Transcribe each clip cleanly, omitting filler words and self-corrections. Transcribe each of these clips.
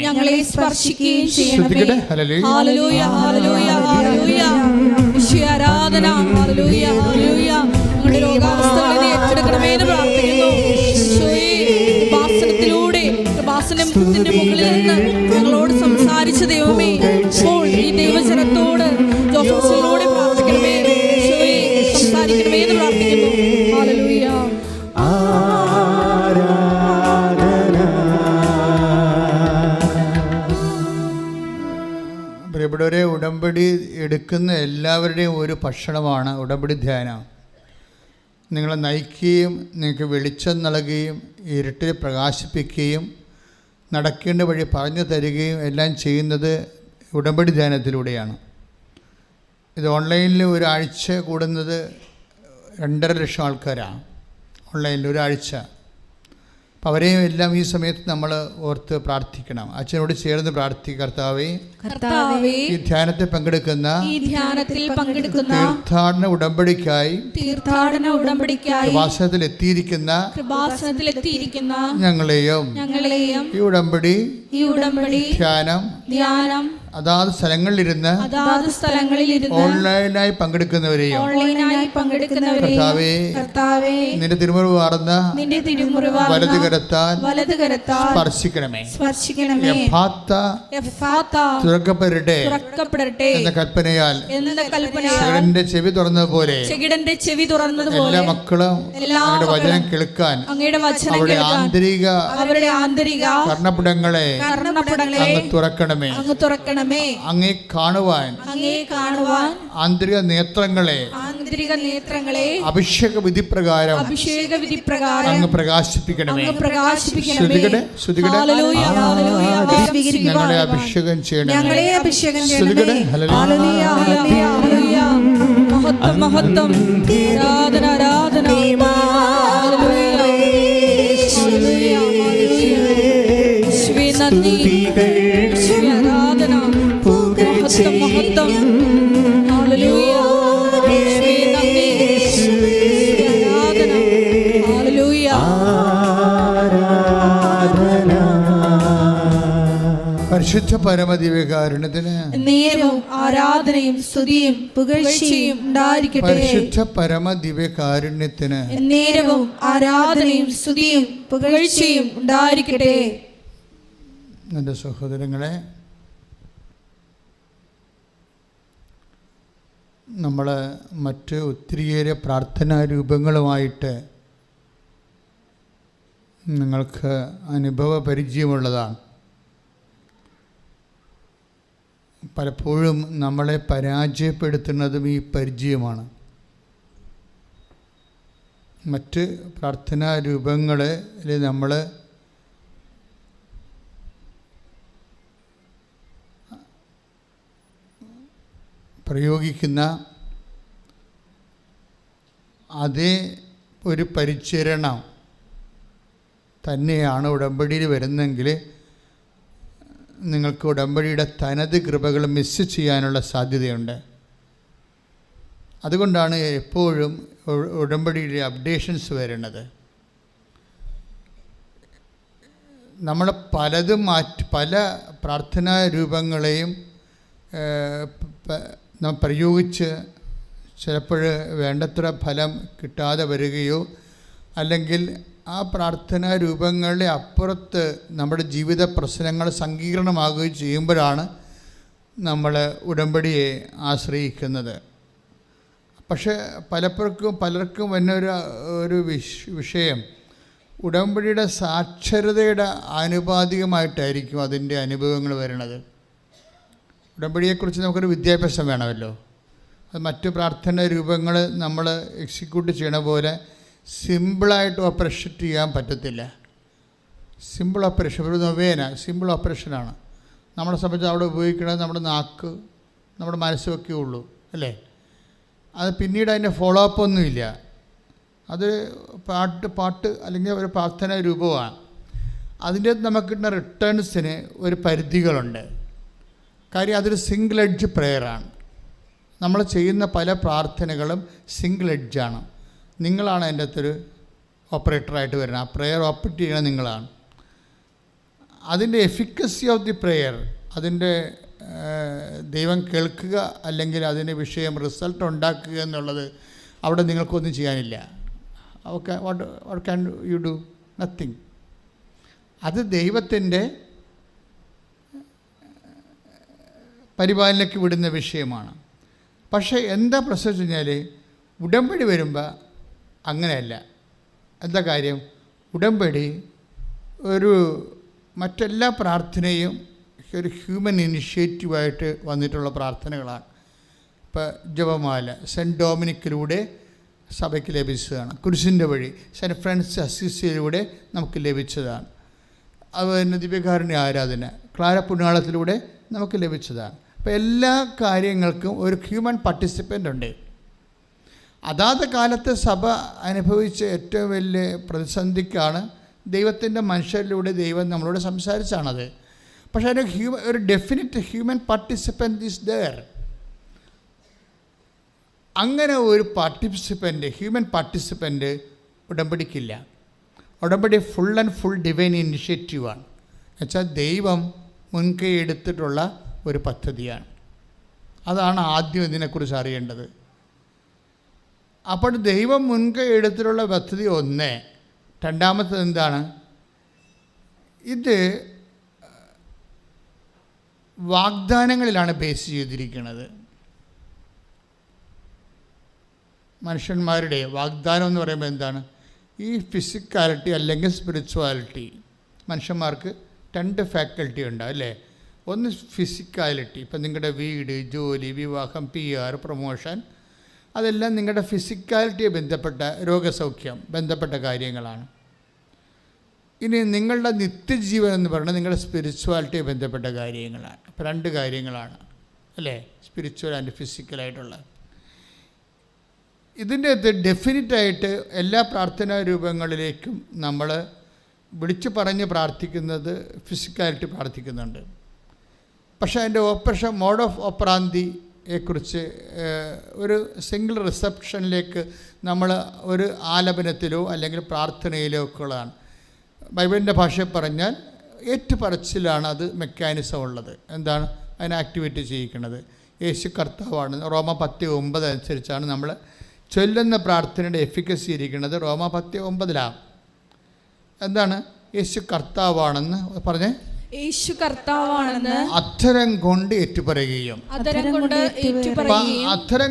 ഞങ്ങളെ സ്പർശിക്കുകയും ചെയ്യണമേ. ഹല്ലേലൂയ ഹല്ലേലൂയ ഹല്ലേലൂയ. ഈശോയെ ആരാധന. Hallelujah hallelujah. ഞങ്ങളുടെ രോഗാവസ്ഥകളെ ഏറ്റെടുക്കണമേ എന്ന് പ്രാർത്ഥിക്കുന്നു. ഈശോയെ കൃപാസനത്തിലൂടെ കൃപാസനത്തിന്റെ മുകളിൽ നിന്ന് ഞങ്ങളോട് സംസാരിച്ച ദൈവമേ, ഇപ്പോൾ ഈ ദൈവജനത്തോട് ജോസഫിലൂടെ പ്രാർത്ഥിക്കണമേ. ഈശോയെ സംസാരിക്കണമേ എന്ന് പ്രാർത്ഥിക്കുന്നു. ഹല്ലേലൂയ. പ്രിയപ്പെട്ടവരെ, ഉടമ്പടി എടുക്കുന്ന എല്ലാവരുടെയും ഒരു ഭക്ഷണമാണ് ഉടമ്പടി ധ്യാനം. നിങ്ങളെ നയിക്കുകയും നിങ്ങൾക്ക് വെളിച്ചം നൽകുകയും ഇരുട്ടിൽ പ്രകാശിപ്പിക്കുകയും നടക്കേണ്ട വഴി പറഞ്ഞു തരികയും എല്ലാം ചെയ്യുന്നത് ഉടമ്പടി ധ്യാനത്തിലൂടെയാണ്. ഇത് ഓൺലൈനിൽ ഒരാഴ്ച കൂടുന്നത് 2.5 ലക്ഷം ആൾക്കാരാണ് ഓൺലൈനിൽ ഒരാഴ്ച. അപ്പം അവരെയും എല്ലാം ഈ സമയത്ത് നമ്മൾ ഓർത്ത് പ്രാർത്ഥിക്കണം. അച്ഛനോട് ചേർന്ന് പ്രാർത്ഥിക്കുക. കർത്താവേ, ഈ ധ്യാനത്തിൽ പങ്കെടുക്കുന്ന തീർത്ഥാടന ഉടമ്പടിക്കായി കൃപാസനത്തിൽ എത്തിയിരിക്കുന്ന ഞങ്ങളെയും ഈ ഉടമ്പടി ധ്യാനം അതാത് സ്ഥലങ്ങളിലിരുന്ന് ഓൺലൈനായി പങ്കെടുക്കുന്നവരെയും കർത്താവേ, നിന്റെ തിരുമുറിവ് വാർന്ന വലത് കരത്താൽ സ്പർശിക്കണമേ. തുറക്കപ്പെടട്ടെ എന്ന കൽപ്പനയാൽ ചെകിടന്റെ ചെവി തുറന്നതുപോലെ എല്ലാ മക്കളും അങ്ങയുടെ വചനം കേൾക്കാൻ അവരുടെ ആന്തരിക കർണപുടങ്ങളെ അങ്ങ് തുറക്കണമേ. അങ്ങേ കാണുവാൻ ആന്തരിക നേത്രങ്ങളെ അഭിഷേക വിധി പ്രകാരം അങ്ങ് പ്രകാശിപ്പിക്കണമേ. ഞങ്ങളെ അഭിഷേകം ചെയ്യണമേ. മഹത്വം ആരാധന ആരാധന. നന്ദി ആരാധന മഹത്വം. ഹല്ലേലൂയ. നന്ദി ആരാധന. ഹല്ലേലൂയ. പരിശുദ്ധ പരമദിവ്യകാരുണ്യത്തിന് നേരവും ആരാധനയും സ്തുതിയും പുകഴ്ചയും ഉണ്ടായിരിക്കട്ടെ. പരിശുദ്ധ പരമദിവ്യകാരുണ്യത്തിന് നേരവും ആരാധനയും സ്തുതിയും പുകഴ്ചയും ഉണ്ടായിരിക്കട്ടെ. എൻ്റെ സഹോദരങ്ങളെ, നമ്മൾ മറ്റ് ഒത്തിരിയേറെ പ്രാർത്ഥനാ രൂപങ്ങളുമായിട്ട് നിങ്ങൾക്ക് അനുഭവ പരിചയമുള്ളതാണ്. പലപ്പോഴും നമ്മളെ പരാജയപ്പെടുത്തുന്നതും ഈ പരിചയമാണ്. മറ്റ് പ്രാർത്ഥനാ രൂപങ്ങളിൽ നമ്മൾ പ്രയോഗിക്കുന്ന അതേ ഒരു പരിചരണം തന്നെയാണ് ഉടമ്പടിയിൽ വരുന്നെങ്കിൽ നിങ്ങൾക്ക് ഉടമ്പടിയുടെ തനത് കൃപകൾ മിസ് ചെയ്യാനുള്ള സാധ്യതയുണ്ട്. അതുകൊണ്ടാണ് എപ്പോഴും ഉടമ്പടിയുടെ അപ്ഡേഷൻസ് വരുന്നത്. നമ്മൾ പലതും പല പ്രാർത്ഥനാ രൂപങ്ങളെയും നാം പ്രയോഗിച്ച് ചിലപ്പോൾ വേണ്ടത്ര ഫലം കിട്ടാതെ വരികയോ അല്ലെങ്കിൽ ആ പ്രാർത്ഥനാ രൂപങ്ങളുടെ അപ്പുറത്ത് നമ്മുടെ ജീവിത പ്രശ്നങ്ങൾ സങ്കീർണമാകുകയും ചെയ്യുമ്പോഴാണ് നമ്മൾ ഉടമ്പടിയെ ആശ്രയിക്കുന്നത്. പക്ഷേ പലർക്കും ഒരു വിഷയം ഉടമ്പടിയുടെ സാക്ഷരതയുടെ ആനുപാതികമായിട്ടായിരിക്കും അതിൻ്റെ അനുഭവങ്ങൾ വരുന്നത്. ഉടമ്പടിയെക്കുറിച്ച് നമുക്കൊരു വിദ്യാഭ്യാസം വേണമല്ലോ. അത് മറ്റ് പ്രാർത്ഥന രൂപങ്ങൾ നമ്മൾ എക്സിക്യൂട്ട് ചെയ്യണ പോലെ സിമ്പിളായിട്ട് ഓപ്പറേഷൻ ചെയ്യാൻ പറ്റത്തില്ല. സിമ്പിൾ ഓപ്പറേഷൻ, ഒരു നൊവേന സിമ്പിൾ ഓപ്പറേഷനാണ്. നമ്മളെ സംബന്ധിച്ച് അവിടെ ഉപയോഗിക്കുന്നത് നമ്മുടെ നാക്ക്, നമ്മുടെ മനസ്സൊക്കെ ഉള്ളൂ, അല്ലേ? അത് പിന്നീട് അതിൻ്റെ ഫോളോ അപ്പ് ഒന്നുമില്ല. അത് പാട്ട് അല്ലെങ്കിൽ ഒരു പ്രാർത്ഥനാ രൂപമാണ്. അതിൻ്റെ നമുക്ക് കിട്ടുന്ന റിട്ടേൺസിന് ഒരു പരിധികളുണ്ട്. കാര്യം അതൊരു സിംഗിൾ എഡ്ജ് പ്രെയറാണ്. നമ്മൾ ചെയ്യുന്ന പല പ്രാർത്ഥനകളും സിംഗിൾ എഡ്ജാണ്. നിങ്ങളാണ് അതിൻ്റെ അകത്തൊരു ഓപ്പറേറ്ററായിട്ട് വരുന്നത്. ആ പ്രെയർ ഓപ്പറേറ്റ് ചെയ്യണത് നിങ്ങളാണ്. അതിൻ്റെ എഫിക്കസി ഓഫ് ദി പ്രെയർ, അതിൻ്റെ ദൈവം കേൾക്കുക അല്ലെങ്കിൽ അതിന് വിഷയം റിസൾട്ട് ഉണ്ടാക്കുക എന്നുള്ളത് അവിടെ നിങ്ങൾക്കൊന്നും ചെയ്യാനില്ല. Okay, what can you do? Nothing. അത് ദൈവത്തിൻ്റെ പരിപാലനയ്ക്ക് വിടുന്ന വിഷയമാണ്. പക്ഷേ എന്താ പ്രശ്നം വെച്ച് കഴിഞ്ഞാൽ ഉടമ്പടി വരുമ്പോൾ അങ്ങനെയല്ല. എന്താ കാര്യം? ഉടമ്പടി ഒരു മറ്റെല്ലാ പ്രാർത്ഥനയും ഒരു ഹ്യൂമൻ ഇനിഷ്യേറ്റീവായിട്ട് വന്നിട്ടുള്ള പ്രാർത്ഥനകളാണ്. ഇപ്പോൾ ജപമാല സെൻറ്റ് ഡൊമിനിക്കിലൂടെ സഭയ്ക്ക് ലഭിച്ചതാണ്. കുരിശിൻ്റെ വഴി സെൻറ്റ് ഫ്രാൻസിസ് അസീസിയിലൂടെ നമുക്ക് ലഭിച്ചതാണ്. അതുപോലെ ദിവ്യകാരുണ്യ ആരാധന ക്ലാര പുണ്യാളത്തിലൂടെ നമുക്ക് ലഭിച്ചതാണ്. അപ്പോൾ എല്ലാ കാര്യങ്ങൾക്കും ഒരു ഹ്യൂമൻ പാർട്ടിസിപ്പൻ്റ് ഉണ്ട്. അതാത് കാലത്ത് സഭ അനുഭവിച്ച ഏറ്റവും വലിയ പ്രതിസന്ധിക്കാണ് ദൈവത്തിൻ്റെ മനുഷ്യരിലൂടെ ദൈവം നമ്മളോട് സംസാരിച്ചാണത്. പക്ഷേ അതിന് ഒരു definite human participant is there. അങ്ങനെ ഒരു ഹ്യൂമൻ പാർട്ടിസിപ്പൻ്റ് ഉടമ്പടിക്കില്ല. ഉടമ്പടി ഫുൾ ആൻഡ് ഫുൾ ഡിവൈൻ ഇനിഷ്യേറ്റീവാണ്. എന്നുവെച്ചാൽ ദൈവം മുൻകൈ എടുത്തിട്ടുള്ള ഒരു പദ്ധതിയാണ്. അതാണ് ആദ്യം ഇതിനെക്കുറിച്ച് അറിയേണ്ടത്. അപ്പോൾ ദൈവം മുൻകൈ എടുത്തിട്ടുള്ള പദ്ധതി ഒന്ന്. രണ്ടാമത്തത് എന്താണ്? ഇത് വാഗ്ദാനങ്ങളിലാണ് ബേസ് ചെയ്തിരിക്കുന്നത്. മനുഷ്യന്മാരുടെ വാഗ്ദാനം എന്ന് പറയുമ്പോൾ എന്താണ്? ഈ ഫിസിക്കാലിറ്റി അല്ലെങ്കിൽ സ്പിരിച്വാലിറ്റി. മനുഷ്യന്മാർക്ക് രണ്ട് ഫാക്കൽറ്റി ഉണ്ടാവും അല്ലേ? ഒന്ന് ഫിസിക്കാലിറ്റി, ഇപ്പം നിങ്ങളുടെ വീട്, ജോലി, വിവാഹം, PR, പ്രൊമോഷൻ, അതെല്ലാം നിങ്ങളുടെ ഫിസിക്കാലിറ്റിയെ ബന്ധപ്പെട്ട രോഗസൗഖ്യം ബന്ധപ്പെട്ട കാര്യങ്ങളാണ്. ഇനി നിങ്ങളുടെ നിത്യജീവൻ എന്ന് പറയുന്നത് നിങ്ങളുടെ സ്പിരിച്വാലിറ്റിയെ ബന്ധപ്പെട്ട കാര്യങ്ങളാണ്. അപ്പോൾ രണ്ട് കാര്യങ്ങളാണ് അല്ലേ? സ്പിരിച്വൽ ആൻഡ് ഫിസിക്കലായിട്ടുള്ള. ഇതിൻ്റെ അകത്ത് ഡെഫിനിറ്റായിട്ട് എല്ലാ പ്രാർത്ഥനാ രൂപങ്ങളിലേക്കും നമ്മൾ വിളിച്ചു പറഞ്ഞ് പ്രാർത്ഥിക്കുന്നത് ഫിസിക്കാലിറ്റി പ്രാർത്ഥിക്കുന്നുണ്ട്. പക്ഷേ അതിൻ്റെ മോഡ് ഓഫ് ഓപ്പറാന്തിയെക്കുറിച്ച് ഒരു സിംഗിൾ റിസപ്ഷനിലേക്ക് നമ്മൾ ഒരു ആലപനത്തിലോ അല്ലെങ്കിൽ പ്രാർത്ഥനയിലോ ഒക്കെ ഉള്ളതാണ്. ബൈബിളിൻ്റെ ഭാഷയിൽ പറഞ്ഞാൽ ഏറ്റുപറച്ചിലാണ് അത് മെക്കാനിസം ഉള്ളത്. എന്താണ് അതിനെ ആക്ടിവേറ്റ് ചെയ്യിക്കുന്നത്? യേശു കർത്താവാണ്. റോമ 10:9 അനുസരിച്ചാണ് നമ്മൾ ചൊല്ലുന്ന പ്രാർത്ഥനയുടെ എഫിക്കസി ഇരിക്കുന്നത്. റോമ 10:9 എന്താണ്? യേശു കർത്താവാണെന്ന് പറഞ്ഞേ. യേശു കർത്താവാണെന്ന് അധരം കൊണ്ട് ഏറ്റുപറയുകയും. അധരം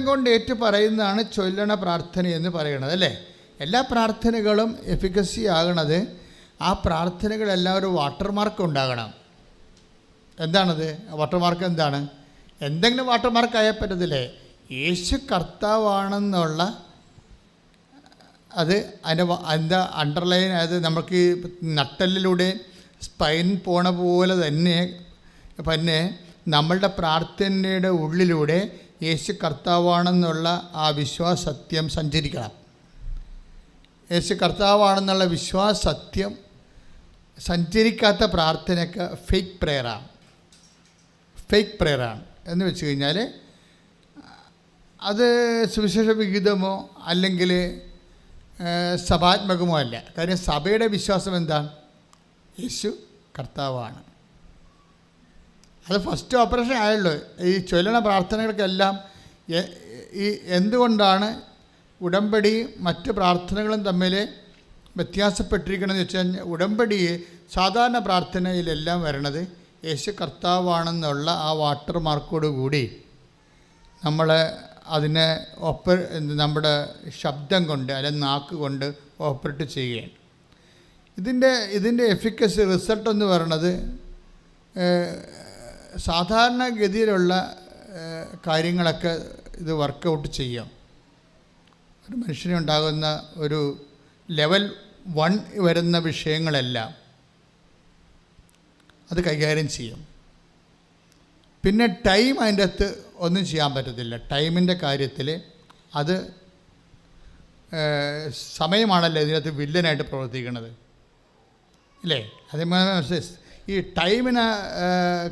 കൊണ്ട് ഏറ്റുപറയുന്നതാണ് ചൊല്ലണ പ്രാർത്ഥന എന്ന് പറയുന്നത് അല്ലേ? എല്ലാ പ്രാർത്ഥനകളും എഫിക്കസി ആകണത് ആ പ്രാർത്ഥനകളെല്ലാം ഒരു വാട്ടർമാർക്ക് ഉണ്ടാകണം. എന്താണത് വാട്ടർമാർക്ക്? എന്താണ്? എന്തെങ്കിലും വാട്ടർമാർക്ക് ആയാൽ പറ്റത്തില്ലേ? യേശു കർത്താവാണെന്നുള്ള അത് അതിൻ്റെ എന്താ അണ്ടർലൈൻ, അത് നമുക്ക് നട്ടെല്ലിലൂടെ സ്പൈൻ പോണ പോലെ തന്നെ നമ്മളുടെ പ്രാർത്ഥനയുടെ ഉള്ളിലൂടെ യേശു കർത്താവാണെന്നുള്ള ആ വിശ്വാസത്യം സഞ്ചരിക്കണം. യേശു കർത്താവാണെന്നുള്ള വിശ്വാസത്യം സഞ്ചരിക്കാത്ത പ്രാർത്ഥനയ്ക്ക് ഫേക്ക് പ്രെയറാണ്. എന്ന് വെച്ച് കഴിഞ്ഞാൽ അത് സുവിശേഷ വിഹിതമോ അല്ലെങ്കിൽ സഭാത്മകമോ അല്ല. കാര്യം സഭയുടെ വിശ്വാസം എന്താണ്? യേശു കർത്താവാണ്. അത് ഫസ്റ്റ് ഓപ്പറേഷൻ ആയുള്ളൂ. ഈ ചൊല്ലണ പ്രാർത്ഥനകൾക്കെല്ലാം ഈ എന്തുകൊണ്ടാണ് ഉടമ്പടി മറ്റ് പ്രാർത്ഥനകളും തമ്മിൽ വ്യത്യാസപ്പെട്ടിരിക്കണമെന്ന് വെച്ച് കഴിഞ്ഞാൽ, ഉടമ്പടി സാധാരണ പ്രാർത്ഥനയിലെല്ലാം വരണത് യേശു കർത്താവാണെന്നുള്ള ആ വാട്ടർ മാർക്കോട് കൂടി നമ്മൾ അതിനെ നമ്മുടെ ശബ്ദം കൊണ്ട് അല്ലെങ്കിൽ നാക്ക് കൊണ്ട് ഓപ്പറേറ്റ് ചെയ്യുകയാണ്. ഇതിൻ്റെ എഫിക്കസി റിസൾട്ട് എന്ന് പറയുന്നത് സാധാരണഗതിയിലുള്ള കാര്യങ്ങളൊക്കെ ഇത് വർക്കൗട്ട് ചെയ്യാം. ഒരു മനുഷ്യനുണ്ടാകുന്ന ഒരു ലെവൽ 1 വരുന്ന വിഷയങ്ങളെല്ലാം അത് കൈകാര്യം ചെയ്യും. പിന്നെ ടൈം അതിൻ്റെ അകത്ത് ഒന്നും ചെയ്യാൻ പറ്റത്തില്ല. ടൈമിൻ്റെ കാര്യത്തിൽ അത് സമയമാണല്ലോ ഇതിനകത്ത് വില്ലനായിട്ട് പ്രവർത്തിക്കുന്നത് ഇല്ലേ? അതേമാതിരി ഈ ടൈമിനെ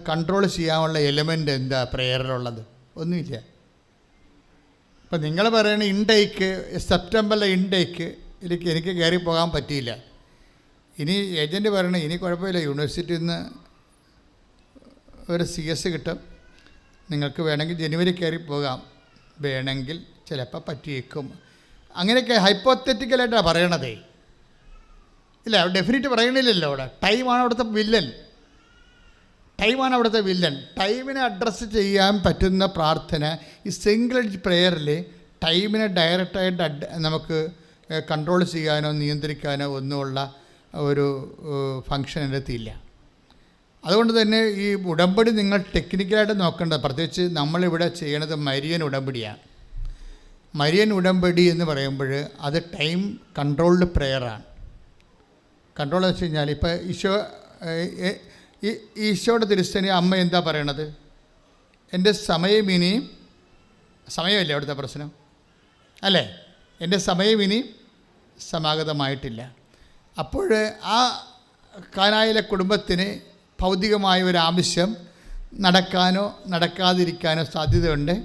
കൺട്രോൾ ചെയ്യാനുള്ള എലിമെൻ്റ് എന്താ പ്രെയറിലുള്ളത്? ഒന്നുമില്ല. ഇപ്പം നിങ്ങൾ പറയുന്ന ഇൻടേക്ക്, സെപ്റ്റംബറിലെ ഇൻടേക്ക് എനിക്ക് കയറി പോകാൻ പറ്റിയില്ല. ഇനി ഏജൻറ്റ് പറയണേ ഇനി കുഴപ്പമില്ല, യൂണിവേഴ്സിറ്റിയിൽ നിന്ന് ഒരു CS കിട്ടും, നിങ്ങൾക്ക് വേണമെങ്കിൽ ജനുവരി കയറി പോകാം, വേണമെങ്കിൽ ചിലപ്പോൾ പറ്റിയേക്കും. അങ്ങനെയൊക്കെ ഹൈപ്പോത്തറ്റിക്കലായിട്ടാണ് പറയണതേ. ഇല്ല, ഡെഫിനറ്റ് പറയണില്ലല്ലോ. അവിടെ ടൈമാണ് അവിടുത്തെ വില്ലൻ. ടൈമിനെ അഡ്രസ്സ് ചെയ്യാൻ പറ്റുന്ന പ്രാർത്ഥന ഈ സിംഗിൾ പ്രെയറിൽ ടൈമിനെ ഡയറക്റ്റായിട്ട് നമുക്ക് കൺട്രോൾ ചെയ്യാനോ നിയന്ത്രിക്കാനോ ഒന്നുമുള്ള ഒരു ഫങ്ഷൻ എൻ്റെ അടുത്തില്ല. അതുകൊണ്ട് തന്നെ ഈ ഉടമ്പടി നിങ്ങൾ ടെക്നിക്കലായിട്ട് നോക്കേണ്ടത്, പ്രത്യേകിച്ച് നമ്മളിവിടെ ചെയ്യണത് മരിയൻ ഉടമ്പടിയാണ്. മരിയൻ ഉടമ്പടി എന്ന് പറയുമ്പോൾ അത് ടൈം കൺട്രോൾഡ് പ്രെയറാണ്. കൺട്രോൾ എന്ന് വെച്ച് കഴിഞ്ഞാൽ ഇപ്പോൾ ഈശോയുടെ തിരുസ്ഥനി അമ്മ എന്താ പറയണത്? എൻ്റെ സമയം ഇനിയും, സമയമല്ലേ അവിടുത്തെ പ്രശ്നം അല്ലേ? എൻ്റെ സമയം ഇനി സമാഗതമായിട്ടില്ല. അപ്പോൾ ആ കാനായിലെ കുടുംബത്തിന് ഭൗതികമായ ഒരു ആവശ്യം നടക്കാനോ നടക്കാതിരിക്കാനോ സാധ്യതയുണ്ട്.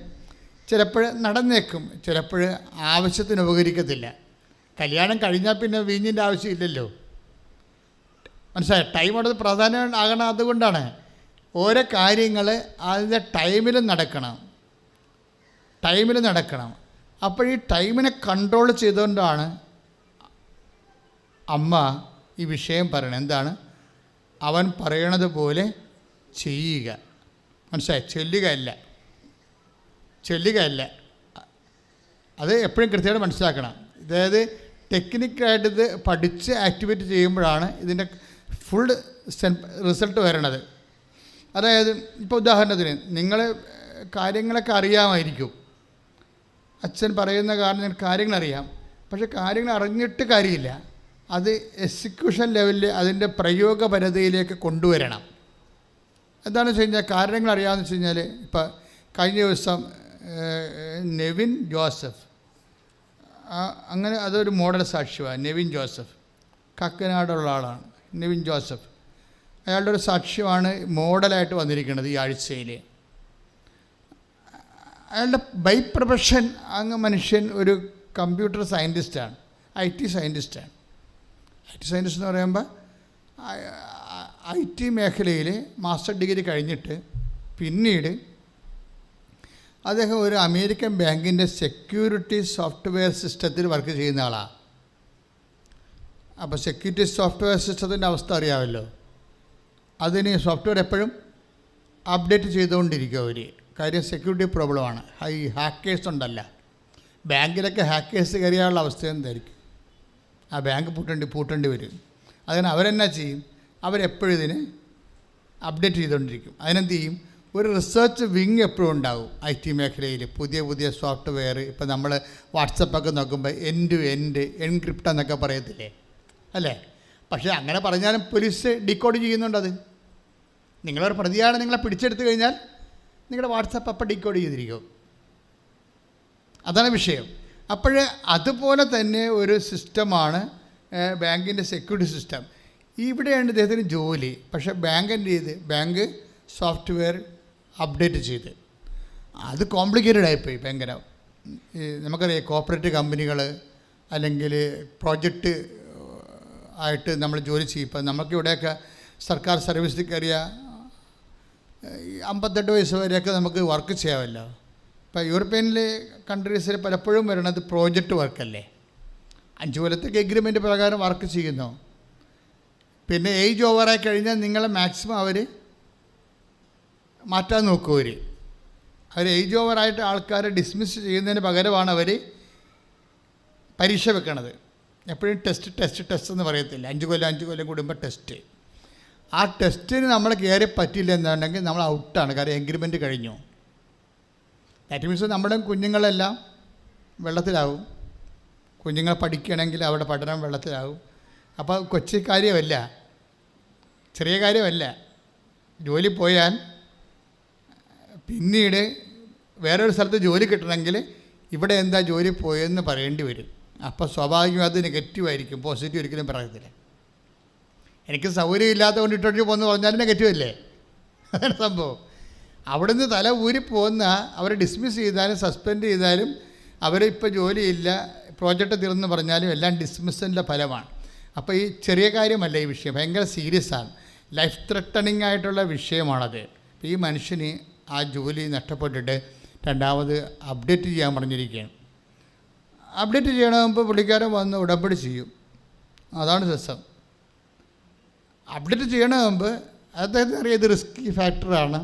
ചിലപ്പോൾ നടന്നേക്കും, ചിലപ്പോൾ ആവശ്യത്തിന് ഉപകരിക്കത്തില്ല. കല്യാണം കഴിഞ്ഞാൽ പിന്നെ വീഞ്ഞിൻ്റെ ആവശ്യമില്ലല്ലോ. മനസ്സിലായോ? ടൈം അവിടെ പ്രാധാന്യം ആകണം. അതുകൊണ്ടാണ് ഓരോ കാര്യങ്ങൾ അതിൻ്റെ ടൈമിൽ നടക്കണം. അപ്പോൾ ഈ ടൈമിനെ കൺട്രോൾ ചെയ്തുകൊണ്ടാണ് അമ്മ ഈ വിഷയം പറയണത്. എന്താണ്? അവൻ പറയണത് പോലെ ചെയ്യുക. മനസ്സിലായി? ചൊല്ലുകയല്ല. അത് എപ്പോഴും കൃത്യമായിട്ട് മനസ്സിലാക്കണം. അതായത് ടെക്നിക്കായിട്ട് ഇത് പഠിച്ച് ആക്ടിവേറ്റ് ചെയ്യുമ്പോഴാണ് ഇതിൻ്റെ ഫുൾ റിസൾട്ട് വരണത്. അതായത് ഇപ്പോൾ ഉദാഹരണത്തിന് നിങ്ങൾ കാര്യങ്ങളൊക്കെ അറിയാമായിരിക്കും. അച്ഛൻ പറയുന്ന കാരണം കാര്യങ്ങളറിയാം, പക്ഷെ കാര്യങ്ങൾ അറിഞ്ഞിട്ട് കാര്യമില്ല. അത് എക്സിക്യൂഷൻ ലെവലിൽ അതിൻ്റെ പ്രയോഗപരതയിലേക്ക് കൊണ്ടുവരണം. എന്താണെന്ന് വെച്ച് കഴിഞ്ഞാൽ കാര്യങ്ങൾ അറിയാമെന്ന് വെച്ച് കഴിഞ്ഞാൽ, ഇപ്പോൾ കഴിഞ്ഞ ദിവസം നെവിൻ ജോസഫ്, അങ്ങനെ അതൊരു മോഡൽ സാക്ഷ്യമാണ്. നെവിൻ ജോസഫ് കക്കനാടുള്ള ആളാണ്. നെവിൻ ജോസഫ് അയാളുടെ ഒരു സാക്ഷ്യമാണ് മോഡലായിട്ട് വന്നിരിക്കുന്നത് ഈ ആഴ്ചയിൽ. അയാളുടെ ബൈ പ്രൊഫഷൻ അങ്ങ് മനുഷ്യൻ ഒരു കമ്പ്യൂട്ടർ സയൻറ്റിസ്റ്റാണ്, IT സയൻറ്റിസ്റ്റ് എന്ന് പറയുമ്പോൾ IT മേഖലയിൽ മാസ്റ്റർ ഡിഗ്രി കഴിഞ്ഞിട്ട് പിന്നീട് അദ്ദേഹം ഒരു അമേരിക്കൻ ബാങ്കിൻ്റെ സെക്യൂരിറ്റി സോഫ്റ്റ്വെയർ സിസ്റ്റത്തിൽ വർക്ക് ചെയ്യുന്ന ആളാണ്. അപ്പോൾ സെക്യൂരിറ്റി സോഫ്റ്റ്വെയർ സിസ്റ്റത്തിൻ്റെ അവസ്ഥ അറിയാമല്ലോ. അതിന് സോഫ്റ്റ്വെയർ എപ്പോഴും അപ്ഡേറ്റ് ചെയ്തുകൊണ്ടിരിക്കും അവർ. കാര്യം സെക്യൂരിറ്റി പ്രോബ്ലമാണ്. ഹാക്കേഴ്സ് ഉണ്ടല്ല, ബാങ്കിലൊക്കെ ഹാക്കേഴ്സ് കയറിയാനുള്ള അവസ്ഥ എന്തായിരിക്കും? ആ ബാങ്ക് പൂട്ടേണ്ടി വരും. അതിന് അവരെന്നാ ചെയ്യും? അവരെപ്പോഴും ഇതിന് അപ്ഡേറ്റ് ചെയ്തുകൊണ്ടിരിക്കും. അതിനെന്ത് ചെയ്യും? ഒരു റിസർച്ച് വിങ് എപ്പോഴും ഉണ്ടാകും IT മേഖലയിൽ. പുതിയ സോഫ്റ്റ്വെയർ, ഇപ്പോൾ നമ്മൾ വാട്സപ്പൊക്കെ നോക്കുമ്പോൾ എൻഡ് ടു എൻഡ് എൻക്രിപ്റ്റ് എന്നൊക്കെ പറയത്തില്ലേ, അല്ലേ? പക്ഷേ അങ്ങനെ പറഞ്ഞാലും പോലീസ് ഡീകോഡ് ചെയ്യുന്നുണ്ട്. അത് നിങ്ങളൊരു പ്രതിയാണ്, നിങ്ങളെ പിടിച്ചെടുത്ത് കഴിഞ്ഞാൽ നിങ്ങളുടെ വാട്സപ്പ് അപ്പം ഡീകോഡ് ചെയ്തിരിക്കും. അതാണ് വിഷയം. അപ്പോൾ അതുപോലെ തന്നെ ഒരു സിസ്റ്റമാണ് ബാങ്കിൻ്റെ സെക്യൂരിറ്റി സിസ്റ്റം. ഇവിടെയാണ് ഇദ്ദേഹത്തിന് ജോലി. പക്ഷേ ബാങ്ക് സോഫ്റ്റ്വെയർ അപ്ഡേറ്റ് ചെയ്ത് അത് കോംപ്ലിക്കേറ്റഡ് ആയിപ്പോയി ഭയങ്കര. നമുക്കറിയാം, കോർപ്പറേറ്റ് കമ്പനികൾ അല്ലെങ്കിൽ പ്രോജക്റ്റ് ആയിട്ട് നമ്മൾ ജോലി ചെയ്യും. ഇപ്പം നമുക്കിവിടെയൊക്കെ സർക്കാർ സർവീസിൽ കയറിയ 58 വയസ്സ് വരെയൊക്കെ നമുക്ക് വർക്ക് ചെയ്യാമല്ലോ. ഇപ്പോൾ യൂറോപ്യനിലെ കൺട്രീസിൽ പലപ്പോഴും വരണത് പ്രോജക്റ്റ് വർക്കല്ലേ. 5 കൊല്ലത്തേക്ക് എഗ്രിമെൻ്റ് പ്രകാരം വർക്ക് ചെയ്യുന്നു. പിന്നെ ഏജ് ഓവറായി കഴിഞ്ഞാൽ നിങ്ങളെ മാക്സിമം അവർ മാറ്റാൻ നോക്കും. അവർ ഏജ് ഓവറായിട്ട് ആൾക്കാരെ ഡിസ്മിസ് ചെയ്യുന്നതിന് പകരമാണ് അവർ പരീക്ഷ വെക്കണത്. എപ്പോഴും ടെസ്റ്റ് എന്ന് പറയത്തില്ല. 5 കൊല്ലം കൂടുമ്പോൾ ടെസ്റ്റ്. ആ ടെസ്റ്റിന് നമ്മൾ കയറി പറ്റില്ല എന്നുണ്ടെങ്കിൽ നമ്മൾ ഔട്ടാണ്. കാരണം എഗ്രിമെൻറ്റ് കഴിഞ്ഞു. ദാറ്റ് മീൻസ് നമ്മുടെ കുഞ്ഞുങ്ങളെല്ലാം വെള്ളത്തിലാവും. കുഞ്ഞുങ്ങൾ പഠിക്കണമെങ്കിൽ അവരുടെ പഠനം വെള്ളത്തിലാവും. അപ്പോൾ കൊച്ചു കാര്യമല്ല, ചെറിയ കാര്യമല്ല. ജോലി പോയാൽ പിന്നീട് വേറൊരു സ്ഥലത്ത് ജോലി കിട്ടണമെങ്കിൽ ഇവിടെ എന്താ ജോലി പോയെന്ന് പറയേണ്ടി വരും. അപ്പോൾ സ്വാഭാവികം അത് നെഗറ്റീവായിരിക്കും, പോസിറ്റീവ് ഒരിക്കലും പറയത്തില്ല. എനിക്ക് സൗകര്യമില്ലാത്ത കൊണ്ട് ഇട്ടൊഴിച്ച് പോകുന്നു പറഞ്ഞാലും നെഗറ്റീവല്ലേ? അതാണ് സംഭവം. അവിടുന്ന് തല ഊരി പോകുന്ന അവരെ ഡിസ്മിസ് ചെയ്താലും സസ്പെൻഡ് ചെയ്താലും അവരിപ്പോൾ ജോലിയില്ല, പ്രോജക്റ്റ് തീർന്നു പറഞ്ഞാലും എല്ലാം ഡിസ്മിസിൻ്റെ ഫലമാണ്. അപ്പോൾ ഈ ചെറിയ കാര്യമല്ല ഈ വിഷയം, ഭയങ്കര സീരിയസാണ്, ലൈഫ് ത്രെട്ടണിങ് ആയിട്ടുള്ള വിഷയമാണത്. അപ്പോൾ ഈ മനുഷ്യന് ആ ജോലി നഷ്ടപ്പെട്ടിട്ട് രണ്ടാമത് അപ്ഡേറ്റ് ചെയ്യാൻ പറഞ്ഞിരിക്കുകയാണ്. അപ്ഡേറ്റ് ചെയ്യണമെങ്കിൽ പുള്ളിക്കാരൻ വന്ന് ഉടമ്പടി ചെയ്യും. അതാണ് രസം. അപ്ഡേറ്റ് ചെയ്യണമെങ്കിൽ അദ്ദേഹത്തിന് അറിയാം ഇത് റിസ്കി ഫാക്ടറാണ്,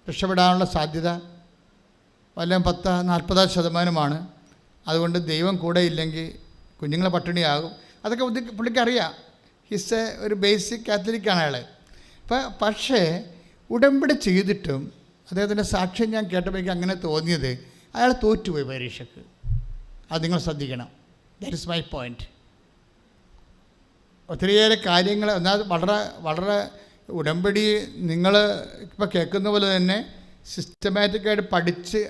രക്ഷപ്പെടാനുള്ള സാധ്യത വല്ല 10-40%. അതുകൊണ്ട് ദൈവം കൂടെ ഇല്ലെങ്കിൽ കുഞ്ഞുങ്ങളെ പട്ടിണിയാകും. അതൊക്കെ പുള്ളിക്കറിയാം. ഹിസ് ഒരു ബേസിക് കാത്തലിക്കാണ് അയാൾ. പക്ഷേ ഉടമ്പടി ചെയ്തിട്ടും അദ്ദേഹത്തിൻ്റെ സാക്ഷ്യം ഞാൻ കേട്ടപ്പോഴേക്കും അങ്ങനെ തോന്നിയത് അയാൾ തോറ്റുപോയി പരീക്ഷയ്ക്ക്. അത് നിങ്ങൾ ശ്രദ്ധിക്കണം. That is my point. ഒത്തിരിയേറെ കാര്യങ്ങൾ എന്നാൽ വളരെ ഉടമ്പടി നിങ്ങൾ ഇപ്പോൾ കേൾക്കുന്ന പോലെ തന്നെ സിസ്റ്റമാറ്റിക്കായിട്ട് പഠിച്ച്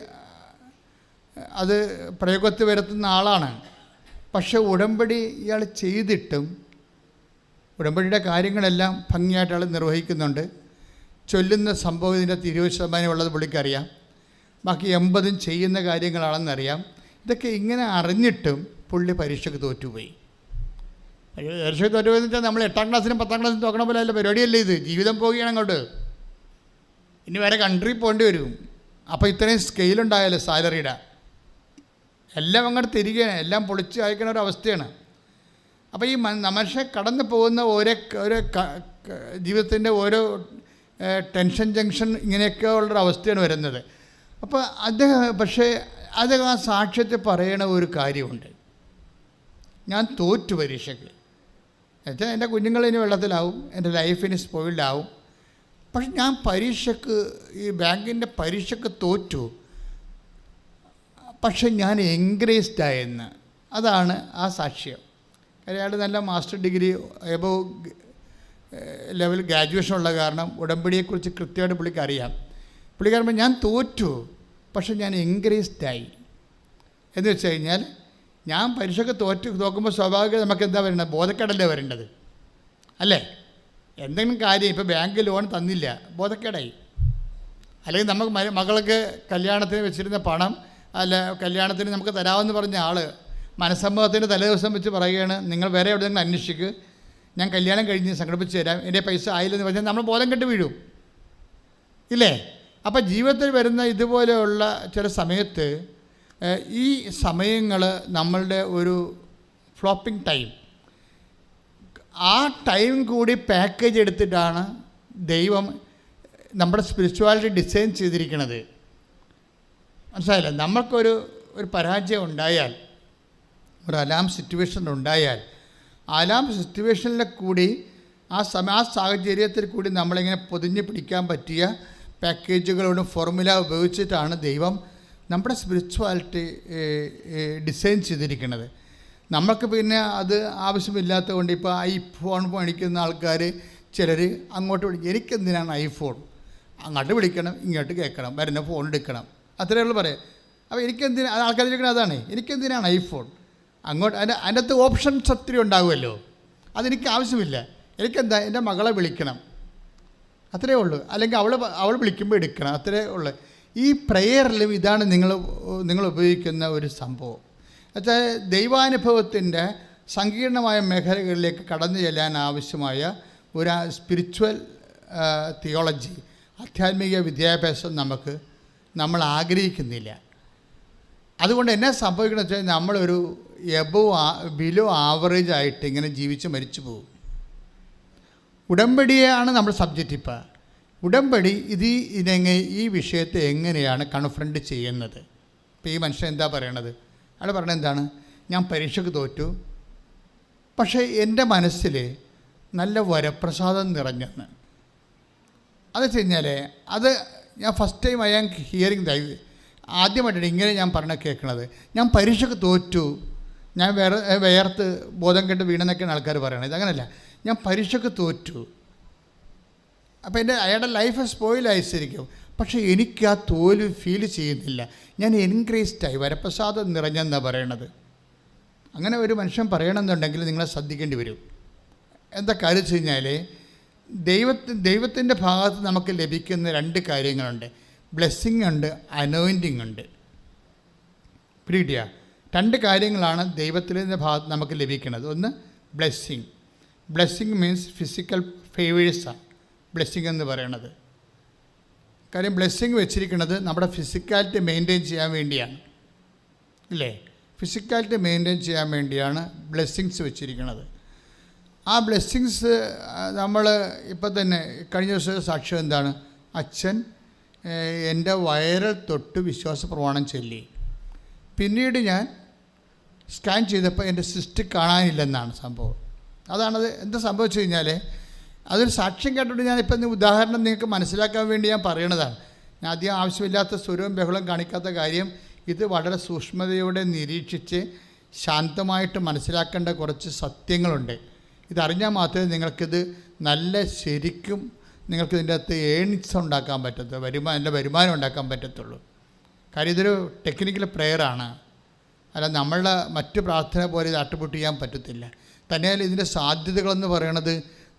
അത് പ്രയോഗത്തിൽ വരുത്തുന്ന ആളാണ്. പക്ഷേ ഉടമ്പടി ഇയാൾ ചെയ്തിട്ടും ഉടമ്പടിയുടെ കാര്യങ്ങളെല്ലാം ഭംഗിയായിട്ട് ആൾ നിർവഹിക്കുന്നുണ്ട്. ചൊല്ലുന്ന സംഭവം ഇതിൻ്റെ 20% ഉള്ളത് പുള്ളിക്കറിയാം, ബാക്കി 80% ചെയ്യുന്ന കാര്യങ്ങളാണെന്നറിയാം. ഇതൊക്കെ ഇങ്ങനെ അറിഞ്ഞിട്ടും പുള്ളി പരീക്ഷയ്ക്ക് തോറ്റുപോയി. പരീക്ഷയ്ക്ക് തോറ്റുപോയെന്ന് വെച്ചാൽ നമ്മൾ 8ാം ക്ലാസ്സിനും 10ാം ക്ലാസ്സിനും തോക്കണ പോലെ അല്ല പരിപാടിയല്ലേ ഇത്. ജീവിതം പോവുകയാണ് അങ്ങോട്ട്. ഇനി വേറെ കൺട്രി പോകേണ്ടി വരും. അപ്പോൾ ഇത്രയും സ്കെയിലുണ്ടായാലോ സാലറിയുടെ എല്ലാം അങ്ങോട്ട് തിരികെയാണ്, എല്ലാം പൊളിച്ച് അയക്കുന്ന ഒരു അവസ്ഥയാണ്. അപ്പോൾ ഈ മനുഷ്യൻ കടന്നു പോകുന്ന ഓരോ ജീവിതത്തിൻ്റെ ഓരോ ടെൻഷൻ ജംഗ്ഷൻ ഇങ്ങനെയൊക്കെ ഉള്ളൊരവസ്ഥയാണ് വരുന്നത്. അപ്പോൾ പക്ഷേ അദ്ദേഹം ആ സാക്ഷ്യത്തിൽ പറയണ ഒരു കാര്യമുണ്ട്, ഞാൻ തോറ്റു പരീക്ഷയ്ക്ക്. എന്നുവെച്ചാൽ എൻ്റെ കുഞ്ഞുങ്ങളിനി വെള്ളത്തിലാവും, എൻ്റെ ലൈഫിന് സ്പോയിൽഡാവും. പക്ഷെ ഞാൻ പരീക്ഷയ്ക്ക് ഈ ബാങ്കിൻ്റെ പരീക്ഷയ്ക്ക് തോറ്റു, പക്ഷെ ഞാൻ എൻകറേജ്ഡ് ആയെന്ന്. അതാണ് ആ സാക്ഷ്യം. അയാൾ നല്ല master degree above level graduation ഉള്ള കാരണം ഉടമ്പടിയെക്കുറിച്ച് കൃത്യമായിട്ട് പുള്ളിക്ക് അറിയാം. പുള്ളിക്കാരൻ ഞാൻ തോറ്റു, പക്ഷെ ഞാൻ എൻകറേജ്ഡ് ആയി. എന്ന് വെച്ച് കഴിഞ്ഞാൽ ഞാൻ പരീക്ഷയ്ക്ക് തോക്കുമ്പോൾ സ്വാഭാവികം നമുക്ക് എന്താ വരേണ്ടത്? ബോധക്കേടല്ലേ വരേണ്ടത്, അല്ലേ? എന്തെങ്കിലും കാര്യം ഇപ്പോൾ ബാങ്ക് ലോൺ തന്നില്ല, ബോധക്കേടായി. അല്ലെങ്കിൽ നമുക്ക് മകൾക്ക് കല്യാണത്തിന് വെച്ചിരുന്ന പണം അല്ല കല്യാണത്തിന് നമുക്ക് തരാമെന്ന് പറഞ്ഞ ആൾ മനസ്സമ്മതത്തിൻ്റെ തലേദിവസം വെച്ച് പറയുകയാണ്, നിങ്ങൾ വേറെ എവിടെയെങ്കിലും അന്വേഷിക്ക്, ഞാൻ കല്യാണം കഴിഞ്ഞ് സംഘടിപ്പിച്ച് തരാം, എൻ്റെ പൈസ ആയില്ലെന്ന് പറഞ്ഞാൽ നമ്മൾ ബോധം കെട്ട് വീഴും, ഇല്ലേ? അപ്പോൾ ജീവിതത്തിൽ വരുന്ന ഇതുപോലെയുള്ള ചില സമയത്ത് ഈ സമയങ്ങൾ നമ്മളുടെ ഒരു ഫ്ലോപ്പിംഗ് ടൈം, ആ ടൈം കൂടി പാക്കേജ് എടുത്തിട്ടാണ് ദൈവം നമ്മുടെ സ്പിരിച്വാലിറ്റി ഡിസൈൻ ചെയ്തിരിക്കുന്നത്. മനസ്സിലായില്ല? നമ്മൾക്കൊരു പരാജയം ഉണ്ടായാൽ, ഒരു അലാം സിറ്റുവേഷൻ ഉണ്ടായാൽ, അലാം സിറ്റുവേഷനിൽ കൂടി ആ സാഹചര്യത്തിൽ കൂടി നമ്മളിങ്ങനെ പൊതിഞ്ഞ് പിടിക്കാൻ പറ്റിയ പാക്കേജുകളോടും ഫോർമുല ഉപയോഗിച്ചിട്ടാണ് ദൈവം നമ്മുടെ സ്പിരിച്വാലിറ്റി ഡിസൈൻ ചെയ്തിരിക്കുന്നത്. നമ്മൾക്ക് പിന്നെ അത് ആവശ്യമില്ലാത്തത് കൊണ്ട് ഇപ്പോൾ ഐഫോൺ മേടിക്കുന്ന ആൾക്കാർ ചിലർ അങ്ങോട്ട് വിളിക്കും, എനിക്കെന്തിനാണ് ഐഫോൺ, അങ്ങോട്ട് വിളിക്കണം ഇങ്ങോട്ട് കേൾക്കണം, വരുന്ന ഫോൺ എടുക്കണം, അത്രയേ ഉള്ളൂ പറയാം. അപ്പോൾ എനിക്കെന്തിനാണ് ആൾക്കാർ ചോദിക്കുന്നത് അതാണ്, എനിക്കെന്തിനാണ് ഐഫോൺ, അങ്ങോട്ട് അതിനകത്ത് ഓപ്ഷൻസ് ഒത്തിരി ഉണ്ടാകുമല്ലോ, അതെനിക്ക് ആവശ്യമില്ല, എനിക്കെന്താ എൻ്റെ മകളെ വിളിക്കണം, അത്രയേ ഉള്ളൂ, അല്ലെങ്കിൽ അവൾ വിളിക്കുമ്പോൾ എടുക്കണം, അത്രയേ ഉള്ളൂ. ഈ പ്രെയറിലും ഇതാണ് നിങ്ങൾ ഉപയോഗിക്കുന്ന ഒരു സംഭവം. എന്നുവെച്ചാൽ ദൈവാനുഭവത്തിൻ്റെ സങ്കീർണമായ മേഖലകളിലേക്ക് കടന്നു ചെല്ലാൻ ആവശ്യമായ ഒരു സ്പിരിച്വൽ തിയോളജി, ആധ്യാത്മിക വിദ്യാഭ്യാസം നമ്മൾ ആഗ്രഹിക്കുന്നില്ല. അതുകൊണ്ട് എന്നാ സംഭവിക്കണമെന്ന് വെച്ചാൽ നമ്മളൊരു ബിലോ ആവറേജ് ആയിട്ട് ഇങ്ങനെ ജീവിച്ച് മരിച്ചു പോകും. ഉടമ്പടിയാണ് നമ്മൾ സബ്ജക്റ്റ്. ഇപ്പോൾ ഉടമ്പടി ഈ വിഷയത്തെ എങ്ങനെയാണ് കൺഫ്രണ്ട് ചെയ്യുന്നത്? ഇപ്പോൾ ഈ മനുഷ്യൻ എന്താ പറയണത്? അയാൾ പറയണത് എന്താണ്? ഞാൻ പരീക്ഷയ്ക്ക് തോറ്റു, പക്ഷേ എൻ്റെ മനസ്സിൽ നല്ല വരപ്രസാദം നിറഞ്ഞെന്ന്. അത് വെച്ച് കഴിഞ്ഞാൽ അത് ഞാൻ first time I am hearing ആദ്യമായിട്ടാണ് ഇങ്ങനെ ഞാൻ പറഞ്ഞ കേൾക്കണത്. ഞാൻ പരീക്ഷയ്ക്ക് തോറ്റു, ഞാൻ വേർത്ത് ബോധം കെട്ട് വീണെന്നൊക്കെയാണ് ആൾക്കാർ പറയണത്. ഇതങ്ങനല്ല, ഞാൻ പരീക്ഷയ്ക്ക് തോറ്റു. അപ്പോൾ അയാളുടെ ലൈഫ് സ്പോയിലായിരിക്കും, പക്ഷേ എനിക്ക് ആ തോൽവി ഫീൽ ചെയ്യുന്നില്ല, ഞാൻ എൻകറേജ്ഡായി, വരപ്രസാദം നിറഞ്ഞെന്നാണ് പറയണത്. അങ്ങനെ ഒരു മനുഷ്യൻ പറയണമെന്നുണ്ടെങ്കിൽ നിങ്ങളെ ശ്രദ്ധിക്കേണ്ടി വരും. എന്താ കാര്യം വെച്ച് കഴിഞ്ഞാൽ ദൈവത്തിൻ്റെ ഭാഗത്ത് നമുക്ക് ലഭിക്കുന്ന 2 കാര്യങ്ങളുണ്ട്. ബ്ലെസ്സിങ് ഉണ്ട്, അനോയിൻറ്റിങ് ഉണ്ട്. പിടികിട്ടിയ 2 കാര്യങ്ങളാണ് ദൈവത്തിൻ്റെ ഭാഗത്ത് നമുക്ക് ലഭിക്കുന്നത്. ഒന്ന് ബ്ലെസ്സിങ്. ബ്ലെസ്സിങ് മീൻസ് ഫിസിക്കൽ ഫേവേഴ്സാണ് ബ്ലെസ്സിങ് എന്ന് പറയണത്. കാര്യം ബ്ലെസ്സിങ് വെച്ചിരിക്കുന്നത് നമ്മുടെ ഫിസിക്കാലിറ്റി മെയിൻറ്റെയിൻ ചെയ്യാൻ വേണ്ടിയാണ്, ഇല്ലേ? ഫിസിക്കാലിറ്റി മെയിൻറ്റെയിൻ ചെയ്യാൻ വേണ്ടിയാണ് ബ്ലെസ്സിങ്സ് വെച്ചിരിക്കുന്നത്. ആ ബ്ലെസ്സിങ്സ് നമ്മൾ ഇപ്പം തന്നെ കഴിഞ്ഞ ദിവസം സാക്ഷ്യം എന്താണ്? അച്ഛൻ എൻ്റെ വയറിൽ തൊട്ട് വിശ്വാസ പ്രമാണം ചൊല്ലി. പിന്നീട് ഞാൻ സ്കാൻ ചെയ്തപ്പോൾ എൻ്റെ സിസ്റ്റ് കാണാനില്ലെന്നാണ് സംഭവം. അതാണത്. എന്താ സംഭവിച്ചു കഴിഞ്ഞാൽ അതൊരു സാക്ഷ്യം കേട്ടിട്ട് ഞാനിപ്പോൾ ഉദാഹരണം നിങ്ങൾക്ക് മനസ്സിലാക്കാൻ വേണ്ടി ഞാൻ പറയണതാണ്. ഞാൻ അധികം ആവശ്യമില്ലാത്ത സ്വരവും ബഹളവും കാണിക്കാത്ത കാര്യം ഇത് വളരെ സൂക്ഷ്മതയോടെ നിരീക്ഷിച്ച് ശാന്തമായിട്ട് മനസ്സിലാക്കേണ്ട കുറച്ച് സത്യങ്ങളുണ്ട്. ഇതറിഞ്ഞാൽ മാത്രമേ നിങ്ങൾക്കിത് നല്ല ശരിക്കും നിങ്ങൾക്കിതിൻ്റെ അകത്ത് ഏണിങ്സ് ഉണ്ടാക്കാൻ പറ്റത്തുള്ളൂ, നല്ല വരുമാനം ഉണ്ടാക്കാൻ പറ്റത്തുള്ളൂ. കാര്യം ഇതൊരു ടെക്നിക്കൽ പ്രെയറാണ്. അല്ല നമ്മളുടെ മറ്റ് പ്രാർത്ഥന പോലെ ഇത് അട്ടുപൊട്ട് ചെയ്യാൻ പറ്റത്തില്ല. തന്നെയാലും ഇതിൻ്റെ സാധ്യതകളെന്ന് പറയണത്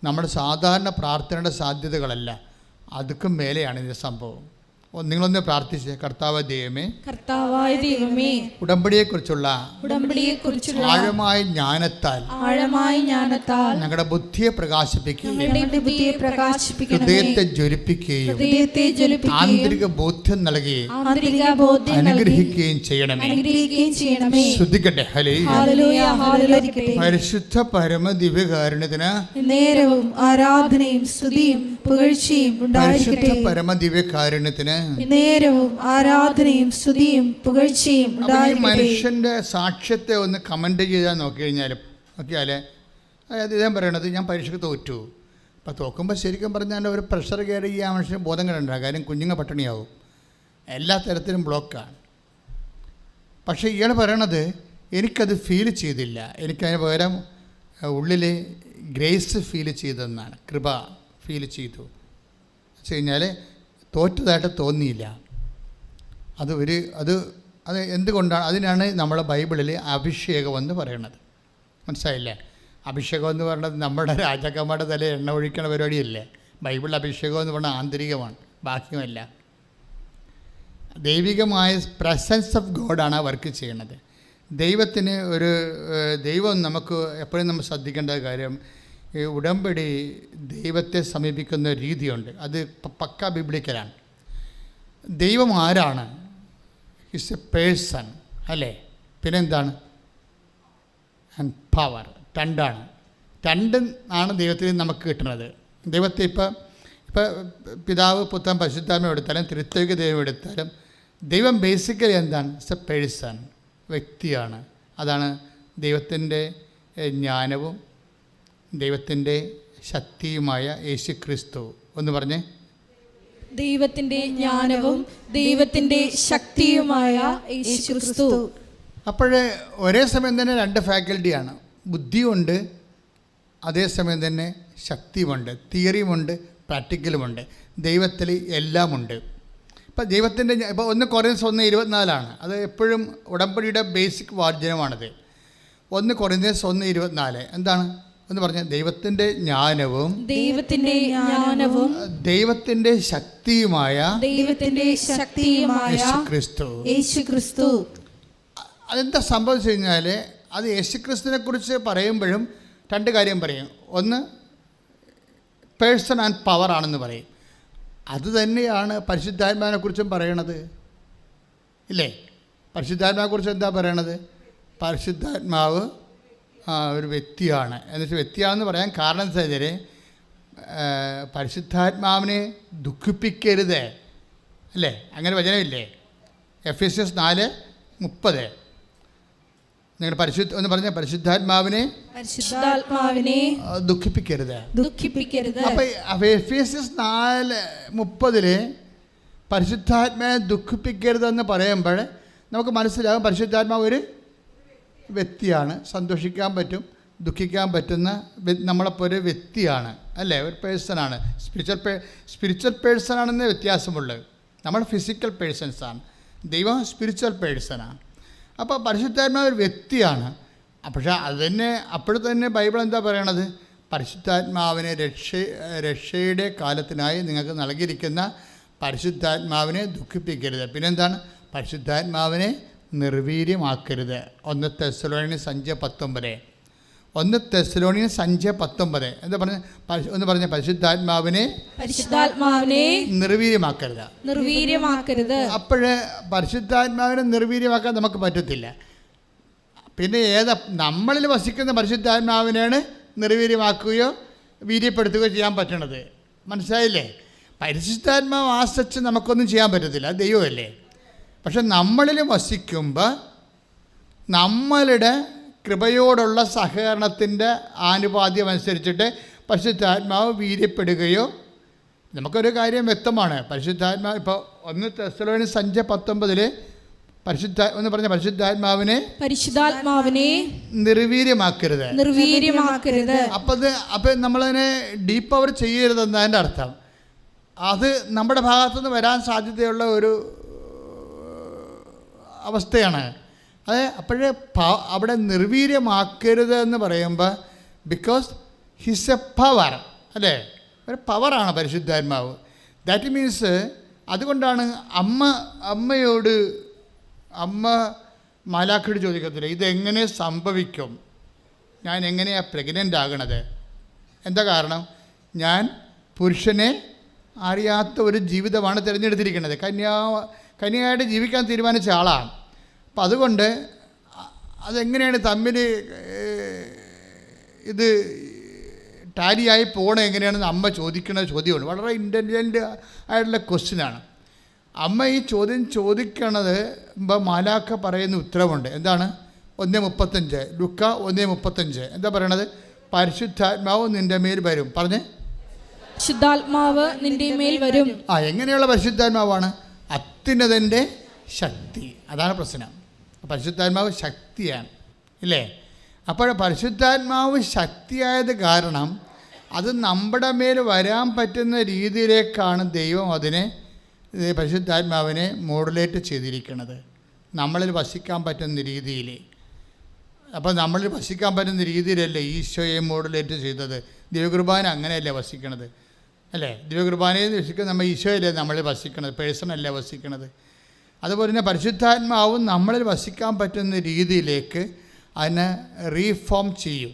നമ്മുടെ സാധാരണ പ്രാർത്ഥനയുടെ സാധ്യതകളല്ല, അതുക്കും മേലെയാണ് ഇതിൻ്റെ സംഭവം. നിങ്ങളൊന്ന് പ്രാർത്ഥിച്ച്, കർത്താവായ ദൈവമേ, ഉടമ്പടിയെക്കുറിച്ചുള്ള ആഴമായ ജ്ഞാനത്താൽ ഞങ്ങളുടെ ബുദ്ധിയെ പ്രകാശിപ്പിക്കുകയും ഹൃദയത്തെ ജ്വലിപ്പിക്കുകയും ആന്തരിക ബോധ്യം നൽകുകയും അനുഗ്രഹിക്കുകയും ചെയ്യണമേ. ശ്രദ്ധിക്കട്ടെ. പരിശുദ്ധ പരമ ദിവ്യകാരുണ്യത്തിന് നേരവും ആരാധനയും സ്തുതിയും പുകഴ്ചയും പരിശുദ്ധ പരമ ദിവ്യകാരുണ്യത്തിന് നേരവും ആരാധനയും സ്തുതിയും പുകഴ്ചയും. മനുഷ്യൻ്റെ സാക്ഷ്യത്തെ ഒന്ന് കമൻ്റ് ചെയ്താൽ നോക്കിയാൽ അതായത് ഇദ്ദേഹം പറയണത് ഞാൻ പരീക്ഷയ്ക്ക് തോറ്റു. അപ്പോൾ തോക്കുമ്പോൾ ശരിക്കും പറഞ്ഞാൽ ഒരു പ്രഷർ കയറി ഈ ആ മനുഷ്യന് ബോധം കിടണ്ട. കാര്യം കുഞ്ഞുങ്ങൾ പട്ടിണിയാവും, എല്ലാ തരത്തിലും ബ്ലോക്കാണ്. പക്ഷേ ഇയാൾ പറയണത് എനിക്കത് ഫീൽ ചെയ്തില്ല, എനിക്കതിന് പകരം ഉള്ളിൽ ഗ്രേസ് ഫീൽ ചെയ്തെന്നാണ്, കൃപ ഫീൽ ചെയ്തു. വെച്ച് കഴിഞ്ഞാൽ തോറ്റതായിട്ട് തോന്നിയില്ല. അത് എന്തുകൊണ്ടാണ്? അതിനാണ് നമ്മളെ ബൈബിളിൽ അഭിഷേകം എന്ന് പറയണത്. മനസ്സിലായില്ലേ? അഭിഷേകം എന്ന് പറയുന്നത് നമ്മുടെ രാജാക്കന്മാരുടെ തല എണ്ണ ഒഴിക്കണ പരിപാടിയല്ലേ. ബൈബിളിൽ അഭിഷേകം എന്ന് പറഞ്ഞാൽ ആന്തരികമാണ്, ബാഹ്യമല്ല. ദൈവികമായ പ്രസൻസ് ഓഫ് ഗോഡാണ് വർക്ക് ചെയ്യണത്. ദൈവത്തിന് ദൈവം നമുക്ക് എപ്പോഴും നമ്മൾ ശ്രദ്ധിക്കേണ്ട കാര്യം, ഈ ഉടമ്പടി ദൈവത്തെ സമീപിക്കുന്ന രീതിയുണ്ട്. അത് പക്ക ബിബ്ലിക്കലാണ്. ദൈവം ആരാണ്? ഈസ് എ പേഴ്സൺ, അല്ലേ? പിന്നെന്താണ്? And power. രണ്ടും ആണ് ദൈവത്തിൽ നമുക്ക് കിട്ടുന്നത്. ദൈവത്തെ ഇപ്പം പിതാവ് പുത്രൻ പരിശുദ്ധാത്മാവ് എടുത്താലും ത്രിത്വിക ദൈവം എടുത്താലും ദൈവം ബേസിക്കലി എന്താണ്? ഇറ്റ്സ് എ പേഴ്സൺ, വ്യക്തിയാണ്. അതാണ് ദൈവത്തിൻ്റെ ജ്ഞാനവും ദൈവത്തിൻ്റെ ശക്തിയുമായ യേശു ക്രിസ്തു. ഒന്ന് പറഞ്ഞേ. ദൈവത്തിൻ്റെ ജ്ഞാനവും ദൈവത്തിൻ്റെ ശക്തിയുമായ യേശു ക്രിസ്തു. അപ്പോഴേ ഒരേ സമയം തന്നെ രണ്ട് ഫാക്കൽറ്റിയാണ്. ബുദ്ധിയുണ്ട്, അതേസമയം തന്നെ ശക്തിയുമുണ്ട്, തിയറിയുമുണ്ട്, പ്രാക്ടിക്കലുമുണ്ട്. ദൈവത്തിൽ എല്ലാമുണ്ട്. ഇപ്പം ദൈവത്തിൻ്റെ ഇപ്പോൾ 1 കൊറിന്ത്യൻസ് 1:24 അത് എപ്പോഴും ഉടമ്പടിയുടെ ബേസിക് വാചനമാണത്. 1 കൊറിന്ത്യൻസ് 1:24 എന്താണ്? എന്ന് പറഞ്ഞാൽ ദൈവത്തിൻ്റെ ജ്ഞാനവും ദൈവത്തിൻ്റെ ശക്തിയുമായ യേശു ക്രിസ്തു. അതെന്താ സംഭവിച്ചു കഴിഞ്ഞാൽ അത് യേശുക്രിസ്തുവിനെ കുറിച്ച് പറയുമ്പോഴും രണ്ട് കാര്യം പറയും. ഒന്ന് പേഴ്സൺ ആൻഡ് പവർ ആണെന്ന് പറയും. അത് തന്നെയാണ് പരിശുദ്ധാത്മാവിനെ കുറിച്ചും പറയണത്, ഇല്ലേ? പരിശുദ്ധാത്മാവിനെ കുറിച്ച് എന്താ പറയണത്? പരിശുദ്ധാത്മാവ് ഒരു വ്യക്തിയാണ്. എന്നുവെച്ചാൽ വ്യക്തിയാണെന്ന് പറയാൻ കാരണം എന്താ വെച്ചാൽ പരിശുദ്ധാത്മാവിനെ ദുഃഖിപ്പിക്കരുത്, അല്ലേ? അങ്ങനെ വചനമില്ലേ? എഫെസ്യസ് 4:30 നിങ്ങൾ ഒന്ന് പറഞ്ഞ പരിശുദ്ധാത്മാവിനെ ദുഃഖിപ്പിക്കരുത്. അപ്പോൾ എഫെസ്യസ് 4:30 പരിശുദ്ധാത്മാവിനെ ദുഃഖിപ്പിക്കരുതെന്ന് പറയുമ്പോൾ നമുക്ക് മനസ്സിലാകും പരിശുദ്ധാത്മാവ് ഒരു വ്യക്തിയാണ്. സന്തോഷിക്കാൻ പറ്റും, ദുഃഖിക്കാൻ പറ്റുന്ന നമ്മളപ്പോൾ ഒരു വ്യക്തിയാണ്, അല്ലേ? ഒരു പേഴ്സണാണ്. സ്പിരിച്വൽ പേഴ്സണാണെന്ന് വ്യത്യാസമുള്ളത്. നമ്മൾ ഫിസിക്കൽ പേഴ്സൺസാണ്, ദൈവം സ്പിരിച്വൽ പേഴ്സണാണ്. അപ്പോൾ പരിശുദ്ധാത്മാവ് ഒരു വ്യക്തിയാണ്. പക്ഷേ അപ്പോൾ തന്നെ ബൈബിൾ എന്താ പറയണത്? പരിശുദ്ധാത്മാവിനെ രക്ഷയുടെ കാലത്തിനായി നിങ്ങൾക്ക് നൽകിയിരിക്കുന്ന പരിശുദ്ധാത്മാവിനെ ദുഃഖിപ്പിക്കരുത്. പിന്നെന്താണ്? പരിശുദ്ധാത്മാവിനെ നിർവീര്യമാക്കരുത്. 1 തെസ്സലോനിക്കർ 5:19 1 തെസ്സലോനിയൻസ് 5:19 എന്താ പറഞ്ഞ ഒന്ന് പറഞ്ഞ പരിശുദ്ധാത്മാവിനെ നിർവീര്യമാക്കരുത്. അപ്പോഴേ പരിശുദ്ധാത്മാവിനെ നിർവീര്യമാക്കാൻ നമുക്ക് പറ്റത്തില്ല. പിന്നെ നമ്മളിൽ വസിക്കുന്ന പരിശുദ്ധാത്മാവിനെയാണ് നിർവീര്യമാക്കുകയോ വീര്യപ്പെടുത്തുകയോ ചെയ്യാൻ പറ്റണത്. മനസ്സിലായില്ലേ? പരിശുദ്ധാത്മാവ് ആശ്രയിച്ച് നമുക്കൊന്നും ചെയ്യാൻ പറ്റത്തില്ല, അത് ദൈവമല്ലേ. പക്ഷെ നമ്മളിൽ വസിക്കുമ്പോൾ നമ്മളുടെ കൃപയോടുള്ള സഹകരണത്തിൻ്റെ ആനുപാദ്യം അനുസരിച്ചിട്ട് പരിശുദ്ധാത്മാവ് വീര്യപ്പെടുകയോ, നമുക്കൊരു കാര്യം വ്യക്തമാണ്. പരിശുദ്ധാത്മാവ് ഇപ്പോൾ 1 തെസ്സലോനിയൻസ് 5:19 പരിശുദ്ധാത്മാവിനെ നിർവീര്യമാക്കരുത്. അപ്പം നമ്മളതിനെ ഡീപ്പ് അവർ ചെയ്യരുതെന്നതിൻ്റെ അർത്ഥം. അത് നമ്മുടെ ഭാഗത്തുനിന്ന് വരാൻ സാധ്യതയുള്ള ഒരു അവസ്ഥയാണ്. അത് അപ്പോഴേ അവിടെ നിർവീര്യമാക്കരുത് എന്ന് പറയുമ്പോൾ ബിക്കോസ് ഹിസ് എ പവർ, അല്ലേ? ഒരു പവറാണ് പരിശുദ്ധാത്മാവ്. ദാറ്റ് മീൻസ് അതുകൊണ്ടാണ് അമ്മ മാലാഖയോട് ചോദിക്കത്തില്ല, ഇതെങ്ങനെ സംഭവിക്കും, ഞാൻ എങ്ങനെയാണ് പ്രഗ്നൻ്റ് ആകണത്? എന്താ കാരണം? ഞാൻ പുരുഷനെ അറിയാത്ത ഒരു ജീവിതമാണ് തിരഞ്ഞെടുത്തിരിക്കുന്നത്. കന്യയായിട്ട് ജീവിക്കാൻ തീരുമാനിച്ച ആളാണ്. അപ്പം അതുകൊണ്ട് അതെങ്ങനെയാണ് തമ്മിൽ ഇത് ടാലിയായി പോകണം എങ്ങനെയാണെന്ന് അമ്മ ചോദിക്കുന്ന ചോദ്യമാണ്. വളരെ ഇൻ്റലിജൻ്റ് ആയിട്ടുള്ള ക്വസ്റ്റ്യനാണ്. അമ്മ ഈ ചോദ്യം ചോദിക്കണത് മാലാഖ പറയുന്ന ഉത്തരവുണ്ട്. എന്താണ്? 1:35 ലുക്ക 1:35 എന്താ പറയണത്? പരിശുദ്ധാത്മാവ് നിൻ്റെ മേൽ വരും. പറഞ്ഞേ, പരിശുദ്ധാത്മാവ് നിൻ്റെ മേൽ വരും. എങ്ങനെയുള്ള പരിശുദ്ധാത്മാവാണ്? അത്യുന്നതൻ്റെ ശക്തി. അതാണ് പ്രശ്നം. പരിശുദ്ധാത്മാവ് ശക്തിയാണ്, ഇല്ലേ? അപ്പോൾ പരിശുദ്ധാത്മാവ് ശക്തിയായത് കാരണം അത് നമ്മുടെ മേൽ വരാൻ പറ്റുന്ന രീതിയിലേക്കാണ് ദൈവം അതിനെ പരിശുദ്ധാത്മാവിനെ മോഡുലേറ്റ് ചെയ്തിരിക്കുന്നത്. നമ്മളിൽ വസിക്കാൻ പറ്റുന്ന രീതിയിൽ. അപ്പോൾ നമ്മളിൽ വസിക്കാൻ പറ്റുന്ന രീതിയിലല്ലേ ഈശോയെ മോഡുലേറ്റ് ചെയ്തത്. ദിവ്യകുർബാന അങ്ങനെയല്ലേ വസിക്കണത്, അല്ലേ? ദിവ്യകുർബാനയിൽ വസിക്കുന്നത് നമ്മൾ ഈശോയല്ലേ നമ്മളിൽ വസിക്കണത്, പേഴ്സണല്ലേ വസിക്കണത്. അതുപോലെ തന്നെ പരിശുദ്ധാത്മാവും നമ്മളിൽ വസിക്കാൻ പറ്റുന്ന രീതിയിലേക്ക് അതിനെ റീഫോം ചെയ്യും.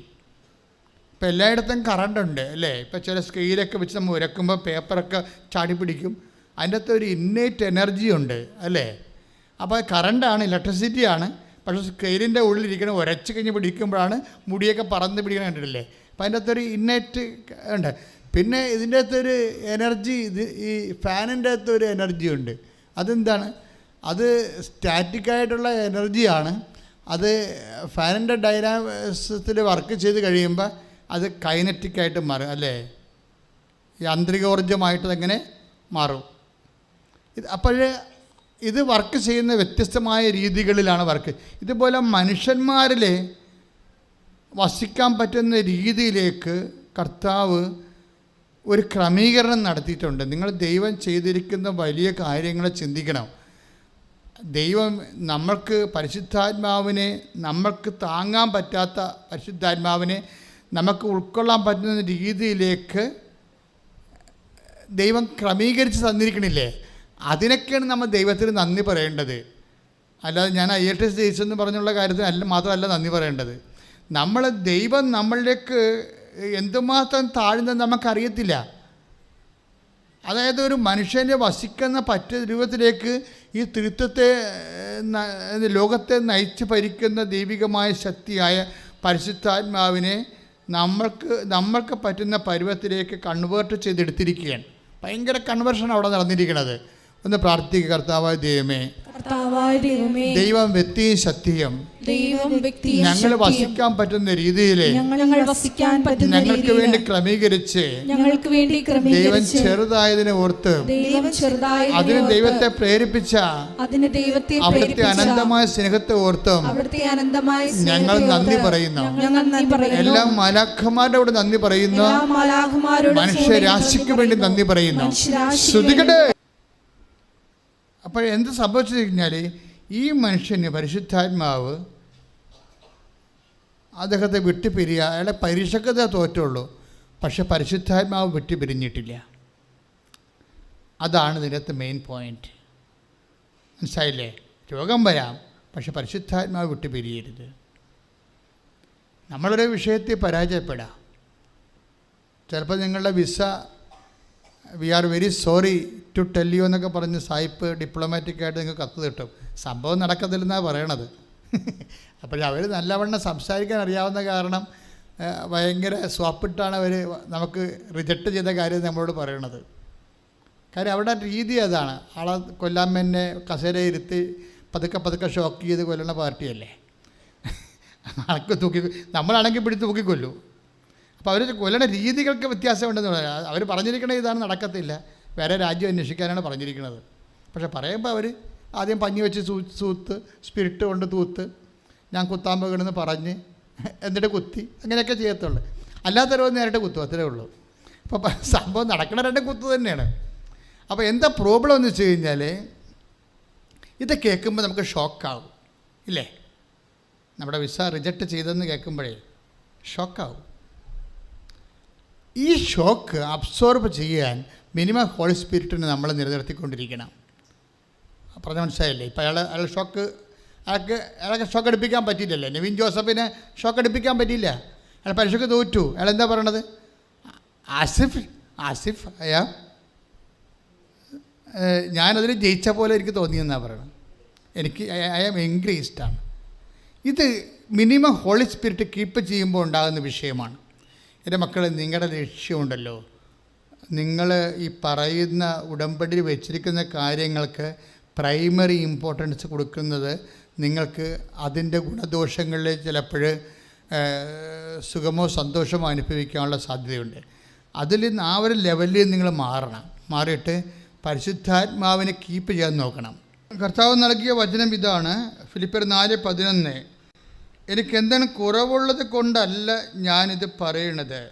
ഇപ്പം എല്ലായിടത്തും കറണ്ടുണ്ട്, അല്ലേ? ഇപ്പോൾ ചില സ്കെയിലൊക്കെ വെച്ച് നമ്മൾ ഉരക്കുമ്പോൾ പേപ്പറൊക്കെ ചാടി പിടിക്കും. അതിൻ്റെ അകത്ത് ഒരു ഇന്നേറ്റ് എനർജി ഉണ്ട്, അല്ലേ? അപ്പോൾ കറണ്ടാണ്, ഇലക്ട്രിസിറ്റിയാണ്. പക്ഷേ സ്കെയിലിൻ്റെ ഉള്ളിലിരിക്കണം, ഉരച്ച് കഴിഞ്ഞ് പിടിക്കുമ്പോഴാണ് മുടിയൊക്കെ പറന്ന് പിടിക്കണം, കണ്ടിട്ടില്ലേ? അപ്പോൾ അതിൻ്റെ അകത്തൊരു ഇന്നേറ്റ് ഉണ്ട്. പിന്നെ ഇതിൻ്റെ അകത്തൊരു എനർജി, ഈ ഫാനിൻ്റെ അകത്തൊരു എനർജി ഉണ്ട്. അതെന്താണ്? അത് സ്റ്റാറ്റിക്കായിട്ടുള്ള എനർജിയാണ്. അത് ഫാനിൻ്റെ ഡൈനാമിക്സിൽ വർക്ക് ചെയ്ത് കഴിയുമ്പോൾ അത് കൈനറ്റിക്കായിട്ട് മാറും, അല്ലേ? യാന്ത്രികോർജ്ജമായിട്ട് അതെങ്ങനെ മാറും. ഇത് വർക്ക് ചെയ്യുന്ന വ്യത്യസ്തമായ രീതികളിലാണ് വർക്ക്. ഇതുപോലെ മനുഷ്യന്മാരിൽ വസിക്കാൻ പറ്റുന്ന രീതിയിലേക്ക് കർത്താവ് ഒരു ക്രമീകരണം നടത്തിയിട്ടുണ്ട്. നിങ്ങൾ ദൈവം ചെയ്തിരിക്കുന്ന വലിയ കാര്യങ്ങൾ ചിന്തിക്കണം. ദൈവം നമ്മൾക്ക് പരിശുദ്ധാത്മാവിനെ, നമ്മൾക്ക് താങ്ങാൻ പറ്റാത്ത പരിശുദ്ധാത്മാവിനെ നമുക്ക് ഉൾക്കൊള്ളാൻ പറ്റുന്ന രീതിയിലേക്ക് ദൈവം ക്രമീകരിച്ച് തന്നിരിക്കണില്ലേ? അതിനൊക്കെയാണ് നമ്മൾ ദൈവത്തിന് നന്ദി പറയേണ്ടത്. അല്ലാതെ ഞാൻ IELTS ജയിച്ചെന്ന് പറഞ്ഞുള്ള കാര്യത്തിന് മാത്രമല്ല നന്ദി പറയേണ്ടത്. ദൈവം നമ്മളിലേക്ക് എന്തുമാത്രം താഴ്ന്നെന്ന് നമുക്കറിയത്തില്ല. അതായത് ഒരു മനുഷ്യനെ വസിക്കുന്ന രൂപത്തിലേക്ക് ഈ ത്രിത്വത്തെ, ലോകത്തെ നയിച്ച് ഭരിക്കുന്ന ദൈവികമായ ശക്തിയായ പരിശുദ്ധാത്മാവിനെ നമ്മൾക്ക് പറ്റുന്ന പരുവത്തിലേക്ക് കൺവേർട്ട് ചെയ്തെടുത്തിരിക്കുകയാണ്. ഭയങ്കര കൺവേർഷൻ അവിടെ നടന്നിരിക്കുന്നത്. ഒന്ന് പ്രാർത്ഥിക്കുക. കർത്താവായ ദൈവമേ, ദൈവം വ്യക്തിയും ശക്തിയും ഞങ്ങൾ വസിക്കാൻ പറ്റുന്ന രീതിയിൽ ഞങ്ങൾക്ക് വേണ്ടി ക്രമീകരിച്ച് ദൈവം ചെറുതായതിനെ ഓർത്ത് അതിന് ദൈവത്തെ പ്രേരിപ്പിച്ച അവിടുത്തെ അനന്തമായ സ്നേഹത്തെ ഓർത്തും ഞങ്ങൾ നന്ദി പറയുന്നു. എല്ലാ മാലാഖമാരുടെ കൂടെ നന്ദി പറയുന്നു. മനുഷ്യരാശിക്ക് വേണ്ടി നന്ദി പറയുന്നു. ശ്രുതികട്ടെ. അപ്പോൾ എന്ത് സംഭവിച്ചു കഴിഞ്ഞാൽ ഈ മനുഷ്യന് പരിശുദ്ധാത്മാവ് അദ്ദേഹത്തെ വിട്ടുപിരിയുക. അയാളെ പരീക്ഷക്കതേ തോറ്റുള്ളൂ, പക്ഷെ പരിശുദ്ധാത്മാവ് വിട്ടുപിരിഞ്ഞിട്ടില്ല. അതാണ് ഇതിനകത്ത് മെയിൻ പോയിൻ്റ്. മനസ്സിലായില്ലേ? രോഗം വരാം, പക്ഷെ പരിശുദ്ധാത്മാവ് വിട്ടുപിരിയരുത്. നമ്മളൊരു വിഷയത്തിൽ പരാജയപ്പെടാം. ചിലപ്പോൾ നിങ്ങളുടെ visa we are very sorry to tell you എന്നൊക്കെ പറഞ്ഞ് സായിപ്പ് ഡിപ്ലോമാറ്റിക്കായിട്ട് നിങ്ങൾക്ക് കത്ത് കിട്ടും. സംഭവം നടക്കത്തില്ലെന്നാണ് പറയണത്. അവർ നല്ലവണ്ണം സംസാരിക്കാൻ അറിയാവുന്ന കാരണം ഭയങ്കര സ്വാപ്പിട്ടാണ് അവർ നമുക്ക് റിജക്റ്റ് ചെയ്ത കാര്യം നമ്മളോട് പറയണത്. കാര്യം അവരുടെ രീതി അതാണ്. ആളെ കൊല്ലാൻ തന്നെ കസേര ഇരുത്തി പതുക്കെ ഷോക്ക് ചെയ്ത് കൊല്ലുന്ന പാർട്ടിയല്ലേ. ആൾക്ക് നമ്മളാണെങ്കിൽ പിടിച്ച് തൂക്കിക്കൊല്ലു. അപ്പോൾ അവർ കൊല്ലണ രീതികൾക്ക് വ്യത്യാസമുണ്ടെന്ന് പറയാം. അവർ പറഞ്ഞിരിക്കണത് ഇതാണ്, നടക്കത്തില്ല, വേറെ രാജ്യം അന്വേഷിക്കാനാണ് പറഞ്ഞിരിക്കുന്നത്. പക്ഷെ പറയുമ്പോൾ അവർ ആദ്യം പഞ്ഞി വെച്ച് തൂത്ത് സ്പിരിറ്റ് കൊണ്ട് തൂത്ത് ഞാൻ കുത്താൻ പോകണമെന്ന് പറഞ്ഞ് എന്നിട്ട് കുത്തി അങ്ങനെയൊക്കെ ചെയ്യത്തുള്ളൂ. അല്ലാത്തവരോ നേരിട്ട് കുത്തും, അത്രേ ഉള്ളൂ. അപ്പോൾ സംഭവം നടക്കണ രണ്ട് കുത്ത് തന്നെയാണ്. അപ്പോൾ എന്താ പ്രോബ്ലം എന്ന് വെച്ച് കഴിഞ്ഞാൽ ഇത് കേൾക്കുമ്പോൾ നമുക്ക് ഷോക്കാവും ഇല്ലേ? നമ്മുടെ വിസ റിജക്റ്റ് ചെയ്തെന്ന് കേൾക്കുമ്പോഴേ ഷോക്കാവും. ഈ ഷോക്ക് അബ്സോർബ് ചെയ്യാൻ മിനിമം ഹോളി സ്പിരിറ്റിനെ നമ്മൾ നിലനിർത്തിക്കൊണ്ടിരിക്കണം. പറഞ്ഞ മനസ്സിലായില്ലേ? ഇപ്പോൾ അയാൾ അയാൾക്ക് ഷോക്ക് അടുപ്പിക്കാൻ പറ്റിയില്ലല്ലേ? നെവിൻ ജോസഫിനെ ഷോക്ക് അടുപ്പിക്കാൻ പറ്റിയില്ല. അയാൾ പരീക്ഷയ്ക്ക് തോറ്റു. അയാൾ എന്താ പറയണത്? ആസിഫ് ഞാനതിൽ ജയിച്ച പോലെ എനിക്ക് തോന്നിയെന്നാണ് പറയണത്. എനിക്ക് ഐ ആം ഇൻക്രീസ്ഡാണ്. ഇത് മിനിമം ഹോളി സ്പിരിറ്റ് കീപ്പ് ചെയ്യുമ്പോൾ ഉണ്ടാകുന്ന വിഷയമാണ്. എൻ്റെ മക്കൾ, നിങ്ങളുടെ ലക്ഷ്യമുണ്ടല്ലോ, നിങ്ങൾ ഈ പറയുന്ന ഉടമ്പടിയിൽ വെച്ചിരിക്കുന്ന കാര്യങ്ങൾക്ക് പ്രൈമറി ഇമ്പോർട്ടൻസ് കൊടുക്കുന്നത് നിങ്ങൾക്ക് അതിൻ്റെ ഗുണദോഷങ്ങളിൽ ചിലപ്പോൾ സുഖമോ സന്തോഷമോ അനുഭവിക്കാനുള്ള സാധ്യതയുണ്ട്. അതിൽ ആ ഒരു ലെവലിൽ നിങ്ങൾ മാറിയിട്ട് പരിശുദ്ധാത്മാവിനെ കീപ്പ് ചെയ്യാൻ നോക്കണം. കർത്താവ് നൽകിയ വചനം ഇതാണ്, ഫിലിപ്പിയർ 4:11. എനിക്കെന്താണ് കുറവുള്ളത് കൊണ്ടല്ല ഞാനിത് പറയണത്.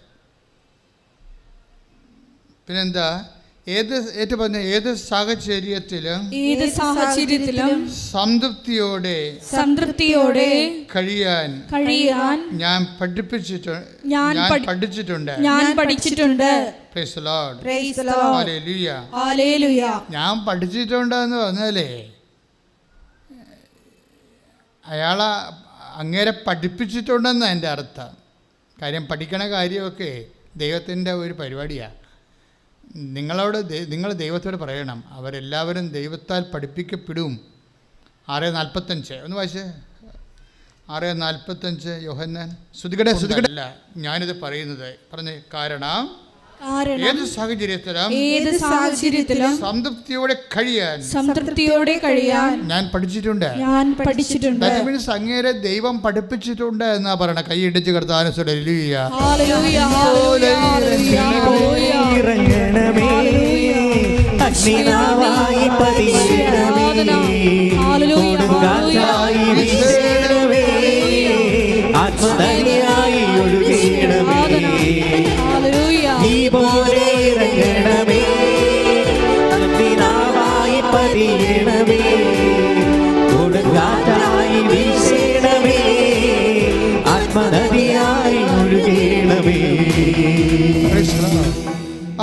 പിന്നെന്താ? ഏത് സാഹചര്യത്തിലും സംതൃപ്തിയോടെ കഴിയാൻ ഞാൻ പഠിച്ചിട്ടുണ്ട്. Praise the Lord. Hallelujah. ഞാൻ പഠിച്ചിട്ടുണ്ടെന്ന് പറഞ്ഞാലേ അയാളെ അങ്ങേരെ പഠിപ്പിച്ചിട്ടുണ്ടെന്ന് എൻ്റെ അർത്ഥം. കാര്യം പഠിക്കണ കാര്യമൊക്കെ ദൈവത്തിൻ്റെ ഒരു പരിപാടിയാണ്. നിങ്ങൾ ദൈവത്തോട് പറയണം, അവരെല്ലാവരും ദൈവത്താൽ പഠിപ്പിക്കപ്പെടും. 6:45 ഒന്ന് വായിച്ചേ. 6:45 യോഹന്നാൻ. ശ്രുതികടെ അല്ല ഞാനിത് പറയുന്നത് പറഞ്ഞ് കാരണം ഏത് സാഹചര്യത്തിലും സംതൃപ്തിയോടെ കഴിയാൻ ഞാൻ പഠിച്ചിട്ടുണ്ട്. That means അങ്ങേരെ ദൈവം പഠിപ്പിച്ചിട്ടുണ്ട് എന്നാ പറയണ. കൈയിടിച്ച് കർത്താവിനെ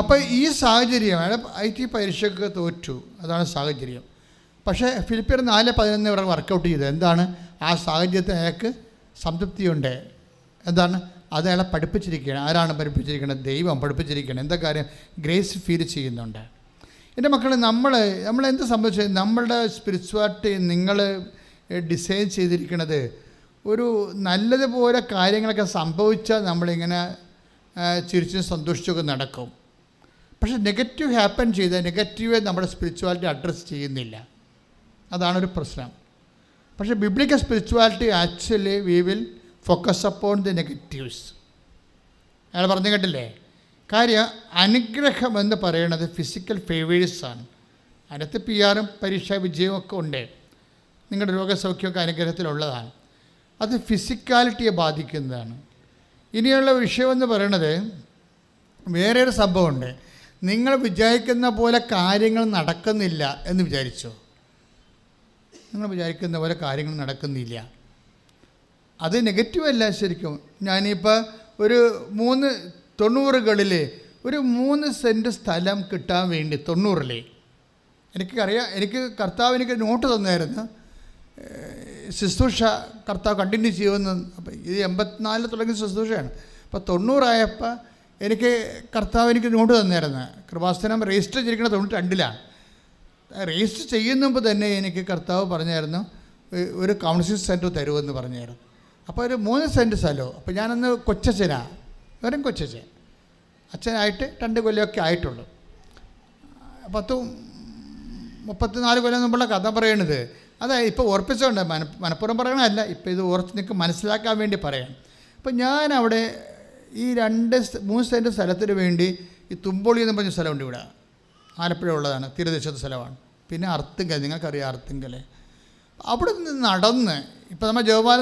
അപ്പോൾ ഈ സാഹചര്യം IT പരീക്ഷയ്ക്ക് തോറ്റു, അതാണ് സാഹചര്യം. പക്ഷേ ഫിലിപ്പിയർ 4:11 ഇവിടെ വർക്കൗട്ട് ചെയ്തത് എന്താണ്? ആ സാഹചര്യത്തിൽ അയാൾക്ക് സംതൃപ്തിയുണ്ട്. എന്താണ്? അത് അയാളെ പഠിപ്പിച്ചിരിക്കുകയാണ്. ആരാണ് പഠിപ്പിച്ചിരിക്കുന്നത്? ദൈവം പഠിപ്പിച്ചിരിക്കുകയാണ്. എന്താ കാര്യം? ഗ്രേസ് ഫീൽ ചെയ്യുന്നുണ്ട്. എൻ്റെ മക്കൾ, നമ്മളെന്ത് സംഭവിച്ചത്? നമ്മളുടെ സ്പിരിച്വാലിറ്റി നിങ്ങൾ ഡിസൈൻ ചെയ്തിരിക്കുന്നത് ഒരു നല്ലതുപോലെ കാര്യങ്ങളൊക്കെ സംഭവിച്ചാൽ നമ്മളിങ്ങനെ ചിരിച്ചും സന്തോഷിച്ചൊക്കെ നടക്കും. പക്ഷേ നെഗറ്റീവ് ഹാപ്പൻ ചെയ്താൽ നെഗറ്റീവ് നമ്മുടെ സ്പിരിച്വാലിറ്റി അഡ്രസ്സ് ചെയ്യുന്നില്ല. അതാണൊരു പ്രശ്നം. പക്ഷേ biblical spirituality actually we will focus upon the negatives. അയാൾ പറഞ്ഞു കേട്ടില്ലേ? കാര്യം അനുഗ്രഹം എന്ന് പറയുന്നത് ഫിസിക്കൽ ഫേവേഴ്സാണ്. അതിനകത്ത് PR-ഉം പരീക്ഷാ വിജയവും ഒക്കെ ഉണ്ട്. നിങ്ങളുടെ രോഗസൗഖ്യമൊക്കെ അനുഗ്രഹത്തിലുള്ളതാണ്. അത് ഫിസിക്കാലിറ്റിയെ ബാധിക്കുന്നതാണ്. ഇനിയുള്ള വിഷയമെന്ന് പറയണത് വേറെ ഒരു സംഭവമുണ്ട്. നിങ്ങൾ വിചാരിക്കുന്ന പോലെ കാര്യങ്ങൾ നടക്കുന്നില്ല എന്ന് വിചാരിച്ചോ? നിങ്ങൾ വിചാരിക്കുന്ന പോലെ കാര്യങ്ങൾ നടക്കുന്നില്ല, അത് നെഗറ്റീവല്ല ശരിക്കും. ഞാനിപ്പോൾ ഒരു 90കളിൽ ഒരു 3 സെൻറ്റ് സ്ഥലം കിട്ടാൻ വേണ്ടി 90-ലെ എനിക്ക് കർത്താവ് എനിക്ക് നോട്ട് തന്നായിരുന്നു. ശുശ്രൂഷ കർത്താവ് കണ്ടിന്യൂ ചെയ്യുമെന്ന്. അപ്പോൾ ഇത് 84 തുടങ്ങിയ ശുശ്രൂഷയാണ്. അപ്പോൾ 90 എനിക്ക് കർത്താവ് എനിക്ക് നോട്ട് തന്നായിരുന്നു. കൃപാസനം രജിസ്റ്റർ ചെയ്തിരിക്കുന്നത് 92-ലാണ്. രജിസ്റ്റർ ചെയ്യുന്ന മുമ്പ് തന്നെ എനിക്ക് കർത്താവ് പറഞ്ഞായിരുന്നു ഒരു കൗൺസിലിംഗ് സെൻറ്റർ തരുമെന്ന് പറഞ്ഞായിരുന്നു. അപ്പോൾ ഒരു 3 സെൻറ്റ് സ്ഥലവും. അപ്പോൾ ഞാനന്ന് കൊച്ചച്ഛനാണ്, വെറും കൊച്ചച്ഛൻ, അച്ഛനായിട്ട് 2 കൊല്ലമൊക്കെ ആയിട്ടുള്ളൂ. 34 കൊല്ലം മുമ്പുള്ള കഥ പറയണത്. അതായത് ഇപ്പോൾ ഉറപ്പിച്ചുകൊണ്ട് മനഃപൂർവ്വം പറയണമല്ല, ഇപ്പോൾ ഇത് ഉറച്ച് നിങ്ങൾക്ക് മനസ്സിലാക്കാൻ വേണ്ടി പറയാം. അപ്പോൾ ഞാനവിടെ ഈ 3 സെൻറ്റ് സ്ഥലത്തിന് വേണ്ടി ഈ തുമ്പോളി എന്ന് പറഞ്ഞ സ്ഥലമുണ്ട് ഇവിടെ, ആലപ്പുഴ ഉള്ളതാണ്, തീരദേശത്തെ സ്ഥലമാണ്. പിന്നെ അർത്തുങ്കൽ, നിങ്ങൾക്കറിയാം അർത്തുങ്കൽ. അവിടെ നിന്ന് നടന്ന് ഇപ്പോൾ നമ്മൾ ജോപാന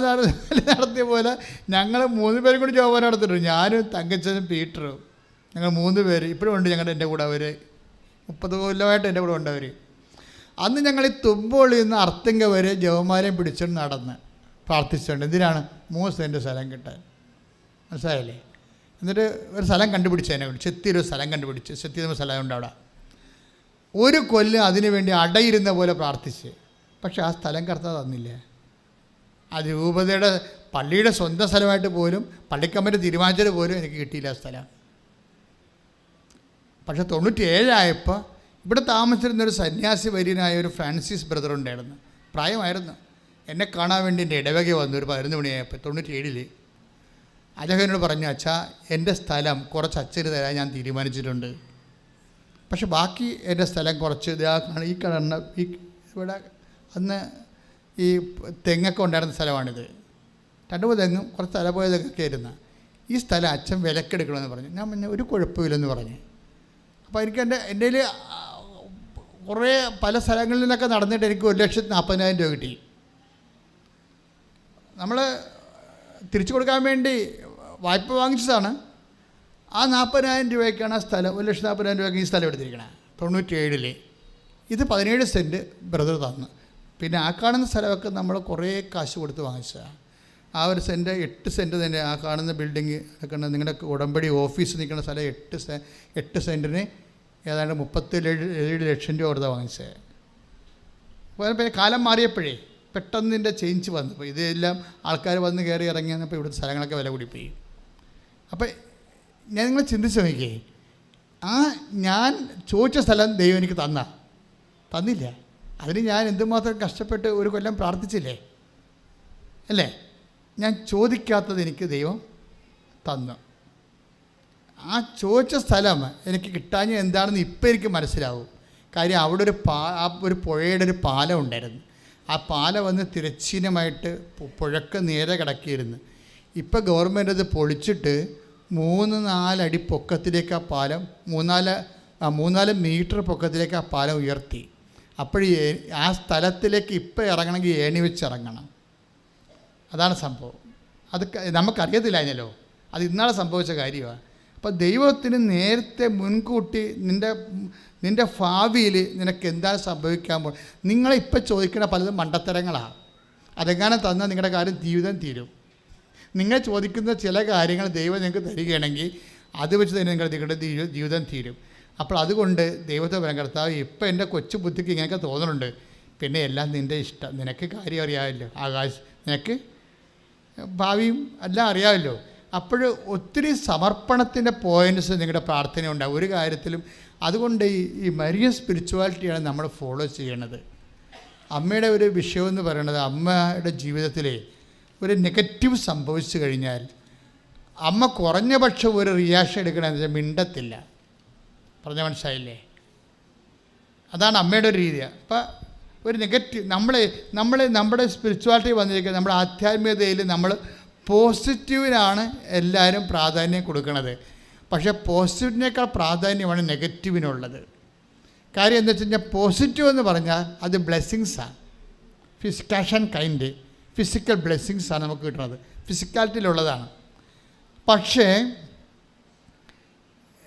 നടത്തിയ പോലെ ഞങ്ങൾ 3 പേരും കൂടി ജോപാന നടത്തിയിട്ടുണ്ട്. ഞാനും തങ്കച്ചനും പീറ്ററും, ഞങ്ങൾ 3 പേര് ഇപ്പോഴും ഉണ്ട് എൻ്റെ കൂടെ. അവർ 30 കൊല്ലമായിട്ട് എൻ്റെ കൂടെ ഉണ്ട് അവർ. അന്ന് ഞങ്ങൾ ഈ തുമ്പോളിൽ നിന്ന് അർത്തുങ്ക വരെ ജവമാലയും പിടിച്ചുകൊണ്ട് നടന്ന് പ്രാർത്ഥിച്ചിട്ടുണ്ട്. എന്തിനാണ്? 3 സെൻറ്റ് സ്ഥലം കിട്ടാൻ. മനസ്സിലായില്ലേ? എന്നിട്ട് ഒരു സ്ഥലം കണ്ടുപിടിച്ചതിനെ വേണ്ടി ചെത്തിയൊരു സ്ഥലം കണ്ടുപിടിച്ച്, ചെത്തിയ സ്ഥലമുണ്ട് അവിടെ. 1 കൊല്ലം അതിനു വേണ്ടി അടയിരുന്ന പോലെ പ്രാർത്ഥിച്ച്. പക്ഷെ ആ സ്ഥലം കർത്താവ് തന്നില്ല. ആ രൂപതയുടെ പള്ളിയുടെ സ്വന്തം സ്ഥലമായിട്ട് പോലും പള്ളിക്കമ്മൻ്റെ തീരുമാനിച്ചത് പോലും എനിക്ക് കിട്ടിയില്ല ആ സ്ഥലം. പക്ഷെ 97 ഇവിടെ താമസിച്ചിരുന്നൊരു സന്യാസി വര്യനായ ഒരു ഫ്രാൻസിസ് ബ്രദർ ഉണ്ടായിരുന്നു. പ്രായമായിരുന്നു. എന്നെ കാണാൻ വേണ്ടി എൻ്റെ ഇടവക വന്നു ഒരു 11 മണിയായപ്പോൾ 97. അദ്ദേഹം എന്നോട് പറഞ്ഞു, അച്ഛാ എൻ്റെ സ്ഥലം കുറച്ച് അച്ഛന് തരാൻ ഞാൻ തീരുമാനിച്ചിട്ടുണ്ട്. പക്ഷെ ബാക്കി എൻ്റെ സ്ഥലം കുറച്ച് ഈ കാണുന്ന ഇവിടെ അന്ന് ഈ തെങ്ങൊക്കെ ഉണ്ടായിരുന്ന സ്ഥലമാണിത്. 2 തെങ്ങും കുറച്ച് തലപോയ തെങ്ങൊക്കെ ആയിരുന്നു. ഈ സ്ഥലം അച്ഛൻ വിലക്കെടുക്കണമെന്ന് പറഞ്ഞു. ഞാൻ പിന്നെ ഒരു കുഴപ്പമില്ലെന്ന് പറഞ്ഞു. അപ്പോൾ എനിക്ക് എൻ്റെ കുറേ പല സ്ഥലങ്ങളിൽ നിന്നൊക്കെ നടന്നിട്ട് എനിക്ക് 1,40,000 രൂപ കിട്ടി. നമ്മൾ തിരിച്ചു കൊടുക്കാൻ വേണ്ടി വായ്പ വാങ്ങിച്ചതാണ്. ആ 40,000 രൂപയ്ക്കാണ് ആ സ്ഥലം, 1,40,000 രൂപയ്ക്ക് ഈ സ്ഥലം എടുത്തിരിക്കണം. 97. ഇത് 17 സെൻറ്റ് ബ്രദർ തന്നു. പിന്നെ ആ കാണുന്ന സ്ഥലമൊക്കെ നമ്മൾ കുറേ കാശ് കൊടുത്ത് വാങ്ങിച്ചതാണ്. ആ ഒരു സെൻറ്റ് 8 സെൻറ്റ് തന്നെ. ആ കാണുന്ന ബിൽഡിങ് നിൽക്കുന്ന നിങ്ങളുടെ ഉടമ്പടി ഓഫീസ് നിൽക്കുന്ന സ്ഥലം 8 സെൻറ്റിന് ഏതാണ്ട് 37 ലക്ഷം രൂപ കൊടുത്ത് വാങ്ങിച്ചത്. പിന്നെ കാലം മാറിയപ്പോഴേ പെട്ടെന്ന് ഇതിൻ്റെ ചേഞ്ച് വന്നു. അപ്പോൾ ഇതെല്ലാം ആൾക്കാർ വന്ന് കയറി ഇറങ്ങി വന്നപ്പോൾ ഇവിടുത്തെ സ്ഥലങ്ങളൊക്കെ വില കൂടിപ്പോയി. അപ്പോൾ ഞാൻ നിങ്ങൾ ചിന്തിച്ച് നോക്കിയേ, ഞാൻ ചോദിച്ച സ്ഥലം ദൈവം എനിക്ക് തന്നില്ല. അതിന് ഞാൻ എന്തുമാത്രം കഷ്ടപ്പെട്ട് 1 കൊല്ലം പ്രാർത്ഥിച്ചില്ലേ അല്ലേ? ഞാൻ ചോദിക്കാത്തത് എനിക്ക് ദൈവം തന്നു. ആ ചോദിച്ച സ്ഥലം എനിക്ക് കിട്ടാഞ്ഞ എന്താണെന്ന് ഇപ്പം എനിക്ക് മനസ്സിലാവും. കാര്യം അവിടെ ഒരു പുഴയുടെ ഒരു പാലം ഉണ്ടായിരുന്നു. ആ പാലം വന്ന് തിരശ്ചീനമായിട്ട് പുഴക്ക് നേരെ കിടക്കിയിരുന്നു. ഇപ്പം ഗവൺമെൻറ് അത് പൊളിച്ചിട്ട് 3-4 അടി പൊക്കത്തിലേക്ക് ആ പാലം 3-4 മീറ്റർ പൊക്കത്തിലേക്ക് ആ പാലം ഉയർത്തി. അപ്പോഴേ ആ സ്ഥലത്തിലേക്ക് ഇപ്പം ഇറങ്ങണമെങ്കിൽ ഏണി വെച്ച് ഇറങ്ങണം. അതാണ് സംഭവം. അത് നമുക്കറിയത്തില്ലാഞ്ഞല്ലോ, അത് ഇന്നാളെ സംഭവിച്ച കാര്യമാണ്. അപ്പോൾ ദൈവത്തിന് നേരത്തെ മുൻകൂട്ടി നിൻ്റെ ഭാവിയിൽ നിനക്ക് എന്താണ് സംഭവിക്കാൻ പോകുന്നത്. നിങ്ങളിപ്പോൾ ചോദിക്കുന്ന പലതും മണ്ടത്തരങ്ങളാണ്. അതെങ്ങനെ തന്നാൽ നിങ്ങളുടെ കാര്യം ജീവിതം തീരും. നിങ്ങൾ ചോദിക്കുന്ന ചില കാര്യങ്ങൾ ദൈവം നിങ്ങൾക്ക് തരികയാണെങ്കിൽ അത് വെച്ച് തന്നെ നിങ്ങളുടെ ജീവിതം തീരും. അപ്പോൾ അതുകൊണ്ട് ദൈവത്തെ പറയാൻ, കർത്താവ് ഇപ്പം എൻ്റെ കൊച്ചു ബുദ്ധിക്ക് ഇങ്ങനെയൊക്കെ തോന്നുന്നുണ്ട്, പിന്നെ എല്ലാം നിൻ്റെ ഇഷ്ടം. നിനക്ക് കാര്യം അറിയാമല്ലോ, നിനക്ക് ഭാവിയും എല്ലാം അറിയാമല്ലോ. അപ്പോൾ ഒത്തിരി സമർപ്പണത്തിൻ്റെ പോയിൻറ്റ്സ് നിങ്ങളുടെ പ്രാർത്ഥന ഉണ്ടാകും ഒരു കാര്യത്തിലും. അതുകൊണ്ട് ഈ മരിയൻ സ്പിരിച്വാലിറ്റിയാണ് നമ്മൾ ഫോളോ ചെയ്യണത്. അമ്മയുടെ ഒരു വിഷയമെന്ന് പറയുന്നത്, അമ്മയുടെ ജീവിതത്തിലെ ഒരു നെഗറ്റീവ് സംഭവിച്ചു കഴിഞ്ഞാൽ അമ്മ കുറഞ്ഞ പക്ഷം ഒരു റിയാക്ഷൻ എടുക്കണമെന്ന് വെച്ചാൽ മിണ്ടത്തില്ല. പറഞ്ഞ മനസ്സിലായില്ലേ? അതാണ് അമ്മയുടെ ഒരു രീതി. അപ്പം ഒരു നെഗറ്റീവ് നമ്മുടെ സ്പിരിച്വാലിറ്റി വന്നിരിക്കുന്നത്, നമ്മുടെ ആധ്യാത്മികതയിൽ നമ്മൾ പോസിറ്റീവിനാണ് എല്ലാവരും പ്രാധാന്യം കൊടുക്കുന്നത്. പക്ഷേ പോസിറ്റീവിനേക്കാൾ പ്രാധാന്യമാണ് നെഗറ്റീവിനുള്ളത്. കാര്യം എന്താ വെച്ച് കഴിഞ്ഞാൽ പോസിറ്റീവ് എന്ന് പറഞ്ഞാൽ അത് ബ്ലെസ്സിങ്സാണ്. കാഷ് ആൻഡ് കൈൻഡ് ഫിസിക്കൽ ബ്ലെസ്സിങ്സാണ് നമുക്ക് കിട്ടുന്നത്, ഫിസിക്കാലിറ്റിയിലുള്ളതാണ്. പക്ഷേ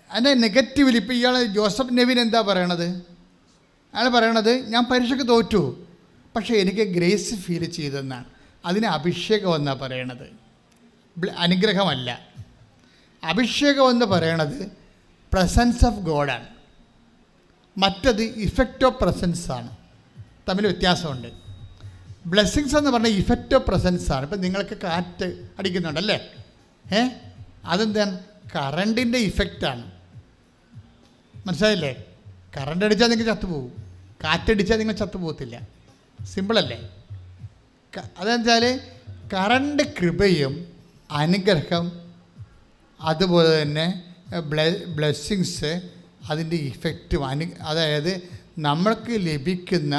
അതിൻ്റെ നെഗറ്റീവിൽ ഇപ്പോൾ ഇയാൾ ജോസഫ് നെവിൻ എന്താ പറയണത്? അയാൾ പറയണത്, ഞാൻ പരീക്ഷയ്ക്ക് തോറ്റു, പക്ഷേ എനിക്ക് ഗ്രേസ് ഫീൽ ചെയ്തെന്നാണ്. അതിന് അഭിഷേകം എന്നാണ് പറയണത്, അനുഗ്രഹമല്ല. അഭിഷേകം എന്ന് പറയണത് പ്രസൻസ് ഓഫ് ഗോഡാണ്, മറ്റത് ഇഫക്റ്റ് ഓഫ് പ്രസൻസാണ്. തമ്മിൽ വ്യത്യാസമുണ്ട്. ബ്ലെസ്സിങ്സ് എന്ന് പറഞ്ഞാൽ ഇഫക്റ്റ് ഓഫ് പ്രസൻസാണ്. ഇപ്പം നിങ്ങൾക്ക് കാറ്റ് അടിക്കുന്നുണ്ടല്ലേ, അതെന്താണ്? കറണ്ടിൻ്റെ ഇഫക്റ്റാണ്. മനസ്സിലായില്ലേ? കറണ്ട് അടിച്ചാൽ നിങ്ങൾ ചത്തുപോകും, കാറ്റടിച്ചാൽ നിങ്ങൾ ചത്തുപോകത്തില്ല. സിമ്പിളല്ലേ? അതെന്ന് വെച്ചാൽ കറണ്ട് കൃപയും അനുഗ്രഹം, അതുപോലെ തന്നെ ബ്ലെസ്സിങ്സ്, അതിൻ്റെ ഇഫക്റ്റും അതായത് നമ്മൾക്ക് ലഭിക്കുന്ന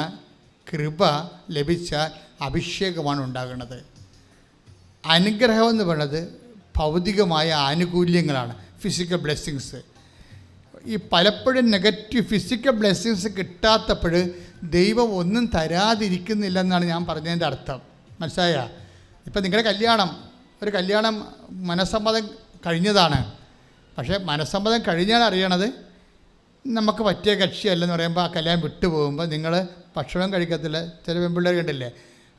കൃപ ലഭിച്ചാൽ അഭിഷേകമാണ് ഉണ്ടാകുന്നത്. അനുഗ്രഹം എന്ന് പറയുന്നത് ഭൗതികമായ ആനുകൂല്യങ്ങളാണ്, ഫിസിക്കൽ ബ്ലെസ്സിങ്സ്. ഈ പലപ്പോഴും നെഗറ്റീവ് ഫിസിക്കൽ ബ്ലെസ്സിങ്സ് കിട്ടാത്തപ്പോൾ ദൈവം ഒന്നും തരാതിരിക്കുന്നില്ലെന്നാണ് ഞാൻ പറഞ്ഞതിൻ്റെ അർത്ഥം. മനസ്സിലായ? ഇപ്പം നിങ്ങളുടെ ഒരു കല്യാണം മനസ്സമ്മതം കഴിഞ്ഞതാണ്. പക്ഷേ മനസ്സമ്മതം കഴിഞ്ഞാൽ അറിയണത് നമുക്ക് പറ്റിയ കക്ഷിയല്ലെന്ന് പറയുമ്പോൾ ആ കല്യാണം വിട്ടു പോകുമ്പോൾ നിങ്ങൾ ഭക്ഷണം കഴിക്കത്തില്ല. ചില പെൺപിള്ളേർ കണ്ടില്ലേ,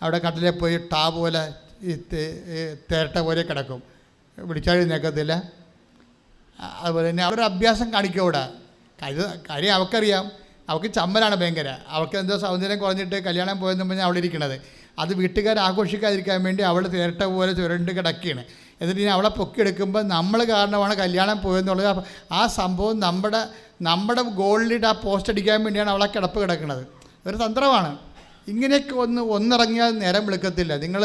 അവിടെ കട്ടിലെ പോയി പോലെ ഈ തേരട്ട പോലെ കിടക്കും, വിളിച്ചാൽ നിൽക്കത്തില്ല. അതുപോലെ തന്നെ അവരുടെ അഭ്യാസം കാണിക്കും അവിടെ. കാര്യം അവൾക്കറിയാം, അവൾക്ക് ചമ്മലാണ് ഭയങ്കര. അവൾക്ക് എന്തോ സൗന്ദര്യം കുറഞ്ഞിട്ട് കല്യാണം പോയെന്ന് പറഞ്ഞാൽ അവിടെ ഇരിക്കണത്. അത് വീട്ടുകാർ ആഘോഷിക്കാതിരിക്കാൻ വേണ്ടി അവൾ തേരട്ട പോലെ ചുരണ്ട് കിടക്കുകയാണ്. എന്നിട്ട് ഇനി അവളെ പൊക്കിയെടുക്കുമ്പോൾ നമ്മൾ കാരണമാണ് കല്യാണം പോയെന്നുള്ളത്. ആ സംഭവം നമ്മുടെ ഗോൾഡിൽ ആ പോസ്റ്റ് അടിക്കാൻ വേണ്ടിയാണ് അവളെ കിടപ്പ് കിടക്കുന്നത്. ഒരു തന്ത്രമാണ്. ഇങ്ങനെയൊക്കെ ഒന്നിറങ്ങിയാൽ നേരം വിളിക്കത്തില്ല. നിങ്ങൾ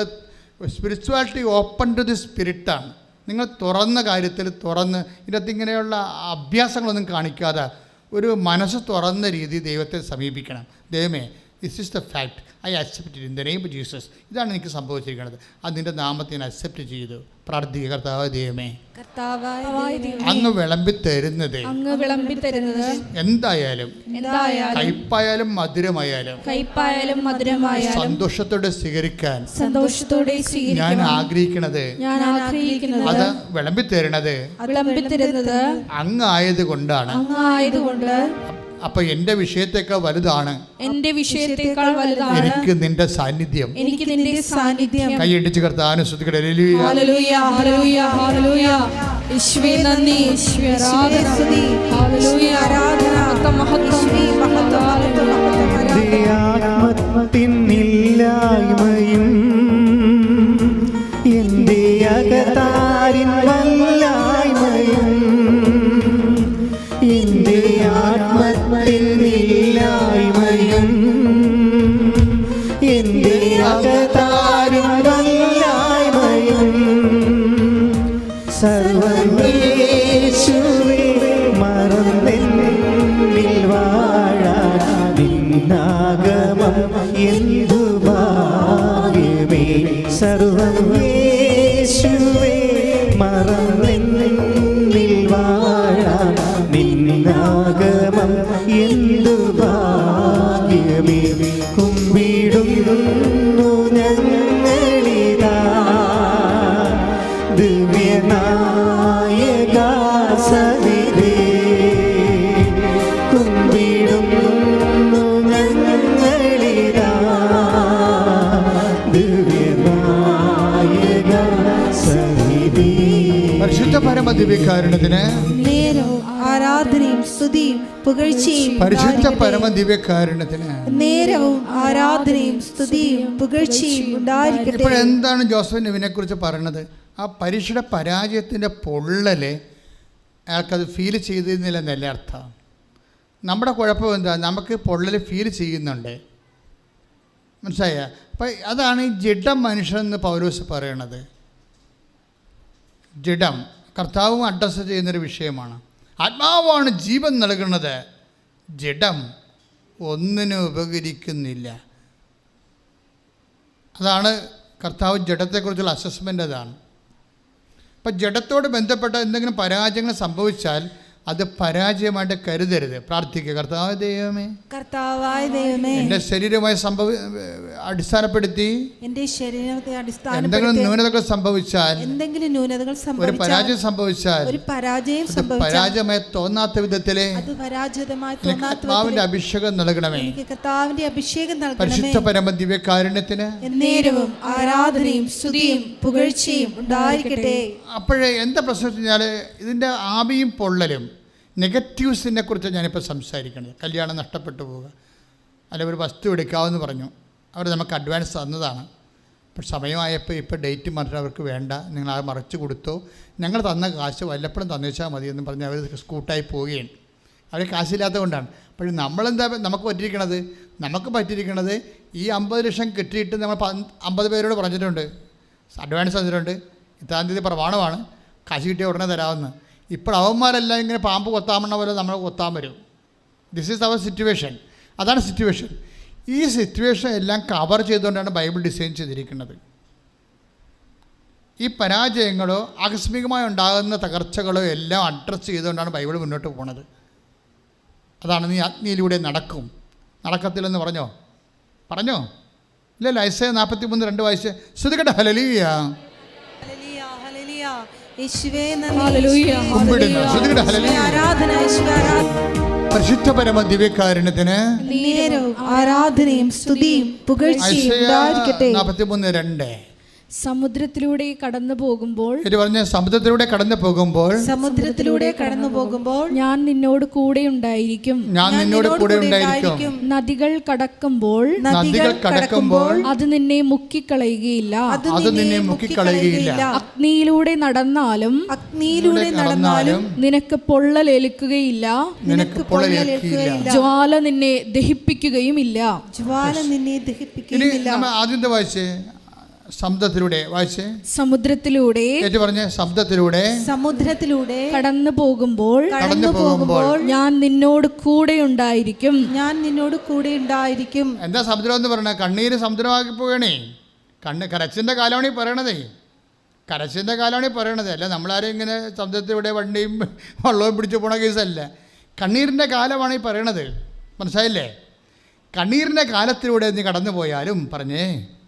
സ്പിരിച്വാലിറ്റി ഓപ്പൺ ടു ദി സ്പിരിറ്റാണ്. നിങ്ങൾ തുറന്ന കാര്യത്തിൽ ഇതിനകത്ത് ഇങ്ങനെയുള്ള അഭ്യാസങ്ങളൊന്നും കാണിക്കാതെ ഒരു മനസ്സ് തുറന്ന രീതി ദൈവത്തെ സമീപിക്കണം. ദൈവമേ, this is the fact, I accept in the name of Jesus. ഇതാണ് എനിക്ക് സംഭവിച്ചിരിക്കുന്നത്. അത് നിൻ്റെ നാമത്തെ ഞാൻ അക്സെപ്റ്റ് ചെയ്തു. പ്രാർത്ഥിക്കുക. കർത്താവായ ദൈവമേ, അങ്ങ് വിളമ്പി തരുന്നത് എന്തായാലും കയ്പായാലും മധുരമായാലും സന്തോഷത്തോടെ സ്വീകരിക്കാൻ ഞാൻ ആഗ്രഹിക്കുന്നത് അത് വിളമ്പി തരുന്നത് അങ്ങ് ആയതുകൊണ്ടാണ്. അപ്പൊ എന്റെ വിഷയത്തെക്കാൾ വലുതാണ് എനിക്ക് നിന്റെ സാന്നിധ്യം. കൈയടിച്ച് കർത്താവിനെ സ്തുതിക്കട്ടെ. ഹല്ലേലൂയ, ഹല്ലേലൂയ, ഹല്ലേലൂയ. യേശുവേ നന്ദി, യേശുവേ സ്തുതി, ഹല്ലേലൂയ, ആരാധന, മഹത്വം, ആത്മത്തിനില്ലായ്മയും എന്റെ അകതാരിൻ വല്ലായ്മയും എന്റെ ആത്മത്തിനില്ലായ്മയും എന്റെ അകതാരിൻ വല്ലായ്മയും സർവ്വയേശുവേ മറന്നെന്നിൽ വാഴാൻ നിന്നാഗമം എന്തു ഭാഗ്യമേ. സർവ്വയേശുവേ മറന്നെന്നിൽ വാഴാൻ നിന്നാഗമം എന്തു ഭാഗ്യമേ. കുമ്പിടുന്നു ഞങ്ങളിതാ ദിവ്യനായക സവിധേ. കുമ്പിടുന്നു ഞങ്ങളിതാ ദിവ്യനായക സവിധേ. പരിശുദ്ധ പരമദിവ്യകാരുണ്യത്തിന് നേരവും ആരാധനയും സ്തുതിയും പുകഴ്ചയും പരിശുദ്ധ പരമദിവ്യകാരുണ്യത്തിന് നേരവും ആരാധനയും സ്തുതിയും പുകഴ്ചയും ഉണ്ടായിരിക്കട്ടെ. ഇപ്പോഴെന്താണ് ജോസഫിന് ഇവനെക്കുറിച്ച് പറയണത്? ആ പരീക്ഷയുടെ പരാജയത്തിൻ്റെ പൊള്ളല് അയാൾക്കത് ഫീൽ ചെയ്തിരുന്നില്ലെന്നല്ല അർത്ഥം. നമ്മുടെ കുഴപ്പം എന്താ? നമുക്ക് പൊള്ളൽ ഫീൽ ചെയ്യുന്നുണ്ട്. മനസ്സിലായ? അപ്പം അതാണ് ഈ ജഡം മനുഷ്യനെന്ന് പൗലോസ് പറയണത്. ജഡം കർത്താവും അഡ്രസ്സ് ചെയ്യുന്നൊരു വിഷയമാണ്. ആത്മാവാണ് ജീവൻ നൽകുന്നത്, ജഡം ഒന്നിനും ഉപകരിക്കുന്നില്ല. അതാണ് കർത്താവ് ജഡത്തെക്കുറിച്ചുള്ള അസസ്മെൻ്റ്. അതാണ്. അപ്പം ജഡത്തോട് ബന്ധപ്പെട്ട എന്തെങ്കിലും പരാജയങ്ങൾ സംഭവിച്ചാൽ അത് പരാജയമായിട്ട് കരുതരുത്. പ്രാർത്ഥിക്കുക. കർത്താവായ ദൈവമേ, കർത്താവായ ദൈവമേ, എൻ്റെ ശരീരമായി അടിസ്ഥാനപ്പെടുത്തി എന്തെങ്കിലും ന്യൂനതകൾ സംഭവിച്ചാൽ, ഒരു പരാജയം സംഭവിച്ചാൽ, പരാജയമായി തോന്നാത്ത വിധത്തിലെ കർത്താവിന്റെ അഭിഷേകം നൽകണമേ. പരിശുദ്ധ പരമ ദിവ്യകാരുണ്യത്തിന് നേരവും ആരാധനയും സ്തുതിയും പുകഴ്ചയും ഉണ്ടായിരിക്കട്ടെ. അപ്പോഴേ എന്താ പ്രശ്നം വെച്ചാൽ ഇതിൻ്റെ ആവിയും പൊള്ളലും നെഗറ്റീവ്സിനെ കുറിച്ച് ഞാനിപ്പോൾ സംസാരിക്കുന്നത്. കല്യാണം നഷ്ടപ്പെട്ടു പോവുക, അല്ലെങ്കിൽ ഒരു വസ്തു എടുക്കാമെന്ന് പറഞ്ഞു, അവർ നമുക്ക് അഡ്വാൻസ് തന്നതാണ്. പക്ഷെ സമയമായപ്പോൾ ഇപ്പോൾ ഡേറ്റ് മാറ്റി അവർക്ക് വേണ്ട, നിങ്ങൾ അത് മറിച്ച് കൊടുത്തോ, ഞങ്ങൾ തന്ന കാശ് വല്ലപ്പോഴും തന്നേച്ചാൽ മതി എന്ന് പറഞ്ഞ് അവർ സ്കൂട്ടായി പോവുകയാണ്. അവർ കാശില്ലാത്തത് കൊണ്ടാണ്. പക്ഷേ നമ്മളെന്താ നമുക്ക് പറ്റിയിരിക്കണത് ഈ 50 ലക്ഷം കിട്ടിയിട്ട് നമ്മൾ 50 പേരോട് പറഞ്ഞിട്ടുണ്ട്, അഡ്വാൻസ് തന്നിട്ടുണ്ട്, ഇത്താം തീയതി പ്രമാണമാണ്, കാശ് കിട്ടിയ ഉടനെ തരാമെന്ന്. ഇപ്പോൾ അവന്മാരെല്ലാം ഇങ്ങനെ പാമ്പ് കൊത്താമണ്ണ പോലെ നമ്മൾ കൊത്താൻ വരും. This is our situation. അതാണ് സിറ്റുവേഷൻ. ഈ സിറ്റുവേഷൻ എല്ലാം കവർ ചെയ്തുകൊണ്ടാണ് ബൈബിൾ ഡിസൈൻ ചെയ്തിരിക്കുന്നത്. ഈ പരാജയങ്ങളോ ആകസ്മികമായി ഉണ്ടാകുന്ന തകർച്ചകളോ എല്ലാം അഡ്രസ്സ് ചെയ്തുകൊണ്ടാണ് ബൈബിൾ മുന്നോട്ട് പോകുന്നത്. അതാണ് നീ അഗ്നിയിലൂടെ നടക്കത്തില്ലെന്ന് പറഞ്ഞോ ഇല്ലല്ലോ. ഐസയ 43:2 വായിച്ച് ശ്രുതികട ഹല്ലേലൂയ. പരിശുദ്ധ പരമ ദിവ്യകാരുണ്യത്തിന് ആരാധനയും സ്തുതിയും പുകഴ്ചയും ഉണ്ടായിരിക്കട്ടെ. 43:2. സമുദ്രത്തിലൂടെ കടന്നു പോകുമ്പോൾ സമുദ്രത്തിലൂടെ കടന്നു പോകുമ്പോൾ ഞാൻ നിന്നോട് കൂടെ ഉണ്ടായിരിക്കും. നദികൾ കടക്കുമ്പോൾ അത് നിന്നെ മുക്കിക്കളയുകയില്ല. അഗ്നിയിലൂടെ നടന്നാലും നിനക്ക് പൊള്ളലേൽക്കുകയില്ല. ജ്വാല നിന്നെ ദഹിപ്പിക്കുകയുമില്ല. ആദ്യത്തെ വായിച്ചേ സമുദ്രത്തിലൂടെ കടന്നു പോകുമ്പോൾ ഞാൻ നിന്നോട് കൂടെ ഉണ്ടായിരിക്കും. എന്താ സമുദ്രം എന്ന് പറയണേ? കണ്ണീര് സമുദ്രമാക്കി പോകണേ. കരച്ചിൻ്റെ കാലമാണ് ഈ പറയണത്. അല്ല നമ്മളാരും ഇങ്ങനെ സമുദ്രത്തിലൂടെ വണ്ടിയും വള്ളവും പിടിച്ചു പോണ കേസല്ല. കണ്ണീരിൻ്റെ കാലമാണ് ഈ പറയണത്. മനസ്സിലായില്ലേ? കണ്ണീരിൻ്റെ കാലത്തിലൂടെ നീ കടന്നു പോയാലും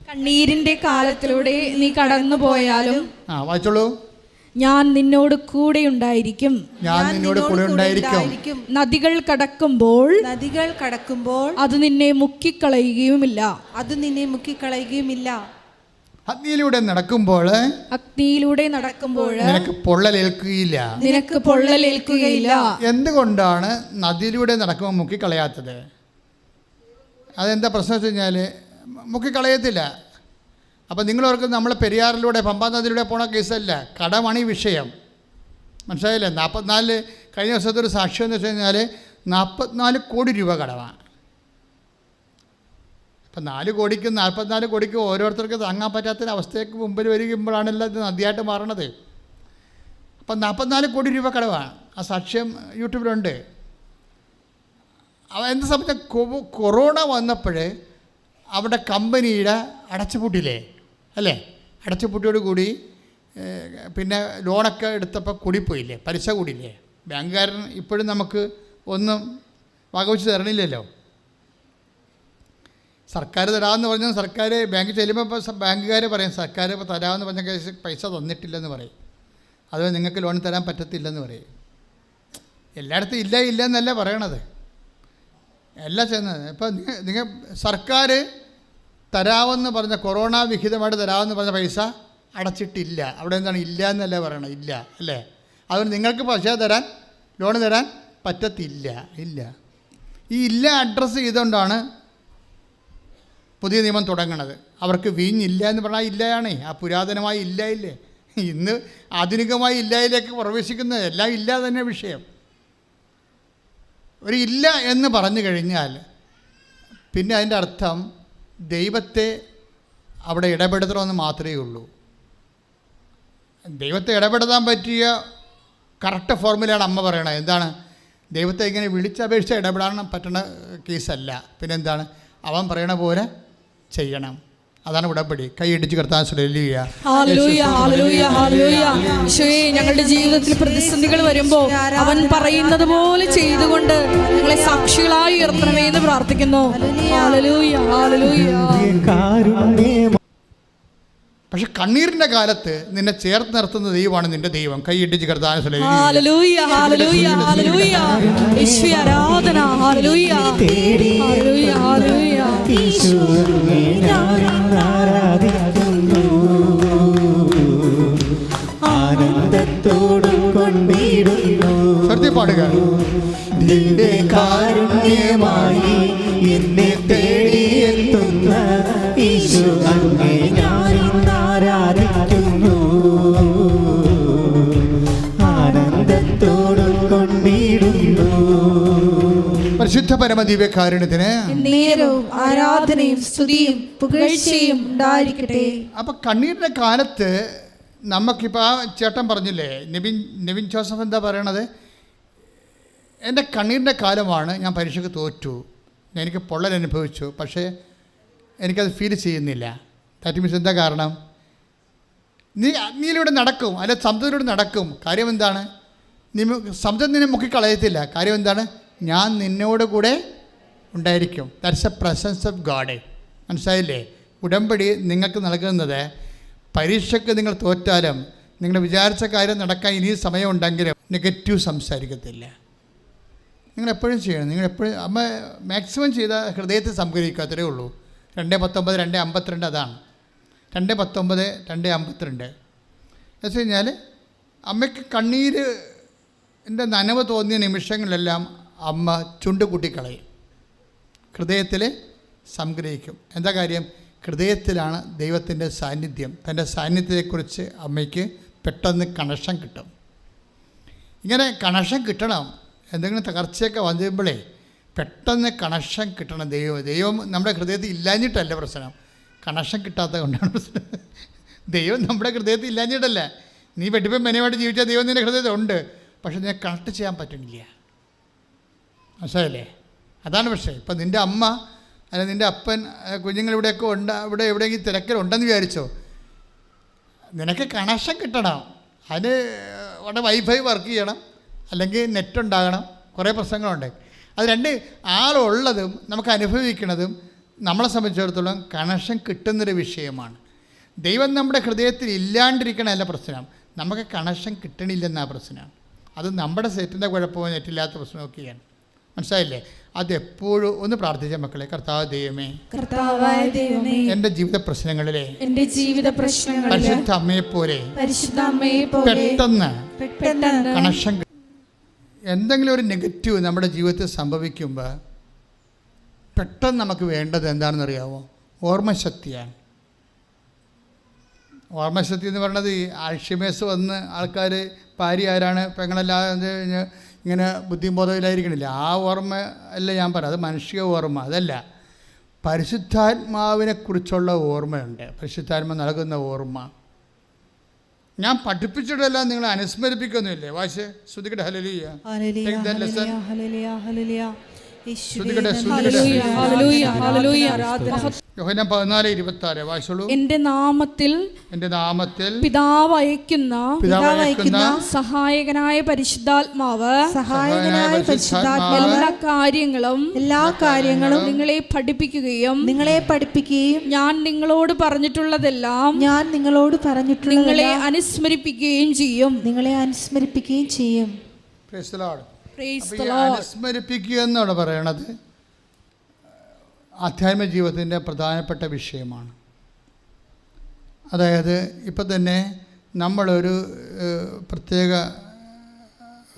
കണ്ണീരിന്റെ കാലത്തിലൂടെ നീ കടന്നു പോയാലും വായിച്ചോളൂ. ഞാൻ നിന്നോട് കൂടെ ഉണ്ടായിരിക്കും. നദികൾ കടക്കുമ്പോൾ അത് നിന്നെ മുക്കിക്കളയുകയുമില്ല. അഗ്നിയിലൂടെ നടക്കുമ്പോൾ നിനക്ക് പൊള്ളലേൽക്കുകയില്ല. എന്തുകൊണ്ടാണ് നദിയിലൂടെ നടക്കുമ്പോൾ മുക്കിക്കളയാത്തത്? അതെന്താ പ്രശ്നം വെച്ച് കഴിഞ്ഞാൽ മുക്കിക്കളയത്തില്ല. അപ്പം നിങ്ങളവർക്ക് നമ്മൾ പെരിയാറിലൂടെ പമ്പാ നദിയിലൂടെ പോണ കേസല്ല, കടമാണ് ഈ വിഷയം. മനസ്സിലായില്ലേ? 44 കഴിഞ്ഞ ദിവസത്തെ ഒരു സാക്ഷ്യം എന്ന് വെച്ച് കഴിഞ്ഞാൽ 44 കോടി രൂപ കടമാണ്. അപ്പം 4 കോടിക്കും 44 കോടിക്കും ഓരോരുത്തർക്ക് താങ്ങാൻ പറ്റാത്തൊരവസ്ഥയ്ക്ക് മുമ്പിൽ വരികയുമ്പോഴാണല്ലോ ഇത് നദിയായിട്ട് മാറണത്. അപ്പം 44 കോടി രൂപ കടമാണ്. ആ സാക്ഷ്യം യൂട്യൂബിലുണ്ട്. എന്ത് സംബന്ധിച്ച കൊറോണ വന്നപ്പോൾ അവിടെ കമ്പനിയുടെ അടച്ചുപൂട്ടില്ലേ അല്ലേ? അടച്ചുപൂട്ടിയോട് കൂടി പിന്നെ ലോണൊക്കെ എടുത്തപ്പോൾ കൂടിപ്പോയില്ലേ, പലിശ കൂടിയില്ലേ. ബാങ്കുകാരൻ ഇപ്പോഴും നമുക്ക് ഒന്നും വകവെച്ച് തരണില്ലല്ലോ. സർക്കാർ തരാമെന്ന് പറഞ്ഞാൽ സർക്കാർ ബാങ്കിൽ ചെല്ലുമ്പോൾ ബാങ്കുകാർ പറയും സർക്കാർ ഇപ്പോൾ തരാമെന്ന് പറഞ്ഞ കേസ് പൈസ തന്നിട്ടില്ലെന്ന് പറയും. അതുപോലെ നിങ്ങൾക്ക് ലോൺ തരാൻ പറ്റത്തില്ലെന്ന് പറയും. എല്ലായിടത്തും ഇല്ല എന്നല്ല പറയണത്, എല്ലാം ചെയ്യുന്നത്. ഇപ്പം നിങ്ങൾ സർക്കാർ തരാമെന്ന് പറഞ്ഞ കൊറോണ വിഹിതമായിട്ട് തരാമെന്ന് പറഞ്ഞ പൈസ അടച്ചിട്ടില്ല. അവിടെ എന്താണ് ഇല്ല എന്നല്ല പറയണത്, ഇല്ല അല്ലേ? അതുകൊണ്ട് നിങ്ങൾക്ക് പൈസ തരാൻ ലോൺ തരാൻ പറ്റത്തില്ല. ഈ ഇല്ല അഡ്രസ്സ് ചെയ്തുകൊണ്ടാണ് പുതിയ നിയമം തുടങ്ങണത്. അവർക്ക് വീഞ്ഞില്ല എന്ന് പറഞ്ഞാൽ ഇല്ലയാണേ, ആ പുരാതനമായ ഇല്ലേ. ഇന്ന് ആധുനികമായ ഇല്ലയിലേക്ക് പ്രവേശിക്കുന്നത് എല്ലാം ഇല്ല തന്നെ വിഷയം. ഒരു ഇല്ല എന്ന് പറഞ്ഞു കഴിഞ്ഞാൽ പിന്നെ അതിൻ്റെ അർത്ഥം ദൈവത്തെ അവിടെ ഇടപെടുത്തണമെന്ന് മാത്രമേ ഉള്ളൂ. ദൈവത്തെ ഇടപെടുത്താൻ പറ്റിയ കറക്റ്റ് ഫോർമുലയാണ് അമ്മ പറയണത്. എന്താണ്? ദൈവത്തെ ഇങ്ങനെ വിളിച്ചപേക്ഷിച്ച് ഇടപെടാൻ പറ്റുന്ന കേസല്ല. പിന്നെന്താണ്? അവൻ പറയണ പോലെ ചെയ്യണം. അതാണ് ഉടമ്പടി. കൈയടിച്ച് കർത്താൻ ഹല്ലേലൂയ. ഞങ്ങളുടെ ജീവിതത്തിൽ പ്രതിസന്ധികൾ വരുമ്പോൾ അവൻ പറയുന്നത് പോലെ ചെയ്തുകൊണ്ട് ഞങ്ങളെ സാക്ഷികളായി ഉയർത്തണമേ എന്ന് പ്രാർത്ഥിക്കുന്നു. പക്ഷെ കണ്ണീരിന്റെ കാലത്ത് നിന്നെ ചേർത്ത് നിർത്തുന്ന ദൈവമാണ് നിന്റെ ദൈവം. കൈയിട്ടിച്ച് കർത്താൻ ആനന്ദത്തോടും കൊണ്ടിടുന്നു പാടുക. നിന്റെ കാരുണ്യമായി എന്നെ തേടിയെത്തുന്ന പരമദിവ്യകാരുണ്യത്തിന് നേരവും ആരാധനയും സ്തുതിയും പുകഴ്ചയും ഉണ്ടായിരിക്കട്ടെ. അപ്പം കണ്ണീരിൻ്റെ കാലത്ത് നമുക്കിപ്പോൾ ആ ചേട്ടൻ പറഞ്ഞില്ലേ, നെവിൻ ജോസഫ് എന്താ പറയണത്? എൻ്റെ കണ്ണീരിൻ്റെ കാലമാണ്, ഞാൻ പരീക്ഷയ്ക്ക് തോറ്റു, എനിക്ക് പൊള്ളൽ അനുഭവിച്ചു, പക്ഷേ എനിക്കത് ഫീൽ ചെയ്യുന്നില്ല. ദാറ്റ് മീൻസ് എന്താ കാരണം? നീയിലൂടെ നടക്കും, അല്ലെ സമുദ്രത്തിലൂടെ നടക്കും. കാര്യം എന്താണ്? സമുദ്രം നിന്നെ മുക്കിക്കളയത്തില്ല. കാര്യം എന്താണ്? ഞാൻ നിന്നോട് കൂടെ ഉണ്ടായിരിക്കും. That's a presence of God. മനസ്സിലായില്ലേ? ഉടമ്പടി നിങ്ങൾക്ക് നൽകുന്നത് പരീക്ഷയ്ക്ക് നിങ്ങൾ തോറ്റാലും നിങ്ങൾ വിചാരിച്ച കാര്യം നടക്കാൻ ഇനിയും സമയമുണ്ടെങ്കിലും നെഗറ്റീവ് സംസാരിക്കത്തില്ല. നിങ്ങളെപ്പോഴും ചെയ്യണം. നിങ്ങളെപ്പോഴും അമ്മ മാക്സിമം ചെയ്ത ഹൃദയത്തിൽ സംഗ്രഹിക്കാത്തതേ ഉള്ളൂ. 2:19, 2:52 അതാണ്. 2:19, 2:52 എന്ന് വെച്ച് കഴിഞ്ഞാൽ അമ്മയ്ക്ക് കണ്ണീരിൻ്റെ നനവ് തോന്നിയ നിമിഷങ്ങളിലെല്ലാം അമ്മ ചുണ്ട് കൂട്ടിക്കളയും, ഹൃദയത്തിൽ സംഗ്രഹിക്കും. എന്താ കാര്യം? ഹൃദയത്തിലാണ് ദൈവത്തിൻ്റെ സാന്നിധ്യം. തൻ്റെ സാന്നിധ്യത്തെക്കുറിച്ച് അമ്മയ്ക്ക് പെട്ടെന്ന് കണക്ഷൻ കിട്ടും. ഇങ്ങനെ കണക്ഷൻ കിട്ടണം. എന്തെങ്കിലും തകർച്ചയൊക്കെ വന്നുമ്പോഴേ പെട്ടെന്ന് കണക്ഷൻ കിട്ടണം. ദൈവം നമ്മുടെ ഹൃദയത്തിൽ ഇല്ലാഞ്ഞിട്ടല്ല പ്രശ്നം, കണക്ഷൻ കിട്ടാത്തത് കൊണ്ടാണ് പ്രശ്നം. ദൈവം നമ്മുടെ ഹൃദയത്തിൽ ഇല്ലാഞ്ഞിട്ടല്ല. നീ വെട്ടിപ്പം മെനയുമായിട്ട് ജീവിച്ചാൽ ദൈവം നിൻ്റെ ഹൃദയത്തിൽ ഉണ്ട്, പക്ഷെ നിന്നെ കണക്ട് ചെയ്യാൻ പറ്റുന്നില്ല. മനസ്സിലായില്ലേ? അതാണ് പ്രശ്നം. ഇപ്പം നിൻ്റെ അമ്മ അല്ല നിൻ്റെ അപ്പൻ കുഞ്ഞുങ്ങളിവിടെയൊക്കെ ഉണ്ട്, ഇവിടെ എവിടെയെങ്കിലും തിരക്കിലുണ്ടെന്ന് വിചാരിച്ചോ, നിനക്ക് കണക്ഷൻ കിട്ടണം. അതിന് അവിടെ വൈഫൈ വർക്ക് ചെയ്യണം, അല്ലെങ്കിൽ നെറ്റ് ഉണ്ടാകണം, കുറേ പ്രശ്നങ്ങളുണ്ട്. അത് രണ്ട് ആളുള്ളതും നമുക്ക് അനുഭവിക്കുന്നതും നമ്മളെ സംബന്ധിച്ചിടത്തോളം കണക്ഷൻ കിട്ടുന്നൊരു വിഷയമാണ്. ദൈവം നമ്മുടെ ഹൃദയത്തിൽ ഇല്ലാണ്ടിരിക്കണമല്ല പ്രശ്നം, നമുക്ക് കണക്ഷൻ കിട്ടണില്ലെന്നാണ് പ്രശ്നം. അത് നമ്മുടെ സെറ്റിൻ്റെ കുഴപ്പമോ നെറ്റില്ലാത്ത പ്രശ്നമൊക്കെയാണ്. മനസ്സിലായില്ലേ? അതെപ്പോഴും ഒന്ന് പ്രാർത്ഥിച്ച മക്കളെ, കർത്താവ് ദൈവമേ, എൻ്റെ ജീവിത പ്രശ്നങ്ങളിലെ പരിശുദ്ധ അമ്മയെ പോലെ പെട്ടെന്ന് കണക്ഷൻ. എന്തെങ്കിലും ഒരു നെഗറ്റീവ് നമ്മുടെ ജീവിതത്തിൽ സംഭവിക്കുമ്പോൾ പെട്ടെന്ന് നമുക്ക് വേണ്ടത് എന്താണെന്നറിയാമോ? ഓർമ്മശക്തിയാണ്. ഓർമ്മശക്തി എന്ന് പറയുന്നത് ഈ ആൽഷിമേഴ്സ് വന്ന് ആൾക്കാർ ഭാര്യ ആരാണ് പെങ്ങളല്ലാതെ ഇങ്ങനെ ബുദ്ധിബോധമില്ലായിരിക്കണില്ല. ആ ഓർമ്മ അല്ല ഞാൻ പറയാം, അത് മാനുഷിക ഓർമ്മ അതല്ല. പരിശുദ്ധാത്മാവിനെക്കുറിച്ചുള്ള ഓർമ്മയുണ്ട്, പരിശുദ്ധാത്മ നൽകുന്ന ഓർമ്മ. ഞാൻ പഠിപ്പിച്ചിട്ടല്ല, നിങ്ങളെ അനുസ്മരിപ്പിക്കൊന്നുമില്ലേ? വാശ് ശ്രുതികട്ടെ. ഹല്ലേലൂയ. യോഹന്നാൻ 14:26 വായിച്ചോളൂ. എന്റെ നാമത്തിൽ പിതാവ് അയക്കുന്ന സഹായകനായ പരിശുദ്ധാത്മാവ് എല്ലാ കാര്യങ്ങളും നിങ്ങളെ പഠിപ്പിക്കുകയും ഞാൻ നിങ്ങളോട് പറഞ്ഞിട്ടുള്ളതെല്ലാം നിങ്ങളെ അനുസ്മരിപ്പിക്കുകയും ചെയ്യും. അനുസ്മരിപ്പിക്കുക എന്നാണ് പറയണത്. ആധ്യാത്മിക ജീവിതത്തിൻ്റെ പ്രധാനപ്പെട്ട വിഷയമാണ്. അതായത് ഇപ്പം തന്നെ നമ്മളൊരു പ്രത്യേക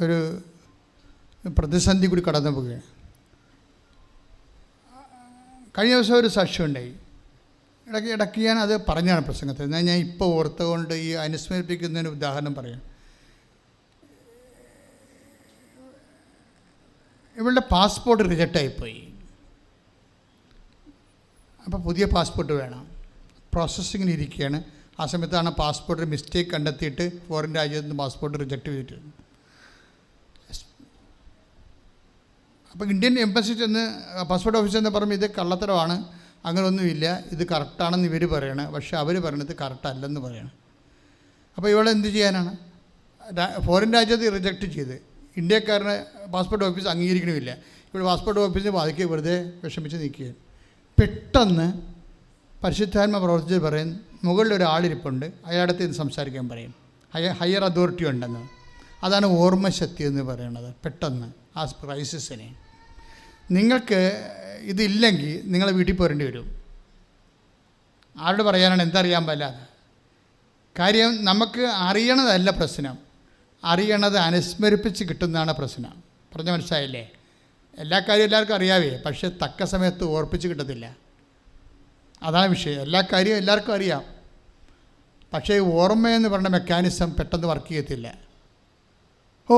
ഒരു പ്രതിസന്ധി കൂടി കടന്നു പോവുകയാണ്. കഴിഞ്ഞ ദിവസം ഒരു സാക്ഷ്യം ഉണ്ടായി. ഇടയ്ക്ക് ഞാൻ അത് പറഞ്ഞാണ് പ്രസംഗത്തിൽ. എന്നാൽ ഞാൻ ഇപ്പോൾ ഓർത്തുകൊണ്ട് ഈ അനുസ്മരിപ്പിക്കുന്നതിന് ഉദാഹരണം പറയാം. ഇവളുടെ പാസ്പോർട്ട് റിജക്റ്റായിപ്പോയി. അപ്പോൾ പുതിയ പാസ്പോർട്ട് വേണം, പ്രോസസ്സിങ്ങിന് ഇരിക്കുകയാണ്. ആ സമയത്താണ് പാസ്പോർട്ടിൽ മിസ്റ്റേക്ക് കണ്ടെത്തിയിട്ട് ഫോറിൻ രാജ്യത്ത് നിന്ന് പാസ്പോർട്ട് റിജക്റ്റ് ചെയ്തിട്ടുണ്ട്. അപ്പോൾ ഇന്ത്യൻ എംബസി ചെന്ന് പാസ്പോർട്ട് ഓഫീസിൽ ചെന്ന് പറയുമ്പോൾ ഇത് കള്ളത്തരമാണ്, അങ്ങനെയൊന്നുമില്ല, ഇത് കറക്റ്റാണെന്ന് ഇവർ പറയണം. പക്ഷേ അവർ പറയണത് കറക്റ്റല്ലെന്ന് പറയണം. അപ്പോൾ ഇവളെ എന്ത് ചെയ്യാനാണ്? ഫോറിൻ രാജ്യത്ത് റിജക്റ്റ് ചെയ്ത് ഇന്ത്യക്കാരനെ പാസ്പോർട്ട് ഓഫീസ് അംഗീകരിക്കണമില്ല. ഇവിടെ പാസ്പോർട്ട് ഓഫീസിന് ബാധിക്കുക, വെറുതെ വിഷമിച്ച് നിൽക്കുകയാണ്. പെട്ടെന്ന് പരിശുദ്ധാത്മ പ്രവർത്തിച്ച് പറയും, മുകളിലൊരാളിരിപ്പുണ്ട്, അയാളടുത്ത് ഇത് സംസാരിക്കാൻ പറയും. ഹയർ അതോറിറ്റി ഉണ്ടെന്ന്. അതാണ് ഓർമ്മശക്തി എന്ന് പറയുന്നത്. പെട്ടെന്ന് ആ ക്രൈസിസിനെ നിങ്ങൾക്ക് ഇതില്ലെങ്കിൽ നിങ്ങളെ വീട്ടിൽ പോരേണ്ടി വരും. ആരോട് പറയാനാണ്? എന്തറിയാൻ പാടില്ലാതെ കാര്യം. നമുക്ക് അറിയണതല്ല പ്രശ്നം, അറിയണത് അനുസ്മരിപ്പിച്ച് കിട്ടുന്നതാണ് പ്രശ്നം. പറഞ്ഞ മനസ്സിലായില്ലേ? എല്ലാ കാര്യവും എല്ലാവർക്കും അറിയാവേ, പക്ഷേ തക്ക സമയത്ത് ഓർപ്പിച്ച് കിട്ടത്തില്ല. അതാണ് വിഷയം. എല്ലാ കാര്യവും എല്ലാവർക്കും അറിയാം, പക്ഷേ ഓർമ്മയെന്ന് പറഞ്ഞ മെക്കാനിസം പെട്ടെന്ന് വർക്ക് ചെയ്യത്തില്ല. ഓ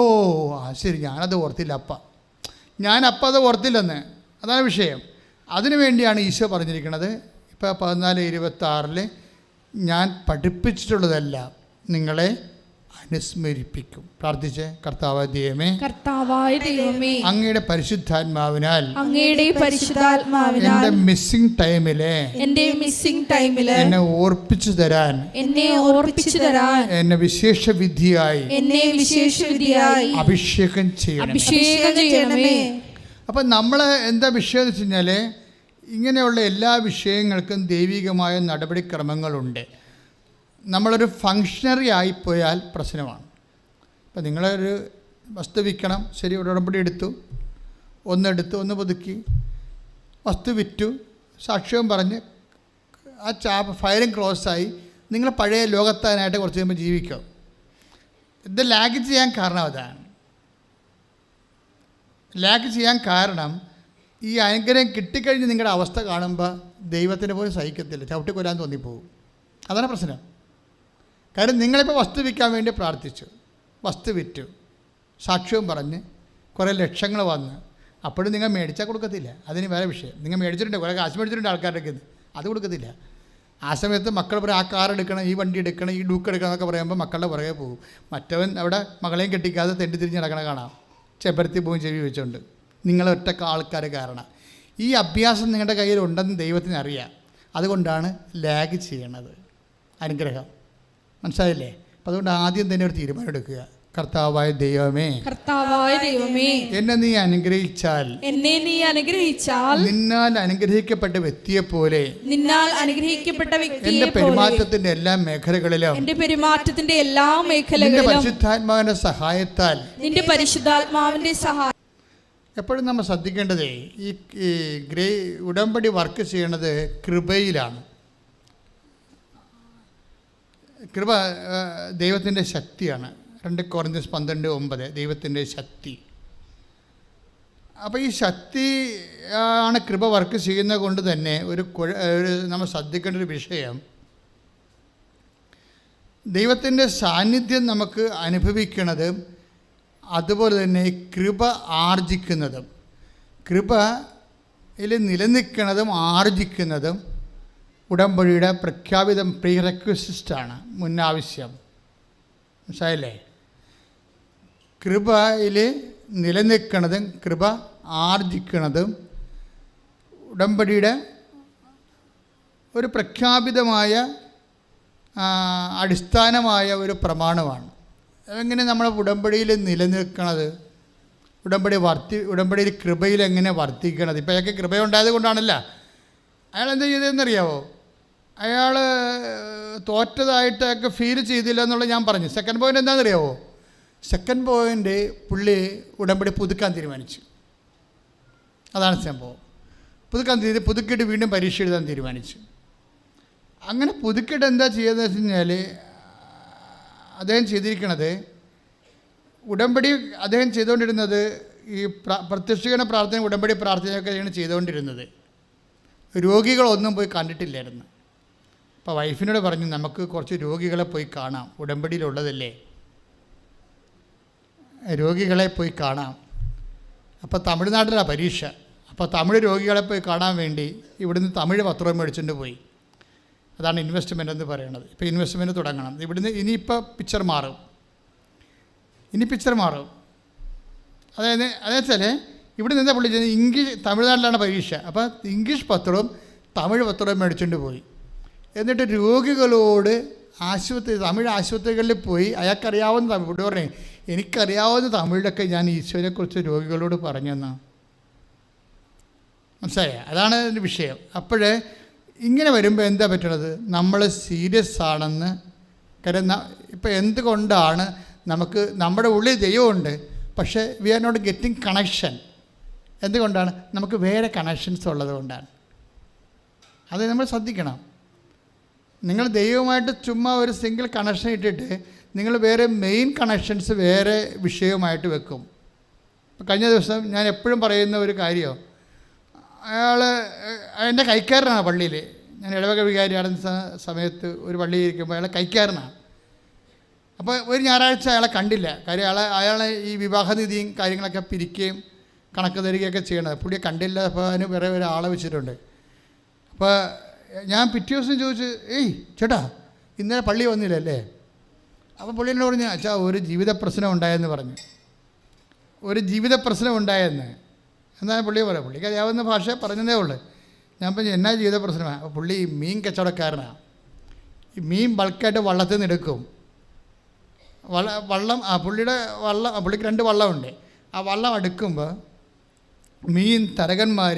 ശരി, ഞാനത് ഓർത്തില്ല, ഞാൻ അപ്പം അത് ഓർത്തില്ലെന്ന്. അതാണ് വിഷയം. അതിനു വേണ്ടിയാണ് ഈശോ പറഞ്ഞിരിക്കുന്നത്. ഇപ്പോൾ 14:26 ഞാൻ പഠിപ്പിച്ചിട്ടുള്ളതെല്ലാം നിങ്ങളെ അനുസ്മരിപ്പിക്കും. പ്രാർത്ഥിച്ച്. കർത്താവായ ദൈവമേ, കർത്താവായ ദൈവമേ, അങ്ങയുടെ പരിശുദ്ധാത്മാവിനാൽ അങ്ങയുടെ പരിശുദ്ധാത്മാവിനാൽ എൻ്റെ മിസ്സിംഗ് ടൈമിലെ എന്നെ ഓർപ്പിച്ചു തരാൻ എന്നെ വിശേഷ വിധിയായി അഭിഷേകം ചെയ്യണമേ. അപ്പം നമ്മൾ എന്താ വിഷയം എന്ന് വെച്ച് കഴിഞ്ഞാൽ, ഇങ്ങനെയുള്ള എല്ലാ വിഷയങ്ങൾക്കും ദൈവികമായ നടപടിക്രമങ്ങളുണ്ട്. നമ്മളൊരു ഫങ്ഷണറി ആയിപ്പോയാൽ പ്രശ്നമാണ്. ഇപ്പം നിങ്ങളൊരു വസ്തു വിൽക്കണം, ശരി, ഒരു ഉടമ്പടി എടുത്തു, ഒന്ന് പുതുക്കി, വസ്തു വിറ്റു, സാക്ഷ്യവും പറഞ്ഞ് ആ ഫയലും ക്ലോസായി, നിങ്ങൾ പഴയ ലോകത്താനായിട്ട് കുറച്ച് കഴിയുമ്പോൾ ജീവിക്കും. ഇത് ലാഗ് ചെയ്യാൻ കാരണം അതാണ്. ലാഗ് ചെയ്യാൻ കാരണം ഈ അനുഗ്രഹം കിട്ടിക്കഴിഞ്ഞ് നിങ്ങളുടെ അവസ്ഥ കാണുമ്പോൾ ദൈവത്തിന് പോലും സഹിക്കത്തില്ല, ചവിട്ടിക്കൊല്ലാൻ തോന്നിപ്പോകും. അതാണ് പ്രശ്നം. കാര്യം നിങ്ങളിപ്പോൾ വസ്തു വിൽക്കാൻ വേണ്ടി പ്രാർത്ഥിച്ചു, വസ്തു വിറ്റു, സാക്ഷ്യവും പറഞ്ഞ് കുറേ ലക്ഷങ്ങൾ വന്ന്, അപ്പോഴും നിങ്ങൾ മേടിച്ചാൽ കൊടുക്കത്തില്ല. അതിന് വേറെ വിഷയം. നിങ്ങൾ മേടിച്ചിട്ടുണ്ട്, കുറേ കാശ് മേടിച്ചിട്ടുണ്ട് ആൾക്കാരുടെ, അത് കൊടുക്കത്തില്ല. ആ സമയത്ത് മക്കൾ പറയും ആ കാർ എടുക്കണം, ഈ വണ്ടി എടുക്കണം, ഈ ഡൂക്ക് എടുക്കണം എന്നൊക്കെ പറയുമ്പോൾ മക്കളുടെ പുറകെ പോകും. മറ്റവൻ അവിടെ മകളെയും കെട്ടിക്കാതെ തെണ്ടി തിരിഞ്ഞ് നടക്കണ കാണാം, ചെമ്പരത്തി പോയി ചെവി വെച്ചുകൊണ്ട്. നിങ്ങളൊറ്റ ആൾക്കാർ കാരണം. ഈ അഭ്യാസം നിങ്ങളുടെ കയ്യിലുണ്ടെന്ന് ദൈവത്തിന് അറിയാം. അതുകൊണ്ടാണ് ലാഗ് ചെയ്യണത് അനുഗ്രഹം. മനസ്സിലായില്ലേ? അപ്പം അതുകൊണ്ട് ആദ്യം തന്നെ ഒരു തീരുമാനം എടുക്കുക. കർത്താവായ ദൈവമേ, എന്നെ നീ അനുഗ്രഹിച്ചാൽ നിന്നാൽ അനുഗ്രഹിക്കപ്പെട്ട വ്യക്തിയെ പോലെ എന്റെ പെരുമാറ്റത്തിന്റെ എല്ലാ മേഖലകളിലും നിന്റെ പരിശുദ്ധാത്മാവിന്റെ സഹായത്താൽ എപ്പോഴും നമ്മൾ ശ്രദ്ധിക്കേണ്ടതേ ഈ ഉടമ്പടി വർക്ക് ചെയ്യണത് കൃപയിലാണ്. കൃപ ദൈവത്തിൻ്റെ ശക്തിയാണ്. 2 Corinthians 12:9 ദൈവത്തിൻ്റെ ശക്തി. അപ്പോൾ ഈ ശക്തി ആണ് കൃപ വർക്ക് ചെയ്യുന്നത് കൊണ്ട് തന്നെ ഒരു നമ്മൾ ശ്രദ്ധിക്കേണ്ട ഒരു വിഷയം, ദൈവത്തിൻ്റെ സാന്നിധ്യം നമുക്ക് അനുഭവിക്കുന്നതും അതുപോലെ തന്നെ കൃപ ആർജിക്കുന്നതും, കൃപയിൽ നിലനിൽക്കുന്നതും ആർജിക്കുന്നതും ഉടമ്പടിയുടെ പ്രഖ്യാപിതം പ്രീറെക്വിസിറ്റാണ്, മുന്നാവശ്യം. മനസ്സിലായില്ലേ? കൃപയിൽ നിലനിൽക്കുന്നതും കൃപ ആർജിക്കുന്നതും ഉടമ്പടിയുടെ ഒരു പ്രഖ്യാപിതമായ അടിസ്ഥാനമായ ഒരു പ്രമാണമാണ്. എങ്ങനെ നമ്മൾ ഉടമ്പടിയിൽ നിലനിൽക്കണത്, ഉടമ്പടിയിൽ കൃപയിൽ എങ്ങനെ വർത്തിക്കണത്. ഇപ്പോൾ അയാൾക്ക് കൃപയുണ്ടായത് കൊണ്ടാണല്ല. അയാൾ എന്താ ചെയ്തതെന്നറിയാവോ? അയാൾ തോറ്റതായിട്ടൊക്കെ ഫീൽ ചെയ്തില്ല എന്നുള്ളത് ഞാൻ പറഞ്ഞു. സെക്കൻഡ് പോയിൻ്റ് എന്താണെന്നറിയാവോ? സെക്കൻഡ് പോയിൻ്റ് പുള്ളി ഉടമ്പടി പുതുക്കാൻ തീരുമാനിച്ചു. അതാണ് സംഭവം. പുതുക്കിയിട്ട് വീണ്ടും പരീക്ഷ എഴുതാൻ തീരുമാനിച്ചു. അങ്ങനെ പുതുക്കിയിട്ട് എന്താ ചെയ്യുന്നത് വെച്ച് കഴിഞ്ഞാൽ, അദ്ദേഹം ചെയ്തിരിക്കണത്, ഉടമ്പടി അദ്ദേഹം ചെയ്തുകൊണ്ടിരുന്നത് ഈ പ്രത്യക്ഷീകരണ പ്രാർത്ഥന, ഉടമ്പടി പ്രാർത്ഥനയൊക്കെയാണ് ചെയ്തുകൊണ്ടിരുന്നത്. രോഗികളൊന്നും പോയി കണ്ടിട്ടില്ലായിരുന്നു. അപ്പോൾ വൈഫിനോട് പറഞ്ഞു, നമുക്ക് കുറച്ച് രോഗികളെ പോയി കാണാം, ഉടമ്പടിയിലുള്ളതല്ലേ, രോഗികളെ പോയി കാണാം. അപ്പോൾ തമിഴ്നാട്ടിലാണ് പരീക്ഷ. അപ്പോൾ തമിഴ് രോഗികളെ പോയി കാണാൻ വേണ്ടി ഇവിടുന്ന് തമിഴ് പത്രം മേടിച്ചുകൊണ്ട് പോയി. അതാണ് ഇൻവെസ്റ്റ്മെൻ്റ് എന്ന് പറയുന്നത്. ഇപ്പോൾ ഇൻവെസ്റ്റ്മെൻറ്റ് തുടങ്ങണം. ഇവിടുന്ന് ഇനിയിപ്പോൾ പിക്ചർ മാറും. അതായത് വെച്ചാൽ ഇവിടെ നിന്ന് പുള്ളി ചെയ്യുന്നത് തമിഴ്നാട്ടിലാണ് പരീക്ഷ. അപ്പോൾ ഇംഗ്ലീഷ് പത്രവും തമിഴ് പത്രവും മേടിച്ചുകൊണ്ട് പോയി. എന്നിട്ട് രോഗികളോട് തമിഴ് ആശുപത്രികളിൽ പോയി അയാൾക്കറിയാവുന്ന തമിഴ് പറഞ്ഞേ, എനിക്കറിയാവുന്ന തമിഴിലൊക്കെ ഞാൻ ഈശോയെക്കുറിച്ച് രോഗികളോട് പറഞ്ഞെന്നാണ്. മനസ്സിലായ? അതാണ് അതിൻ്റെ വിഷയം. അപ്പോൾ ഇങ്ങനെ വരുമ്പോൾ എന്താ പറ്റണത്? നമ്മൾ സീരിയസ് ആണെന്ന് ഇപ്പം എന്തുകൊണ്ടാണ് നമുക്ക് നമ്മുടെ ഉള്ളിൽ ദൈവമുണ്ട്, പക്ഷേ we are not getting connection. എന്തുകൊണ്ടാണ്? നമുക്ക് വേറെ കണക്ഷൻസ് ഉള്ളത് കൊണ്ടാണ്. അത് നമ്മൾ ശ്രദ്ധിക്കണം. നിങ്ങൾ ദൈവമായിട്ട് ചുമ്മാ ഒരു സിംഗിൾ കണക്ഷൻ ഇട്ടിട്ട് നിങ്ങൾ വേറെ മെയിൻ കണക്ഷൻസ് വേറെ വിഷയവുമായിട്ട് വെക്കും. കഴിഞ്ഞ ദിവസം ഞാൻ എപ്പോഴും പറയുന്ന ഒരു കാര്യം, അയാൾ എൻ്റെ കൈക്കാരനാണ് പള്ളിയിൽ. ഞാൻ ഇടവക വികാരിയാടുന്ന സമയത്ത് ഒരു പള്ളിയിൽ ഇരിക്കുമ്പോൾ അയാളെ കൈക്കാരനാണ്. അപ്പോൾ ഒരു ഞായറാഴ്ച അയാളെ കണ്ടില്ല. കാര്യം അയാളെ ഈ വിവാഹനിധിയും കാര്യങ്ങളൊക്കെ പിരിക്കുകയും കണക്ക് തരികയൊക്കെ ചെയ്യണത്. പുള്ളിയെ കണ്ടില്ല, അപ്പോൾ അതിന് വേറെ ഒരാളെ വെച്ചിട്ടുണ്ട്. അപ്പോൾ ഞാൻ പിറ്റേ ദിവസം ചോദിച്ചു, ഏയ് ചേട്ടാ ഇന്നലെ പള്ളി വന്നില്ലല്ലേ? അപ്പോൾ പുള്ളി എന്നോട് പറഞ്ഞു, അച്ഛാ ഒരു ജീവിത പ്രശ്നം ഉണ്ടായെന്ന് പറഞ്ഞു. ഒരു ജീവിത പ്രശ്നം ഉണ്ടായെന്ന് എന്നാണ് പുള്ളി പറയാം. പുള്ളിക്ക് അറിയാവുന്ന ഭാഷ പറഞ്ഞതേ ഉള്ളൂ. ഞാൻ പറഞ്ഞു എന്നാ ജീവിത പ്രശ്നമാണ്? അപ്പോൾ പുള്ളി മീൻ കച്ചവടക്കാരനാണ്. ഈ മീൻ ബൾക്കായിട്ട് വള്ളത്തിൽ നിന്ന് എടുക്കും. വള്ളം പുള്ളിയുടെ പുള്ളിക്ക് 2 വള്ളമുണ്ട്. ആ വള്ളം അടുക്കുമ്പോൾ മീൻ തരകന്മാർ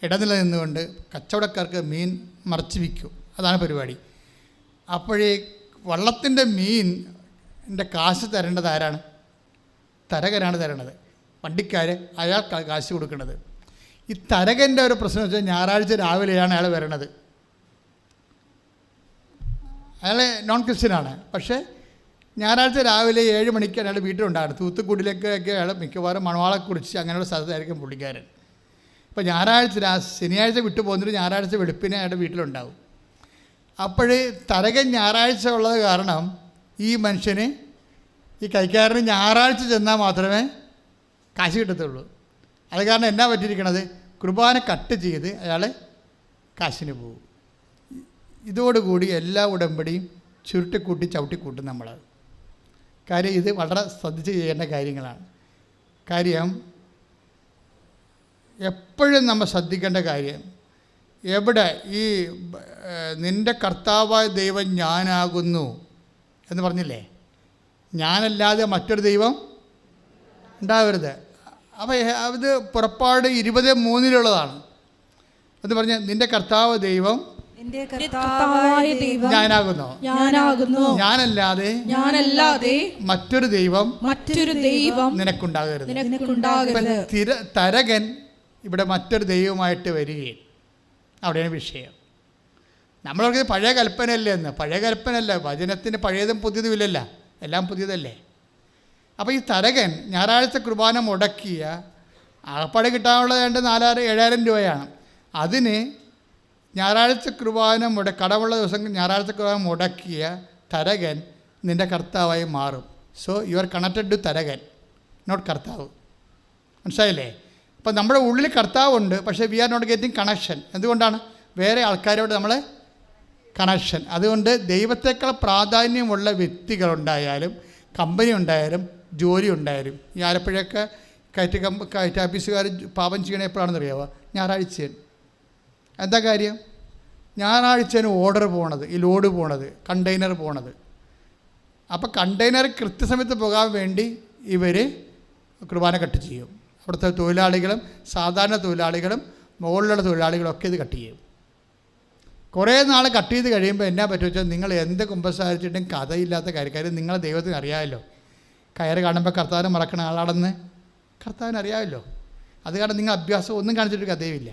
ഇടനില നിന്നുകൊണ്ട് കച്ചവടക്കാർക്ക് മീൻ മറച്ച് വിൽക്കും. അതാണ് പരിപാടി. അപ്പോഴേ വള്ളത്തിൻ്റെ മീനിൻ്റെ കാശ് തരേണ്ടത് ആരാണ്? തരകനാണ് തരേണ്ടത്. വണ്ടിക്കാർ അയാൾ കാശ് കൊടുക്കുന്നത്. ഈ തരകൻ്റെ ഒരു പ്രശ്നം വെച്ചാൽ ഞായറാഴ്ച രാവിലെയാണ് അയാൾ വരണത്. അയാൾ നോൺ ക്രിസ്ത്യനാണ്. പക്ഷേ ഞായറാഴ്ച രാവിലെ 7 മണിക്ക് അയാൾ വീട്ടിലുണ്ടാകും. തൂത്തുക്കുടിയിലേക്കൊക്കെ അയാൾ മിക്കവാറും മണവാളെ കുറിച്ച് അങ്ങനെയുള്ള സ്ഥലത്തായിരിക്കും പുള്ളിക്കാരൻ. അപ്പോൾ ശനിയാഴ്ച വിട്ടു പോകുന്നൊരു ഞായറാഴ്ച വെളുപ്പിനെ അയാളുടെ വീട്ടിലുണ്ടാവും. അപ്പോഴേ തരകൻ ഞായറാഴ്ച ഉള്ളത് കാരണം ഈ മനുഷ്യന്, ഈ കൈക്കാരന് ഞായറാഴ്ച ചെന്നാൽ മാത്രമേ കാശ് കിട്ടത്തുള്ളൂ. അത് കാരണം എന്നാ പറ്റിയിരിക്കണത്? കുർബാന കട്ട് ചെയ്ത് അയാൾ കാശിന് പോകും. ഇതോടുകൂടി എല്ലാ ഉടമ്പടിയും ചുരുട്ടിക്കൂട്ടി ചവിട്ടിക്കൂട്ടും നമ്മൾ. കാര്യം ഇത് വളരെ ശ്രദ്ധിച്ച് ചെയ്യേണ്ട കാര്യങ്ങളാണ്. കാര്യം എപ്പോഴും നമ്മൾ ശ്രദ്ധിക്കേണ്ട കാര്യം, എവിടെ ഈ നിൻ്റെ കർത്താവായ ദൈവം ഞാനാകുന്നു എന്ന് പറഞ്ഞില്ലേ, ഞാനല്ലാതെ മറ്റൊരു ദൈവം ഉണ്ടാവരുത്. അപ്പോൾ അത് പുറപ്പാട് 20:3 എന്ന് പറഞ്ഞാൽ നിൻ്റെ കർത്താവ് ദൈവം ഞാനാകുന്നു, ഞാനല്ലാതെ മറ്റൊരു ദൈവം നിനക്കുണ്ടാകരുത്. തരകൻ ഇവിടെ മറ്റൊരു ദൈവമായിട്ട് വരികയും അവിടെയാണ് വിഷയം. നമ്മളൊക്കെ പഴയ കൽപ്പനയല്ലേ എന്ന്. പഴയ കൽപ്പനയല്ല, വചനത്തിന് പഴയതും പുതിയതും ഇല്ലല്ല, എല്ലാം പുതിയതല്ലേ. അപ്പോൾ ഈ തരകൻ ഞായറാഴ്ച കുർബാന മുടക്കിയ ആകപ്പാടെ കിട്ടാനുള്ളത് 7,000 രൂപയാണ്. അതിന് ഞായറാഴ്ച കുർബാന കടമുള്ള ദിവസം ഞായറാഴ്ച കുർബാന മുടക്കിയ തരകൻ നിൻ്റെ കർത്താവായി മാറും. So you are connected to തരകൻ, നോട്ട് കർത്താവ്. മനസ്സിലായില്ലേ? അപ്പോൾ നമ്മുടെ ഉള്ളിൽ കർത്താവുണ്ട്, പക്ഷേ we are not getting connection. എന്തുകൊണ്ടാണ്? വേറെ ആൾക്കാരോട് നമ്മൾ കണക്ഷൻ. അതുകൊണ്ട് ദൈവത്തേക്കാൾ പ്രാധാന്യമുള്ള വ്യക്തികളുണ്ടായാലും കമ്പനി ഉണ്ടായാലും ജോലി ഉണ്ടായാലും, ഈ ആലപ്പുഴയൊക്കെ കയറ്റ് ഓഫീസുകാർ പാപം ചെയ്യണ എപ്പോഴാണെന്ന് അറിയാമോ? ഞായറാഴ്ചയാണ്. എന്താ കാര്യം? ഞായറാഴ്ചയാണ് ഓർഡർ പോണത്, ഈ ലോഡ് പോണത്, കണ്ടെയ്നർ പോണത്. അപ്പോൾ കണ്ടെയ്നർ കൃത്യസമയത്ത് പോകാൻ വേണ്ടി ഇവർ കുർബാന കട്ട് ചെയ്യും. അവിടുത്തെ തൊഴിലാളികളും സാധാരണ തൊഴിലാളികളും മുകളിലുള്ള തൊഴിലാളികളൊക്കെ ഇത് കട്ട് ചെയ്യും. കുറേ നാൾ കട്ട് ചെയ്ത് കഴിയുമ്പോൾ എന്നാ പറ്റുക വെച്ചാൽ, നിങ്ങൾ എന്ത് കുമ്പസാരിച്ചിട്ടും കഥയില്ലാത്ത കാര്യം നിങ്ങളെ ദൈവത്തിന് അറിയാമല്ലോ. കയറ് കാണുമ്പോൾ കർത്താവിനെ മറക്കണ ആളാണെന്ന് കർത്താവിന് അറിയാമല്ലോ. അത് കാരണം നിങ്ങൾ അഭ്യാസം ഒന്നും കാണിച്ചിട്ട് കഥയുമില്ല.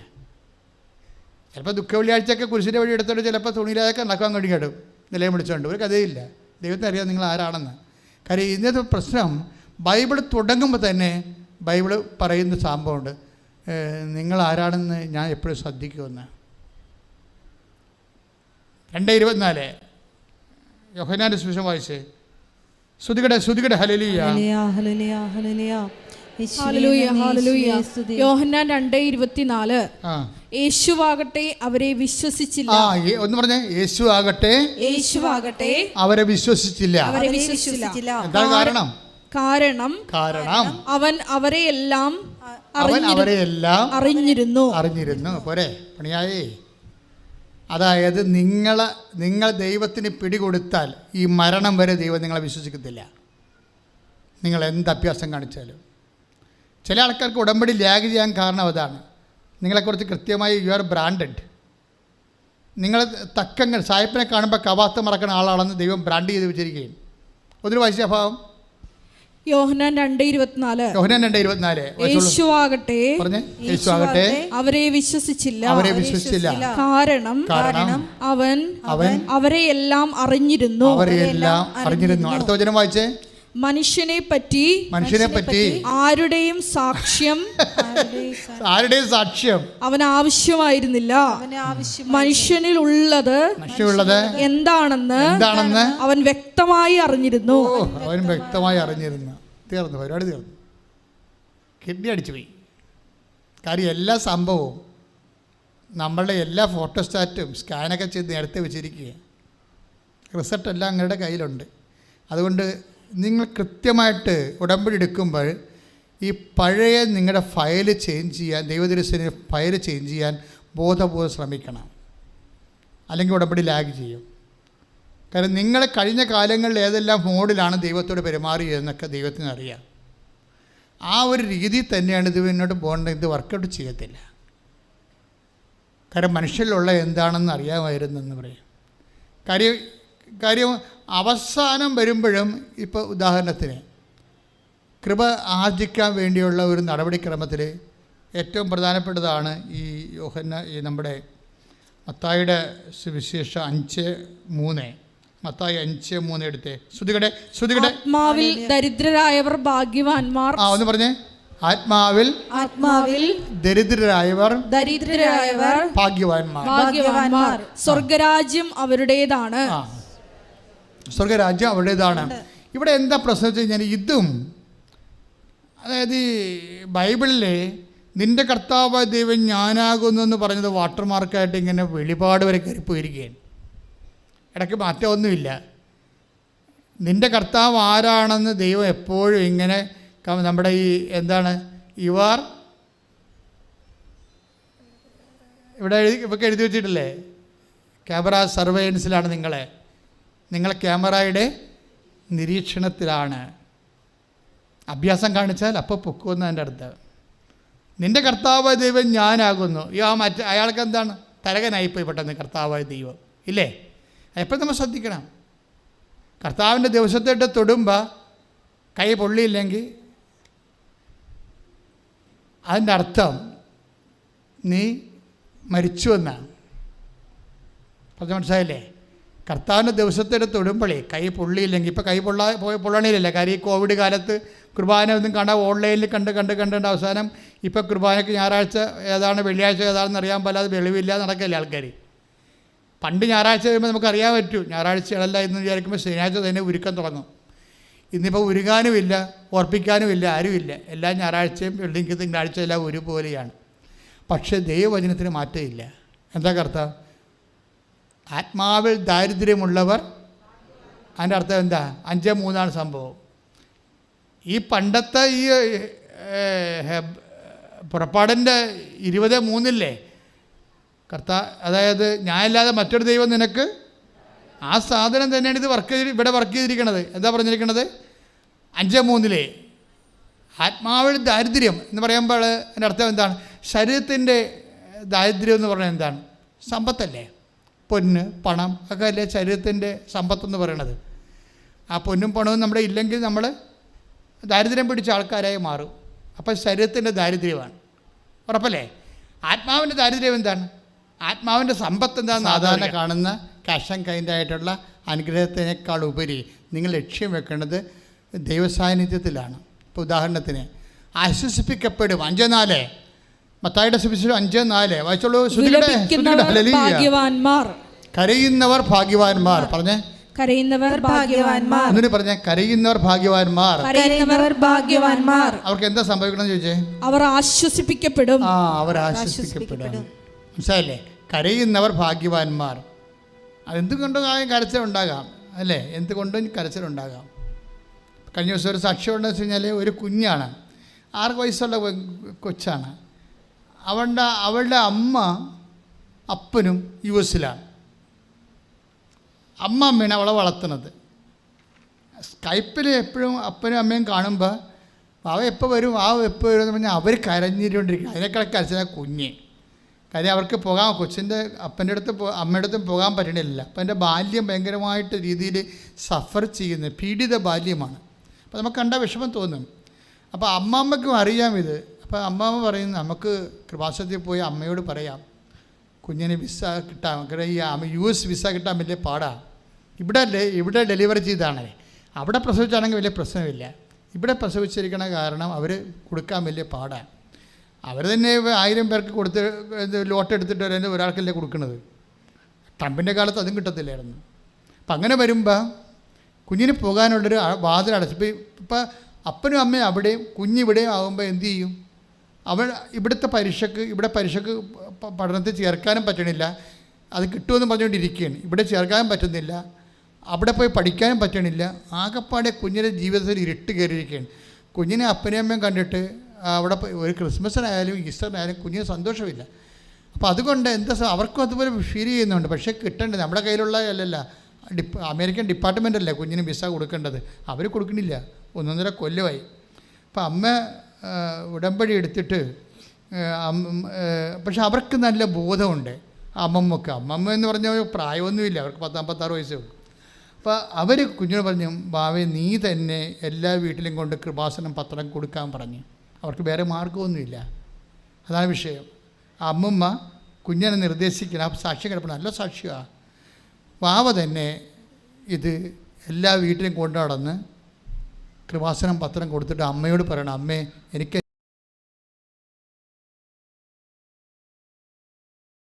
ചിലപ്പോൾ ദുഃഖ വെള്ളിയാഴ്ചയൊക്കെ കുരിശിൻ്റെ വഴി എടുത്തോണ്ട് ചിലപ്പോൾ തുണിയിലൊക്കെ നടക്കാൻ വേണ്ടി കേടും നിലയം വിളിച്ചുകൊണ്ട് ഒരു കഥയില്ല. ദൈവത്തിന് അറിയാം നിങ്ങൾ ആരാണെന്ന്. കാര്യം ഇന്നത്തെ പ്രശ്നം, ബൈബിൾ തുടങ്ങുമ്പോൾ തന്നെ ബൈബിൾ പറയുന്ന സംഭവമുണ്ട്, നിങ്ങൾ ആരാണെന്ന് ഞാൻ എപ്പോഴും ശ്രദ്ധിക്കുമെന്ന്. 2:24 യോഹന്നാന്റെ സുവിശേഷം വായിച്ചേ. സ്തുതിക്കട്ടെ ഹല്ലേലൂയ. യോഹന്നാൻ 2:24. യേശുവാകട്ടെ അവരെ വിശ്വസിച്ചില്ല. ഒന്ന് പറഞ്ഞേ, യേശുവാകട്ടെ അവരെ വിശ്വസിച്ചില്ല. എന്താ കാരണം? കാരണം അവൻ അവരെയെല്ലാം അറിഞ്ഞിരുന്നു. പോരെ പണിയായേ. അതായത് നിങ്ങൾ ദൈവത്തിന് പിടികൊടുത്താൽ ഈ മരണം വരെ ദൈവം നിങ്ങളെ വിശ്വസിക്കത്തില്ല, നിങ്ങൾ എന്ത് അഭ്യാസം കാണിച്ചാലും. ചില ആൾക്കാർക്ക് ഉടമ്പടി ലാഗ് ചെയ്യാൻ കാരണം അതാണ്. നിങ്ങളെക്കുറിച്ച് കൃത്യമായി യു ആർ ബ്രാൻഡഡ്. നിങ്ങൾ തക്കങ്ങൾ സായിപ്പിനെ കാണുമ്പോൾ കവാത്ത് മറക്കുന്ന ആളാണെന്ന് ദൈവം ബ്രാൻഡ് ചെയ്ത് വെച്ചിരിക്കുകയും. ഒരു വൈശ്യഭാവം. യോഹന്നാൻ 2:24. യേശുവാകട്ടെ അവരെ വിശ്വസിച്ചില്ല. കാരണം അവൻ അവരെയെല്ലാം അറിഞ്ഞിരുന്നു. അടുത്ത വചനം വായിച്ചേ. മനുഷ്യനെ പറ്റി ആരുടെയും സാക്ഷ്യം അവൻ ആവശ്യമായിരുന്നില്ല. മനുഷ്യനിൽ ഉള്ളത് എന്താണെന്ന് അവൻ വ്യക്തമായി അറിഞ്ഞിരുന്നു. തീർന്നു, പരിപാടി തീർന്നു. കിഡ്നി അടിച്ചു പോയി. കാര്യം എല്ലാ സംഭവവും നമ്മളുടെ എല്ലാ ഫോട്ടോസ്റ്റാറ്റും സ്കാനൊക്കെ ചെയ്ത് നേരത്തെ വെച്ചിരിക്കുക. റിസൾട്ടെല്ലാം നിങ്ങളുടെ കയ്യിലുണ്ട്. അതുകൊണ്ട് നിങ്ങൾ കൃത്യമായിട്ട് ഉടമ്പടി എടുക്കുമ്പോൾ ഈ പഴയ നിങ്ങളുടെ ഫയൽ ചേഞ്ച് ചെയ്യാൻ, ദൈവദർശന ഫയൽ ചേഞ്ച് ചെയ്യാൻ ബോധപൂർവ്വം ശ്രമിക്കണം. അല്ലെങ്കിൽ ഉടമ്പടി ലാഗ് ചെയ്യും. കാരണം നിങ്ങൾ കഴിഞ്ഞ കാലങ്ങളിൽ ഏതെല്ലാം മോഡിലാണ് ദൈവത്തോട് പെരുമാറിയതെന്നൊക്കെ ദൈവത്തിന് അറിയാം. ആ ഒരു രീതി തന്നെയാണ് ഇത് മുന്നോട്ട് പോകേണ്ടത്. ഇത് വർക്കൗട്ട് ചെയ്യത്തില്ല. കാരണം മനുഷ്യരിലുള്ള എന്താണെന്ന് അറിയാമായിരുന്നെന്ന് പറയും. കാര്യം അവസാനം വരുമ്പോഴും ഇപ്പോൾ ഉദാഹരണത്തിന് കൃപ ആർജിക്കാൻ വേണ്ടിയുള്ള ഒരു നടപടിക്രമത്തിൽ ഏറ്റവും പ്രധാനപ്പെട്ടതാണ് ഈ നമ്മുടെ മത്തായിയുടെ സുവിശേഷം 5:3. മത്തായി 5:3 എടുത്തേ. ശ്രുതികടെ ആത്മാവിൽ ദരിദ്രരായവർ ഭാഗ്യവാന്മാർ. ഒന്ന് പറഞ്ഞേ. ആത്മാവിൽ ദരിദ്രരായവർ ഭാഗ്യവാന്മാർ. സ്വർഗരാജ്യം അവരുടേതാണ്. സ്വർഗരാജ്യം അവരുടേതാണ്. ഇവിടെ എന്താ പ്രശ്നം വെച്ച് കഴിഞ്ഞാൽ ഇതും, അതായത് ബൈബിളിലെ നിന്റെ കർത്താവ് ദൈവം ഞാനാകുന്നു എന്ന് പറഞ്ഞത് വാട്ടർമാർക്കായിട്ട് ഇങ്ങനെ വെളിപാട് വരെ കയറി പോയിരിക്കുകയാണ്. ഇടയ്ക്ക് മാറ്റമൊന്നുമില്ല. നിന്റെ കർത്താവ് ആരാണെന്ന് ദൈവം എപ്പോഴും ഇങ്ങനെ നമ്മുടെ ഈ എന്താണ് യുവർ ഇവിടെ ഇവർക്ക് എഴുതി വെച്ചിട്ടില്ലേ, ക്യാമറ സർവൈലൻസിലാണ് നിങ്ങളെ ക്യാമറയുടെ നിരീക്ഷണത്തിലാണ്. അഭ്യാസം കാണിച്ചാൽ അപ്പോൾ പൊക്കുമെന്ന് എൻ്റെ അടുത്ത്. നിൻ്റെ കർത്താവായ ദൈവം ഞാനാകുന്നു. അയാൾക്ക് എന്താണ് തരകനായിപ്പോയി പെട്ടെന്ന് കർത്താവായ ദൈവം ഇല്ലേ? എപ്പോഴും നമ്മൾ ശ്രദ്ധിക്കണം. കർത്താവിൻ്റെ ദിവസത്തേട്ട് തൊടുമ്പോൾ കൈ പൊള്ളിയില്ലെങ്കിൽ അതിൻ്റെ അർത്ഥം നീ മരിച്ചുവെന്നാണ്. പറഞ്ഞ മനസ്സിലായില്ലേ? കർത്താവിൻ്റെ ദിവസത്തേട്ട് തൊടുമ്പോഴേ കൈ പൊള്ളിയില്ലെങ്കിൽ, ഇപ്പോൾ കൈ പൊള്ളണിയില്ല. കാര്യം ഈ കോവിഡ് കാലത്ത് കുർബാന ഒന്നും കാണാൻ ഓൺലൈനിൽ കണ്ട് അവസാനം ഇപ്പോൾ കുർബാനയ്ക്ക് ഞായറാഴ്ച ഏതാണ് വെള്ളിയാഴ്ച ഏതാണെന്ന് അറിയാൻ പാലാതെ വെളിവില്ല നടക്കല്ലേ ആൾക്കാർ. പണ്ട് ഞായറാഴ്ച കഴിയുമ്പോൾ നമുക്കറിയാൻ പറ്റൂ ഞായറാഴ്ചകളല്ല എന്ന് വിചാരിക്കുമ്പോൾ ശനിയാഴ്ച തന്നെ ഉരുക്കാൻ തുടങ്ങും. ഇന്നിപ്പോൾ ഉരുകാനുമില്ല, ഓർപ്പിക്കാനുമില്ല, ആരുമില്ല. എല്ലാ ഞായറാഴ്ചയും വെള്ളിക്ക് തിങ്കളാഴ്ച എല്ലാം ഒരുപോലെയാണ്. പക്ഷേ ദൈവവചനത്തിന് മാറ്റമില്ല. എന്താ കർത്താവ്? ആത്മാവിൽ ദാരിദ്ര്യമുള്ളവർ, അതിൻ്റെ അർത്ഥം എന്താ? 5:3 സംഭവം. ഈ പണ്ടത്തെ ഈ പുറപ്പാടിൻ്റെ 20:3 അതായത് ഞാനില്ലാതെ മറ്റൊരു ദൈവം നിനക്ക്, ആ സാധനം തന്നെയാണ് ഇത് ഇവിടെ വർക്ക് ചെയ്തിരിക്കുന്നത്. എന്താ പറഞ്ഞിരിക്കുന്നത്? 5:3 ആത്മാവിൽ ദാരിദ്ര്യം എന്ന് പറയുമ്പോൾ അതിൻ്റെ അർത്ഥം എന്താണ്? ശരീരത്തിൻ്റെ ദാരിദ്ര്യം എന്ന് പറഞ്ഞാൽ എന്താണ്? സമ്പത്തല്ലേ? പൊന്ന് പണം ഒക്കെ അല്ലേ ശരീരത്തിൻ്റെ സമ്പത്തെന്ന് പറയണത്. ആ പൊന്നും പണവും നമ്മുടെ ഇല്ലെങ്കിൽ നമ്മൾ ദാരിദ്ര്യം പിടിച്ച ആൾക്കാരായി മാറും. അപ്പോൾ ശരീരത്തിൻ്റെ ദാരിദ്ര്യമാണ്. ഉറപ്പല്ലേ? ആത്മാവിൻ്റെ ദാരിദ്ര്യം എന്താണ്? ആത്മാവിൻ്റെ സമ്പത്ത് എന്താണെന്ന് സാധാരണ കാണുന്ന ക്യാഷ് ആൻഡ് കൈൻഡ് ആയിട്ടുള്ള അനുഗ്രഹത്തിനേക്കാൾ ഉപരി നിങ്ങൾ ലക്ഷ്യം വെക്കേണ്ടത് ദൈവസാന്നിധ്യത്തിലാണ്. ഇപ്പോൾ ഉദാഹരണത്തിന് ആശ്വസിപ്പിക്കപ്പെടും. 5:4 മത്തായിയുടെ സുവിശേഷം 5:4 വായിച്ചോളൂ. കരയുന്നവർ ഭാഗ്യവാന്മാർ. പറഞ്ഞേ, കരയുന്നവർ ഭാഗ്യവാന്മാർ. എന്നിട്ട് പറഞ്ഞേ, കരയുന്നവർ ഭാഗ്യവാന്മാർ. അവർക്ക് എന്താ സംഭവിക്കണം ചോദിച്ചേ? അവർ ആശ്വസിപ്പിക്കപ്പെടും. അവർ ആശ്വസിപ്പിക്കപ്പെടും. മനസ്സിലായില്ലേ? കരയുന്നവർ ഭാഗ്യവാന്മാർ. അതെന്തുകൊണ്ടും കരച്ചിലുണ്ടാകാം അല്ലേ? എന്തുകൊണ്ടും കരച്ചിലുണ്ടാകാം. കഴിഞ്ഞ ദിവസം ഒരു സാക്ഷ്യം ഉണ്ടെന്ന് വെച്ച് കഴിഞ്ഞാൽ ഒരു കുഞ്ഞാണ്, 6 വയസ്സുള്ള കൊച്ചാണ്. അവളുടെ അപ്പനും US-ലാണ്. അമ്മയാണ് അവളെ വളർത്തുന്നത്. സ്കൈപ്പിൽ എപ്പോഴും അപ്പനും അമ്മയും കാണുമ്പോൾ അവ എപ്പോൾ വരും എന്ന് പറഞ്ഞാൽ അവർ കരഞ്ഞിട്ടുകൊണ്ടിരിക്കും. അതിനേക്കാളൊക്കെ കരച്ചാൽ കുഞ്ഞ്. കാര്യം അവർക്ക് കൊച്ചിൻ്റെ അമ്മയുടെ അടുത്തും പോകാൻ പറ്റണില്ല. അപ്പം എൻ്റെ ബാല്യം ഭയങ്കരമായിട്ട് രീതിയിൽ സഫർ ചെയ്യുന്നത് പീഡിത ബാല്യമാണ്. അപ്പോൾ നമുക്ക് കണ്ട വിഷമം തോന്നും. അപ്പോൾ അമ്മാമ്മയ്ക്കും അറിയാം ഇത്. അപ്പോൾ അമ്മാമ്മ പറയും, നമുക്ക് കൃപാസനത്തിൽ പോയി അമ്മയോട് പറയാം, കുഞ്ഞിന് വിസ കിട്ടാൻ, ഈ US വിസ കിട്ടാൻ വലിയ പാടാണ്. ഇവിടെ ഡെലിവറി ചെയ്താണേ, അവിടെ പ്രസവിച്ചാണെങ്കിൽ വലിയ പ്രശ്നമില്ല. ഇവിടെ പ്രസവിച്ചിരിക്കണ കാരണം അവർ കൊടുക്കാൻ വലിയ പാടാണ്. അവർ തന്നെ 1000 പേർക്ക് കൊടുത്ത് ലോട്ട് എടുത്തിട്ട് തന്നെ ഒരാൾക്കല്ലേ കൊടുക്കുന്നത്. ട്രംപിൻ്റെ കാലത്ത് അതും കിട്ടത്തില്ലായിരുന്നു. അപ്പം അങ്ങനെ വരുമ്പോൾ കുഞ്ഞിന് പോകാനുള്ളൊരു വാതിലടച്ച് ഇപ്പം അപ്പനും അമ്മയും അവിടെയും കുഞ്ഞിവിടെയും ആകുമ്പോൾ എന്തു ചെയ്യും? ഇവിടുത്തെ പരീക്ഷയ്ക്ക് പഠനത്തിൽ ചേർക്കാനും പറ്റണില്ല, അത് കിട്ടുമെന്ന് പറഞ്ഞുകൊണ്ടിരിക്കുകയാണ്. ഇവിടെ ചേർക്കാനും പറ്റുന്നില്ല, അവിടെ പോയി പഠിക്കാനും പറ്റണില്ല. ആകെപ്പാടെ കുഞ്ഞിൻ്റെ ജീവിതത്തിൽ ഇരുട്ട് കയറിയിരിക്കുകയാണ്. കുഞ്ഞിനെ അപ്പനെയും അമ്മയും കണ്ടിട്ട് അവിടെ ഒരു ക്രിസ്മസിനായാലും ഈസ്റ്ററിനായാലും കുഞ്ഞിന് സന്തോഷമില്ല. അപ്പോൾ അതുകൊണ്ട് അവർക്കും അതുപോലെ ഫീൽ ചെയ്യുന്നുണ്ട്. പക്ഷേ കിട്ടേണ്ടത് നമ്മുടെ കയ്യിലുള്ള അല്ലല്ല, അമേരിക്കൻ ഡിപ്പാർട്ട്മെൻ്റ് അല്ലേ കുഞ്ഞിന് വിസ കൊടുക്കേണ്ടത്, അവർ കൊടുക്കണില്ല. 1.5 കൊല്ലമായി. അപ്പോൾ അമ്മ ഉടമ്പടി എടുത്തിട്ട് പക്ഷെ അവർക്ക് നല്ല ബോധമുണ്ട്. അമ്മമ്മ എന്ന് പറഞ്ഞാൽ പ്രായമൊന്നുമില്ല, അവർക്ക് 56 വയസ്സേ ഉള്ളൂ. അപ്പോൾ അവർ കുഞ്ഞിനോട് പറഞ്ഞു, ബാവേ നീ തന്നെ എല്ലാ വീട്ടിലും കൊണ്ട് കൃപാസനം പത്രം കൊടുക്കാൻ പറഞ്ഞു. അവർക്ക് വേറെ മാർഗമൊന്നുമില്ല. അതാണ് വിഷയം. അമ്മമ്മ കുഞ്ഞിനെ നിർദ്ദേശിക്കണം. ആ സാക്ഷ്യം കിടപ്പണം, നല്ല സാക്ഷിയാണ്. ബാവ തന്നെ ഇത് എല്ലാ വീട്ടിലും കൊണ്ടു നടന്ന് കൃപാസനം പത്രം കൊടുത്തിട്ട് അമ്മയോട് പറയണം, അമ്മേ എനിക്ക്